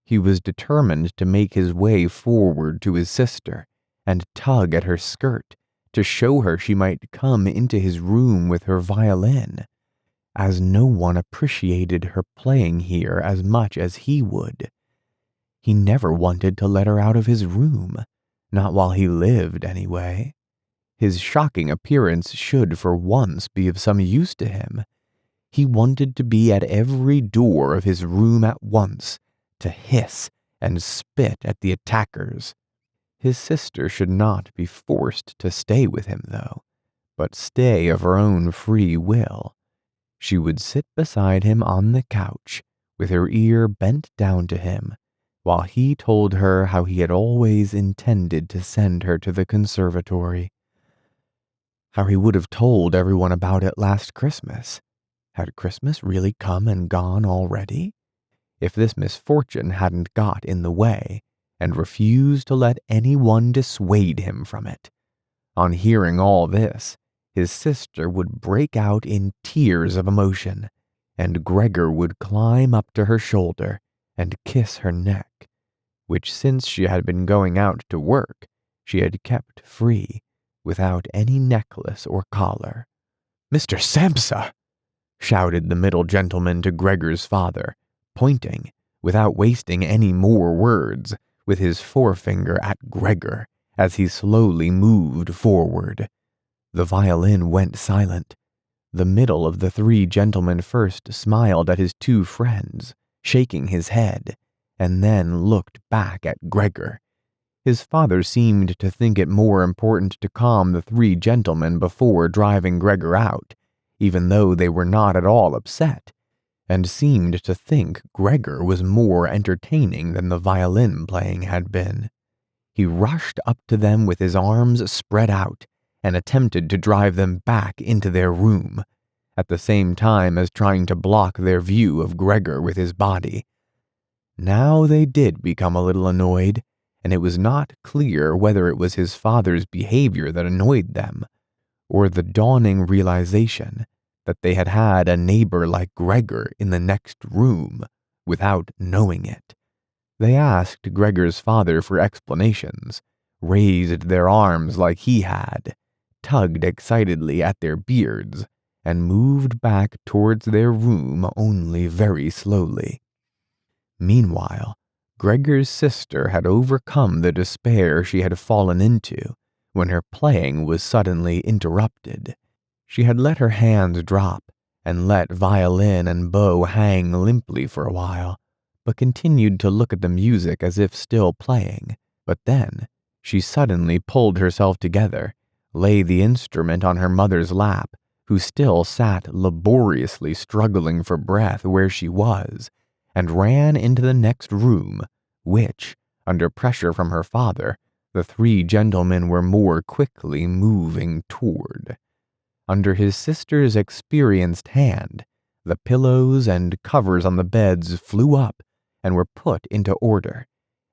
He was determined to make his way forward to his sister and tug at her skirt to show her she might come into his room with her violin, as no one appreciated her playing here as much as he would. He never wanted to let her out of his room, not while he lived anyway. His shocking appearance should for once be of some use to him. He wanted to be at every door of his room at once, to hiss and spit at the attackers. His sister should not be forced to stay with him, though, but stay of her own free will. She would sit beside him on the couch, with her ear bent down to him, while he told her how he had always intended to send her to the conservatory. How he would have told everyone about it last Christmas. Had Christmas really come and gone already? If this misfortune hadn't got in the way, and refused to let anyone dissuade him from it. On hearing all this, his sister would break out in tears of emotion, and Gregor would climb up to her shoulder and kiss her neck, which since she had been going out to work, she had kept free, without any necklace or collar. "Mr. Sampsa!" shouted the middle gentleman to Gregor's father, pointing, without wasting any more words, with his forefinger at Gregor as he slowly moved forward. The violin went silent. The middle of the three gentlemen first smiled at his two friends, shaking his head, and then looked back at Gregor. His father seemed to think it more important to calm the three gentlemen before driving Gregor out, even though they were not at all upset, and seemed to think Gregor was more entertaining than the violin playing had been. He rushed up to them with his arms spread out and attempted to drive them back into their room, at the same time as trying to block their view of Gregor with his body. Now they did become a little annoyed, and it was not clear whether it was his father's behavior that annoyed them, or the dawning realization that they had had a neighbor like Gregor in the next room without knowing it. They asked Gregor's father for explanations, raised their arms like he had, tugged excitedly at their beards, and moved back towards their room only very slowly. Meanwhile, Gregor's sister had overcome the despair she had fallen into when her playing was suddenly interrupted. She had let her hands drop and let violin and bow hang limply for a while, but continued to look at the music as if still playing. But then she suddenly pulled herself together, laid the instrument on her mother's lap, who still sat laboriously struggling for breath where she was, and ran into the next room, which, under pressure from her father, the three gentlemen were more quickly moving toward. Under his sister's experienced hand, the pillows and covers on the beds flew up and were put into order,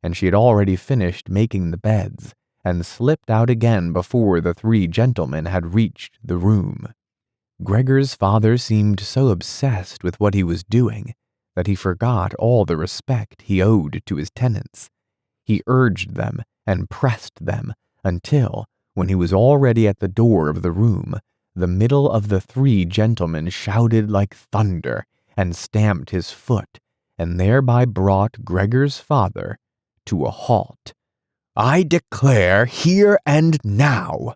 and she had already finished making the beds and slipped out again before the three gentlemen had reached the room. Gregor's father seemed so obsessed with what he was doing that he forgot all the respect he owed to his tenants. He urged them and pressed them until, when he was already at the door of the room, the middle of the three gentlemen shouted like thunder and stamped his foot, and thereby brought Gregor's father to a halt. "I declare here and now,"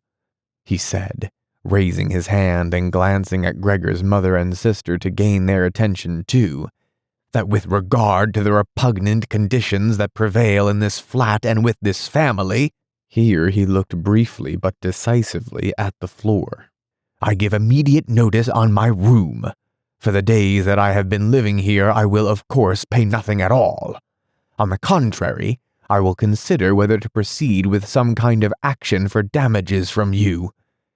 he said, raising his hand and glancing at Gregor's mother and sister to gain their attention too, "that with regard to the repugnant conditions that prevail in this flat and with this family," here he looked briefly but decisively at the floor, "I give immediate notice on my room. For the days that I have been living here, I will of course pay nothing at all. On the contrary, I will consider whether to proceed with some kind of action for damages from you,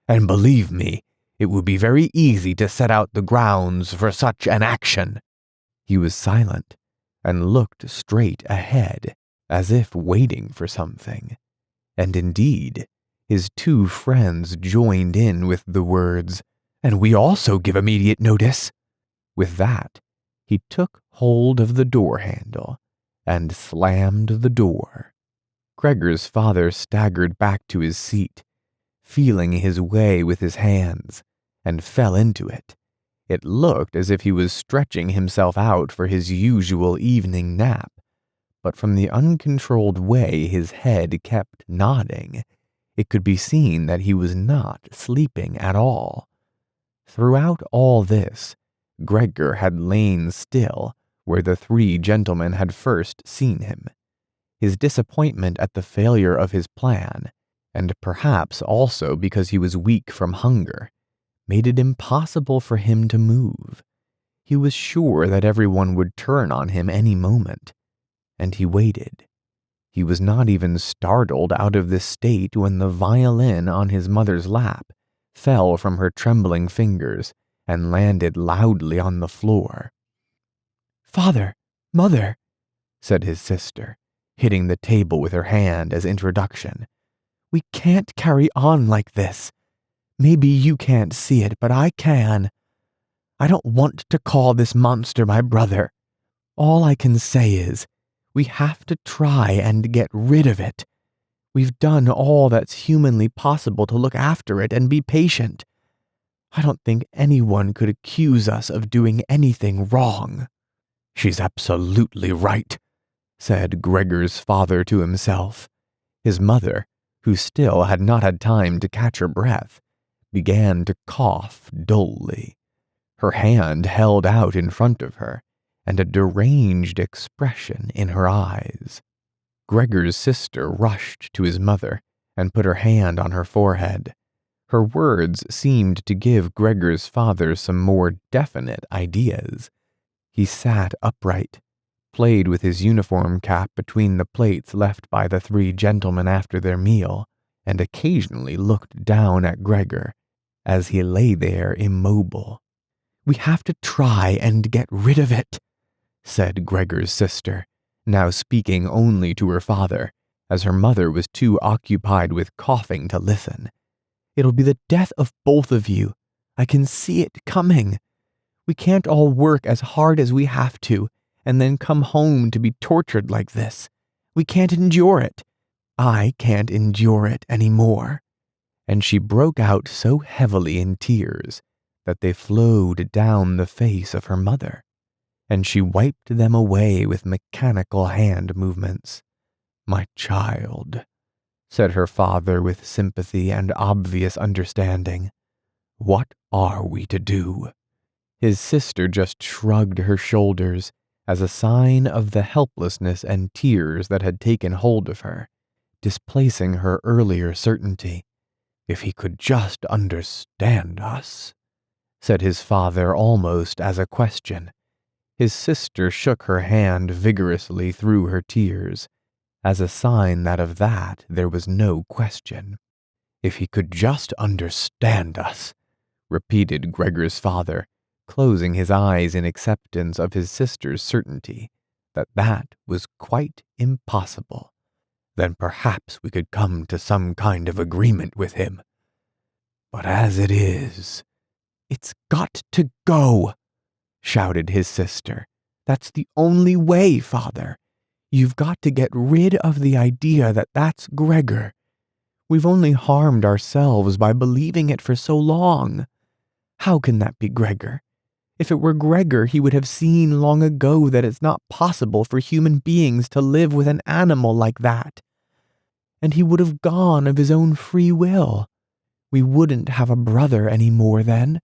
and believe me, it will be very easy to set out the grounds for such an action." He was silent and looked straight ahead, as if waiting for something. And indeed, his two friends joined in with the words, "And we also give immediate notice." With that, he took hold of the door handle and slammed the door. Gregor's father staggered back to his seat, feeling his way with his hands, and fell into it. It looked as if he was stretching himself out for his usual evening nap, but from the uncontrolled way his head kept nodding, it could be seen that he was not sleeping at all. Throughout all this, Gregor had lain still where the three gentlemen had first seen him. His disappointment at the failure of his plan, and perhaps also because he was weak from hunger, made it impossible for him to move. He was sure that everyone would turn on him any moment, and he waited. He was not even startled out of this state when the violin on his mother's lap fell from her trembling fingers and landed loudly on the floor. "Father, Mother," said his sister, hitting the table with her hand as introduction. "We can't carry on like this. Maybe you can't see it, but I can. I don't want to call this monster my brother. All I can say is, we have to try and get rid of it. We've done all that's humanly possible to look after it and be patient. I don't think anyone could accuse us of doing anything wrong." "She's absolutely right," said Gregor's father to himself. His mother, who still had not had time to catch her breath, began to cough dully. Her hand held out in front of her, and a deranged expression in her eyes. Gregor's sister rushed to his mother and put her hand on her forehead. Her words seemed to give Gregor's father some more definite ideas. He sat upright, played with his uniform cap between the plates left by the three gentlemen after their meal, and occasionally looked down at Gregor as he lay there immobile. "We have to try and get rid of it," said Gregor's sister, now speaking only to her father, as her mother was too occupied with coughing to listen. "It'll be the death of both of you. I can see it coming. We can't all work as hard as we have to, and then come home to be tortured like this. We can't endure it. I can't endure it any more." And she broke out so heavily in tears that they flowed down the face of her mother, and she wiped them away with mechanical hand movements. "My child," said her father with sympathy and obvious understanding, "what are we to do?" His sister just shrugged her shoulders as a sign of the helplessness and tears that had taken hold of her, displacing her earlier certainty. "If he could just understand us," said his father almost as a question. His sister shook her hand vigorously through her tears, as a sign that of that there was no question. "If he could just understand us," repeated Gregor's father, closing his eyes in acceptance of his sister's certainty that that was quite impossible. then perhaps we could come to some kind of agreement with him. But as it is, it's got to go, shouted his sister. That's the only way, Father. You've got to get rid of the idea that that's Gregor. We've only harmed ourselves by believing it for so long. How can that be Gregor? If it were Gregor, he would have seen long ago that it's not possible for human beings to live with an animal like that. And he would have gone of his own free will. We wouldn't have a brother any more then,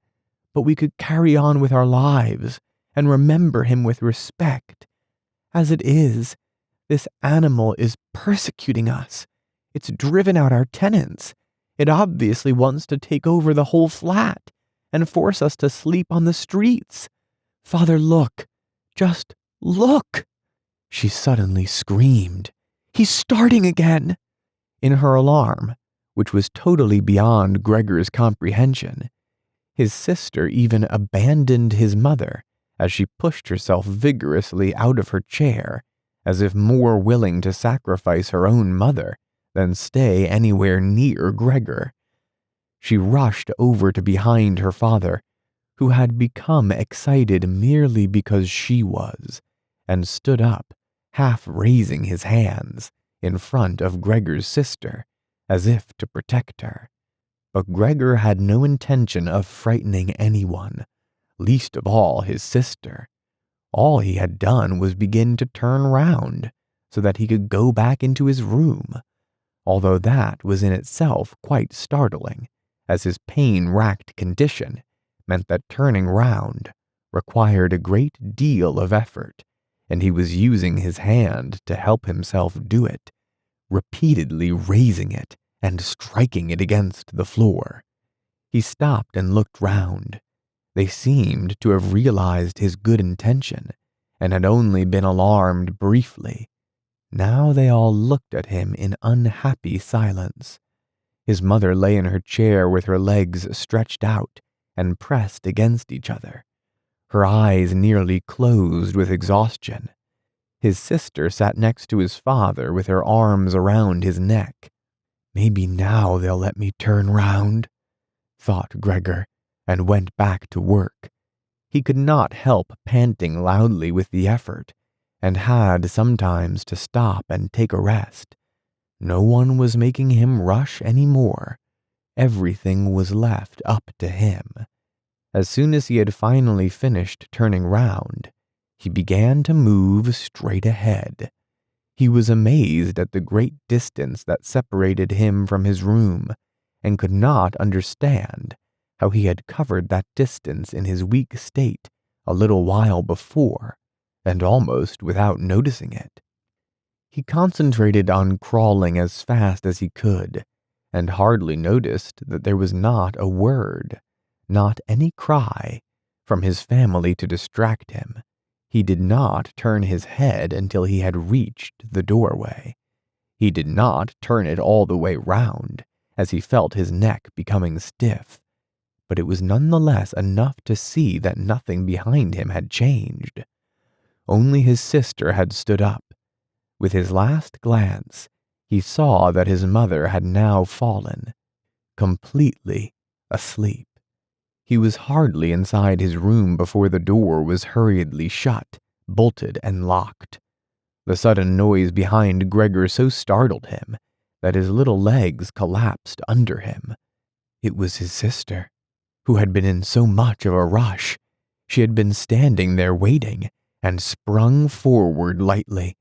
but we could carry on with our lives and remember him with respect. As it is, this animal is persecuting us. It's driven out our tenants. It obviously wants to take over the whole flat and force us to sleep on the streets. Father, look. Just look. She suddenly screamed. He's starting again. In her alarm, which was totally beyond Gregor's comprehension, his sister even abandoned his mother as she pushed herself vigorously out of her chair, as if more willing to sacrifice her own mother than stay anywhere near Gregor. She rushed over to behind her father, who had become excited merely because she was, and stood up, half raising his hands, in front of Gregor's sister, as if to protect her. But Gregor had no intention of frightening anyone, least of all his sister. All he had done was begin to turn round, so that he could go back into his room, although that was in itself quite startling, as his pain-racked condition meant that turning round required a great deal of effort, and he was using his hand to help himself do it, repeatedly raising it and striking it against the floor. He stopped and looked round. They seemed to have realized his good intention and had only been alarmed briefly. Now they all looked at him in unhappy silence. His mother lay in her chair with her legs stretched out and pressed against each other, her eyes nearly closed with exhaustion. His sister sat next to his father with her arms around his neck. Maybe now they'll let me turn round, thought Gregor, and went back to work. He could not help panting loudly with the effort, and had sometimes to stop and take a rest. No one was making him rush any more. Everything was left up to him. As soon as he had finally finished turning round, he began to move straight ahead. He was amazed at the great distance that separated him from his room, and could not understand how he had covered that distance in his weak state a little while before, and almost without noticing it. He concentrated on crawling as fast as he could, and hardly noticed that there was not a word, not any cry, from his family to distract him. He did not turn his head until he had reached the doorway. He did not turn it all the way round, as he felt his neck becoming stiff, but it was nonetheless enough to see that nothing behind him had changed. Only his sister had stood up. With his last glance, he saw that his mother had now fallen, completely asleep. He was hardly inside his room before the door was hurriedly shut, bolted, and locked. The sudden noise behind Gregor so startled him that his little legs collapsed under him. It was his sister, who had been in so much of a rush. She had been standing there waiting, and sprung forward lightly.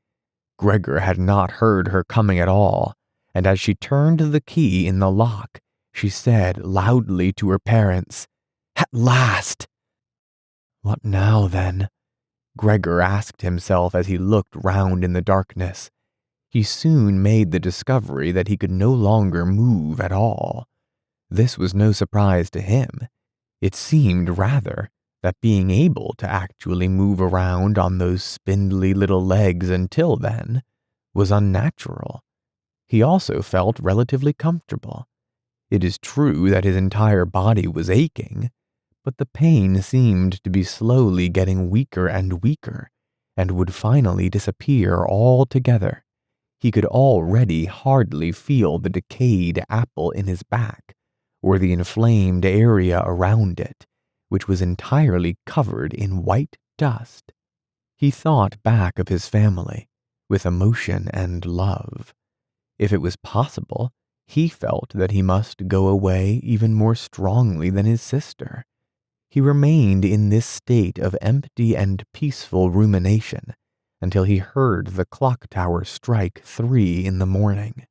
Gregor had not heard her coming at all, and as she turned the key in the lock, she said loudly to her parents, "At last!" What now, then? Gregor asked himself as he looked round in the darkness. He soon made the discovery that he could no longer move at all. This was no surprise to him. It seemed rather that being able to actually move around on those spindly little legs until then was unnatural. He also felt relatively comfortable. It is true that his entire body was aching, but the pain seemed to be slowly getting weaker and weaker, and would finally disappear altogether. He could already hardly feel the decayed apple in his back, or the inflamed area around it, which was entirely covered in white dust. He thought back of his family, with emotion and love. If it was possible, he felt that he must go away even more strongly than his sister. He remained in this state of empty and peaceful rumination until he heard the clock tower strike 3 in the morning.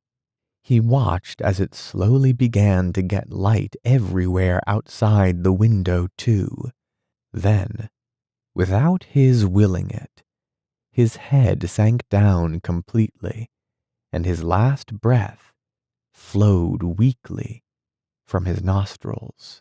He watched as it slowly began to get light everywhere outside the window, too. Then, without his willing it, his head sank down completely, and his last breath flowed weakly from his nostrils.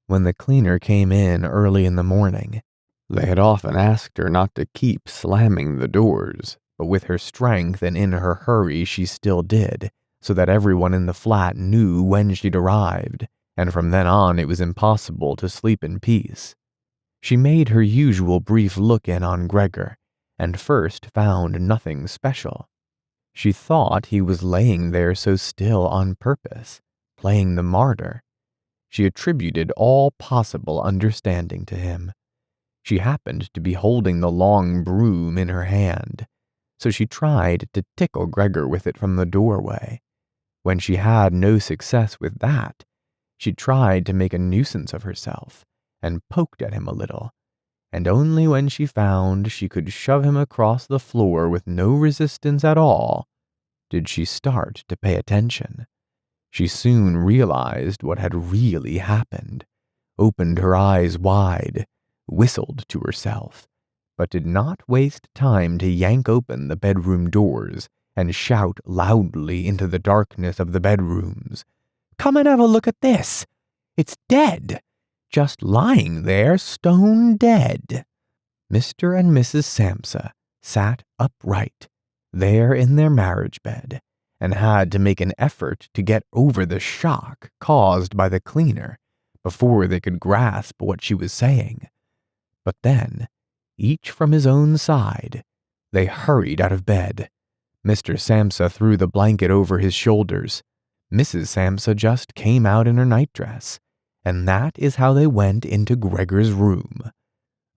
When the cleaner came in early in the morning, they had often asked her not to keep slamming the doors, but with her strength and in her hurry she still did, so that everyone in the flat knew when she'd arrived, and from then on it was impossible to sleep in peace. She made her usual brief look-in on Gregor, and first found nothing special. She thought he was laying there so still on purpose, playing the martyr. She attributed all possible understanding to him. She happened to be holding the long broom in her hand, so she tried to tickle Gregor with it from the doorway. When she had no success with that, she tried to make a nuisance of herself and poked at him a little, and only when she found she could shove him across the floor with no resistance at all did she start to pay attention. She soon realized what had really happened, opened her eyes wide, whistled to herself, but did not waste time to yank open the bedroom doors and shout loudly into the darkness of the bedrooms, "Come and have a look at this! It's dead! Just lying there, stone dead!" Mr. and Mrs. Samsa sat upright, there in their marriage bed, and had to make an effort to get over the shock caused by the cleaner before they could grasp what she was saying. But then, each from his own side, they hurried out of bed. Mr. Samsa threw the blanket over his shoulders. Mrs. Samsa just came out in her nightdress, and that is how they went into Gregor's room.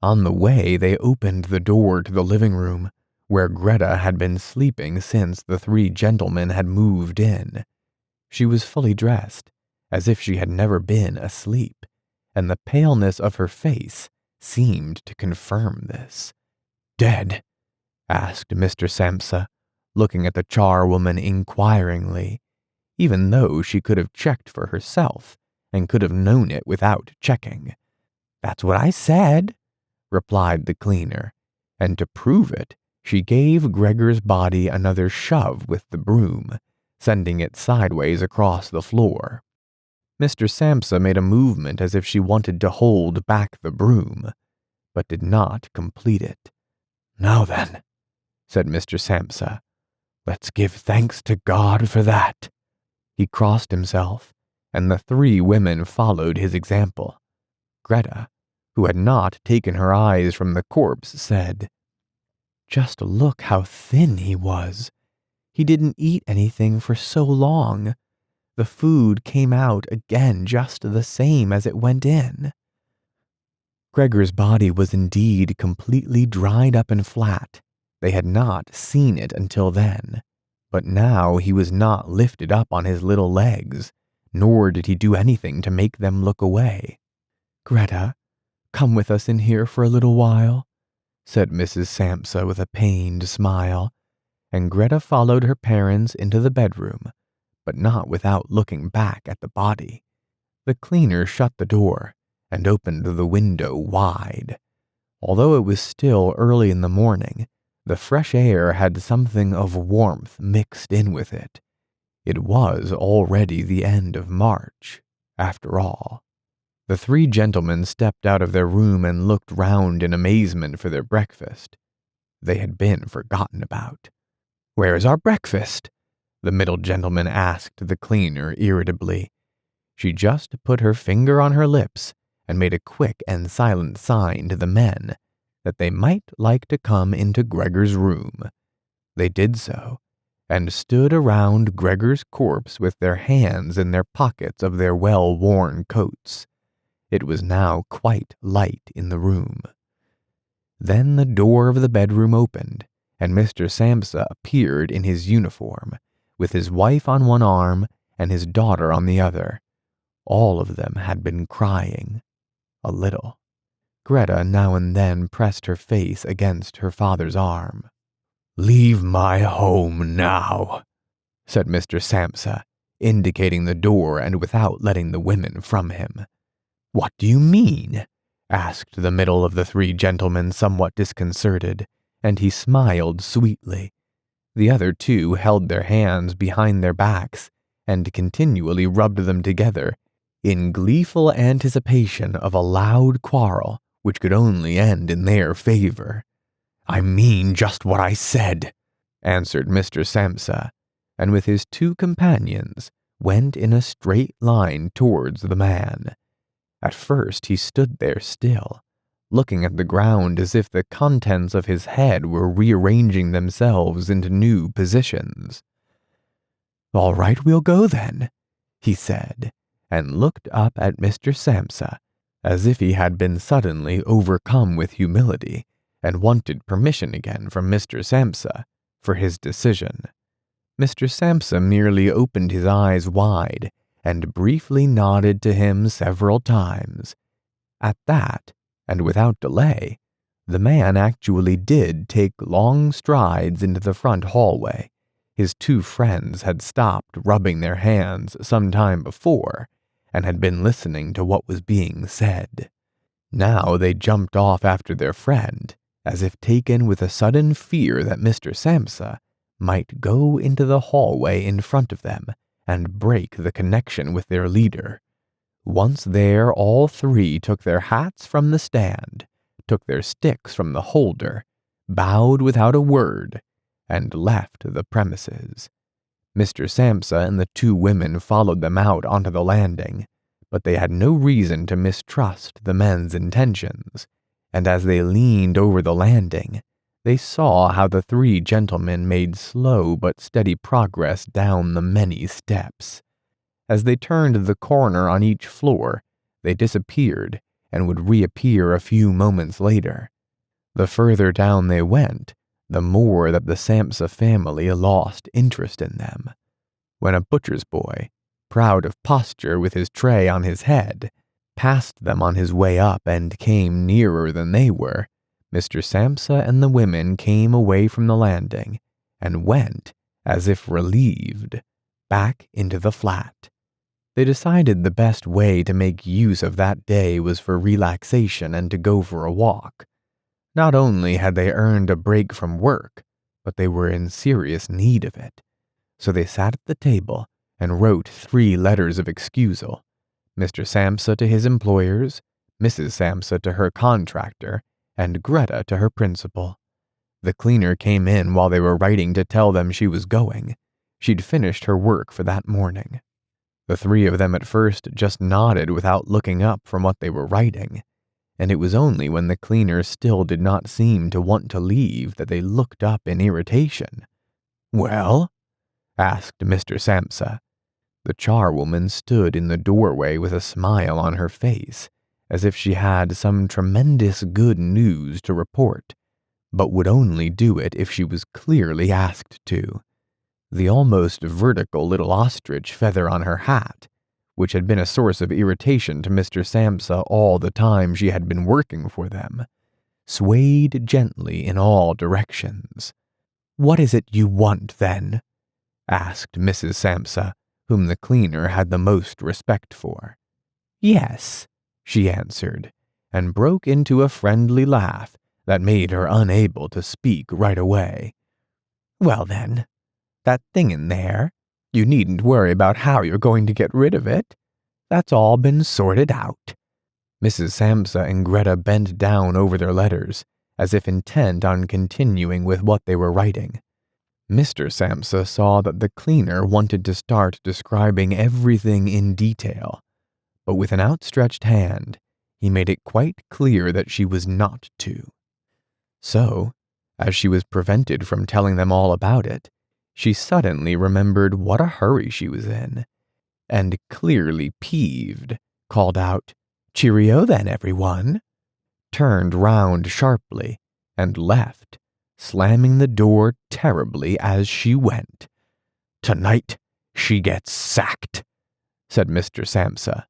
On the way, they opened the door to the living room, where Greta had been sleeping since the 3 gentlemen had moved in. She was fully dressed, as if she had never been asleep, and the paleness of her face seemed to confirm this. "Dead?" asked Mr. Samsa, looking at the charwoman inquiringly, even though she could have checked for herself and could have known it without checking. "That's what I said," replied the cleaner, and to prove it, she gave Gregor's body another shove with the broom, sending it sideways across the floor. Mr. Samsa made a movement as if she wanted to hold back the broom, but did not complete it. "Now then," said Mr. Samsa, "let's give thanks to God for that." He crossed himself, and the 3 women followed his example. Greta, who had not taken her eyes from the corpse, said, "Just look how thin he was. He didn't eat anything for so long. The food came out again just the same as it went in." Gregor's body was indeed completely dried up and flat. They had not seen it until then, but now he was not lifted up on his little legs, nor did he do anything to make them look away. "Greta, come with us in here for a little while," said Mrs. Samsa with a pained smile, and Greta followed her parents into the bedroom, but not without looking back at the body. The cleaner shut the door and opened the window wide. Although it was still early in the morning, the fresh air had something of warmth mixed in with it. It was already the end of March, after all. The 3 gentlemen stepped out of their room and looked round in amazement for their breakfast. They had been forgotten about. "Where's our breakfast?" the middle gentleman asked the cleaner irritably. She just put her finger on her lips and made a quick and silent sign to the men that they might like to come into Gregor's room. They did so, and stood around Gregor's corpse with their hands in their pockets of their well-worn coats. It was now quite light in the room. Then the door of the bedroom opened, and Mr. Samsa appeared in his uniform, with his wife on one arm and his daughter on the other. All of them had been crying. A little. Greta now and then pressed her face against her father's arm. "Leave my home now," said Mr. Samsa, indicating the door and without letting the women from him. "What do you mean?" asked the middle of the three gentlemen, somewhat disconcerted, and he smiled sweetly. The other two held their hands behind their backs and continually rubbed them together in gleeful anticipation of a loud quarrel which could only end in their favor. "I mean just what I said," answered Mr. Samsa, and with his two companions went in a straight line towards the man. At first he stood there still, looking at the ground as if the contents of his head were rearranging themselves into new positions. "All right, we'll go then," he said, and looked up at Mr. Samsa as if he had been suddenly overcome with humility and wanted permission again from Mr. Samsa for his decision. Mr. Samsa merely opened his eyes wide and briefly nodded to him several times. At that, and without delay, the man actually did take long strides into the front hallway. His two friends had stopped rubbing their hands some time before and had been listening to what was being said. Now they jumped off after their friend, as if taken with a sudden fear that Mr. Samsa might go into the hallway in front of them and break the connection with their leader. Once there, all three took their hats from the stand, took their sticks from the holder, bowed without a word, and left the premises. Mr. Samsa and the two women followed them out onto the landing, but they had no reason to mistrust the men's intentions, and as they leaned over the landing, they saw how the three gentlemen made slow but steady progress down the many steps. As they turned the corner on each floor, they disappeared and would reappear a few moments later. The further down they went, the more that the Samsa family lost interest in them. When a butcher's boy, proud of posture with his tray on his head, passed them on his way up and came nearer than they were, Mr. Samsa and the women came away from the landing and went, as if relieved, back into the flat. They decided the best way to make use of that day was for relaxation and to go for a walk. Not only had they earned a break from work, but they were in serious need of it. So they sat at the table and wrote 3 letters of excusal, Mr. Samsa to his employers, Mrs. Samsa to her contractor, and Greta to her principal. The cleaner came in while they were writing to tell them she was going. She'd finished her work for that morning. The 3 of them at first just nodded without looking up from what they were writing, and it was only when the cleaner still did not seem to want to leave that they looked up in irritation. "Well?" asked Mr. Samsa. The charwoman stood in the doorway with a smile on her face, as if she had some tremendous good news to report, but would only do it if she was clearly asked to. The almost vertical little ostrich feather on her hat, which had been a source of irritation to Mr. Samsa all the time she had been working for them, swayed gently in all directions. "What is it you want, then?" asked Mrs. Samsa, whom the cleaner had the most respect for. "Yes," she answered, and broke into a friendly laugh that made her unable to speak right away. "Well then, that thing in there, you needn't worry about how you're going to get rid of it. That's all been sorted out." Mrs. Samsa and Greta bent down over their letters, as if intent on continuing with what they were writing. Mr. Samsa saw that the cleaner wanted to start describing everything in detail, but with an outstretched hand, he made it quite clear that she was not to. So, as she was prevented from telling them all about it, she suddenly remembered what a hurry she was in, and clearly peeved, called out, "Cheerio then, everyone," turned round sharply, and left, slamming the door terribly as she went. "Tonight she gets sacked," said Mr. Samsa,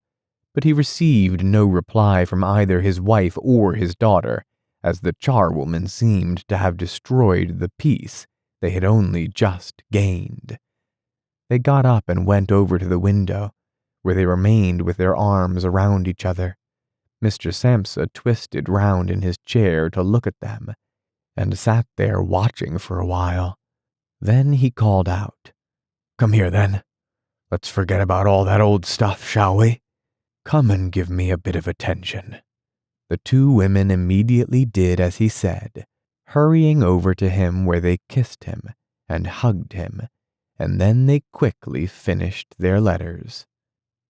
but he received no reply from either his wife or his daughter, as the charwoman seemed to have destroyed the peace they had only just gained. They got up and went over to the window, where they remained with their arms around each other. Mr. Samsa twisted round in his chair to look at them, and sat there watching for a while. Then he called out, "Come here, then. Let's forget about all that old stuff, shall we? Come and give me a bit of attention." The two women immediately did as he said, hurrying over to him where they kissed him and hugged him, and then they quickly finished their letters.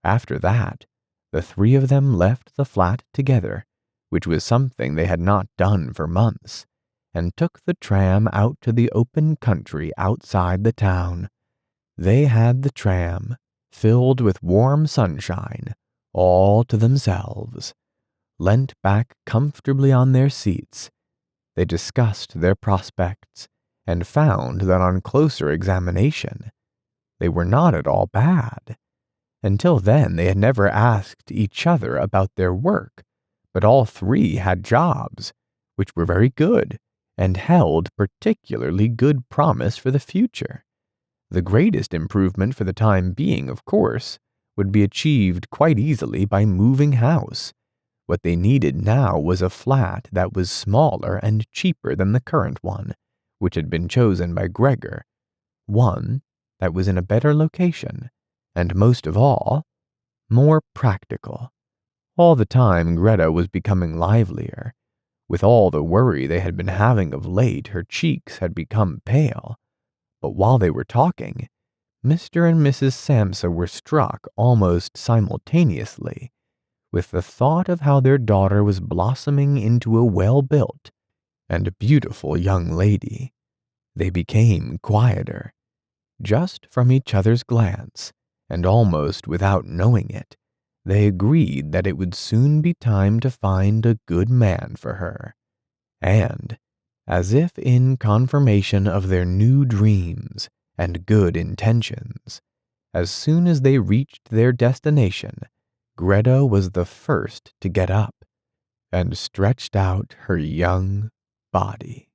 After that, the three of them left the flat together, which was something they had not done for months, and took the tram out to the open country outside the town. They had the tram, filled with warm sunshine, all to themselves. Leant back comfortably on their seats, they discussed their prospects, and found that on closer examination, they were not at all bad. Until then, they had never asked each other about their work, but all three had jobs, which were very good, and held particularly good promise for the future. The greatest improvement for the time being, of course, would be achieved quite easily by moving house. What they needed now was a flat that was smaller and cheaper than the current one, which had been chosen by Gregor. One that was in a better location, and most of all, more practical. All the time Greta was becoming livelier. With all the worry they had been having of late, her cheeks had become pale. But while they were talking, Mr. and Mrs. Samsa were struck almost simultaneously with the thought of how their daughter was blossoming into a well-built and beautiful young lady. They became quieter, just from each other's glance, and almost without knowing it, they agreed that it would soon be time to find a good man for her. And, as if in confirmation of their new dreams and good intentions, as soon as they reached their destination, Greta was the first to get up, and stretched out her young body.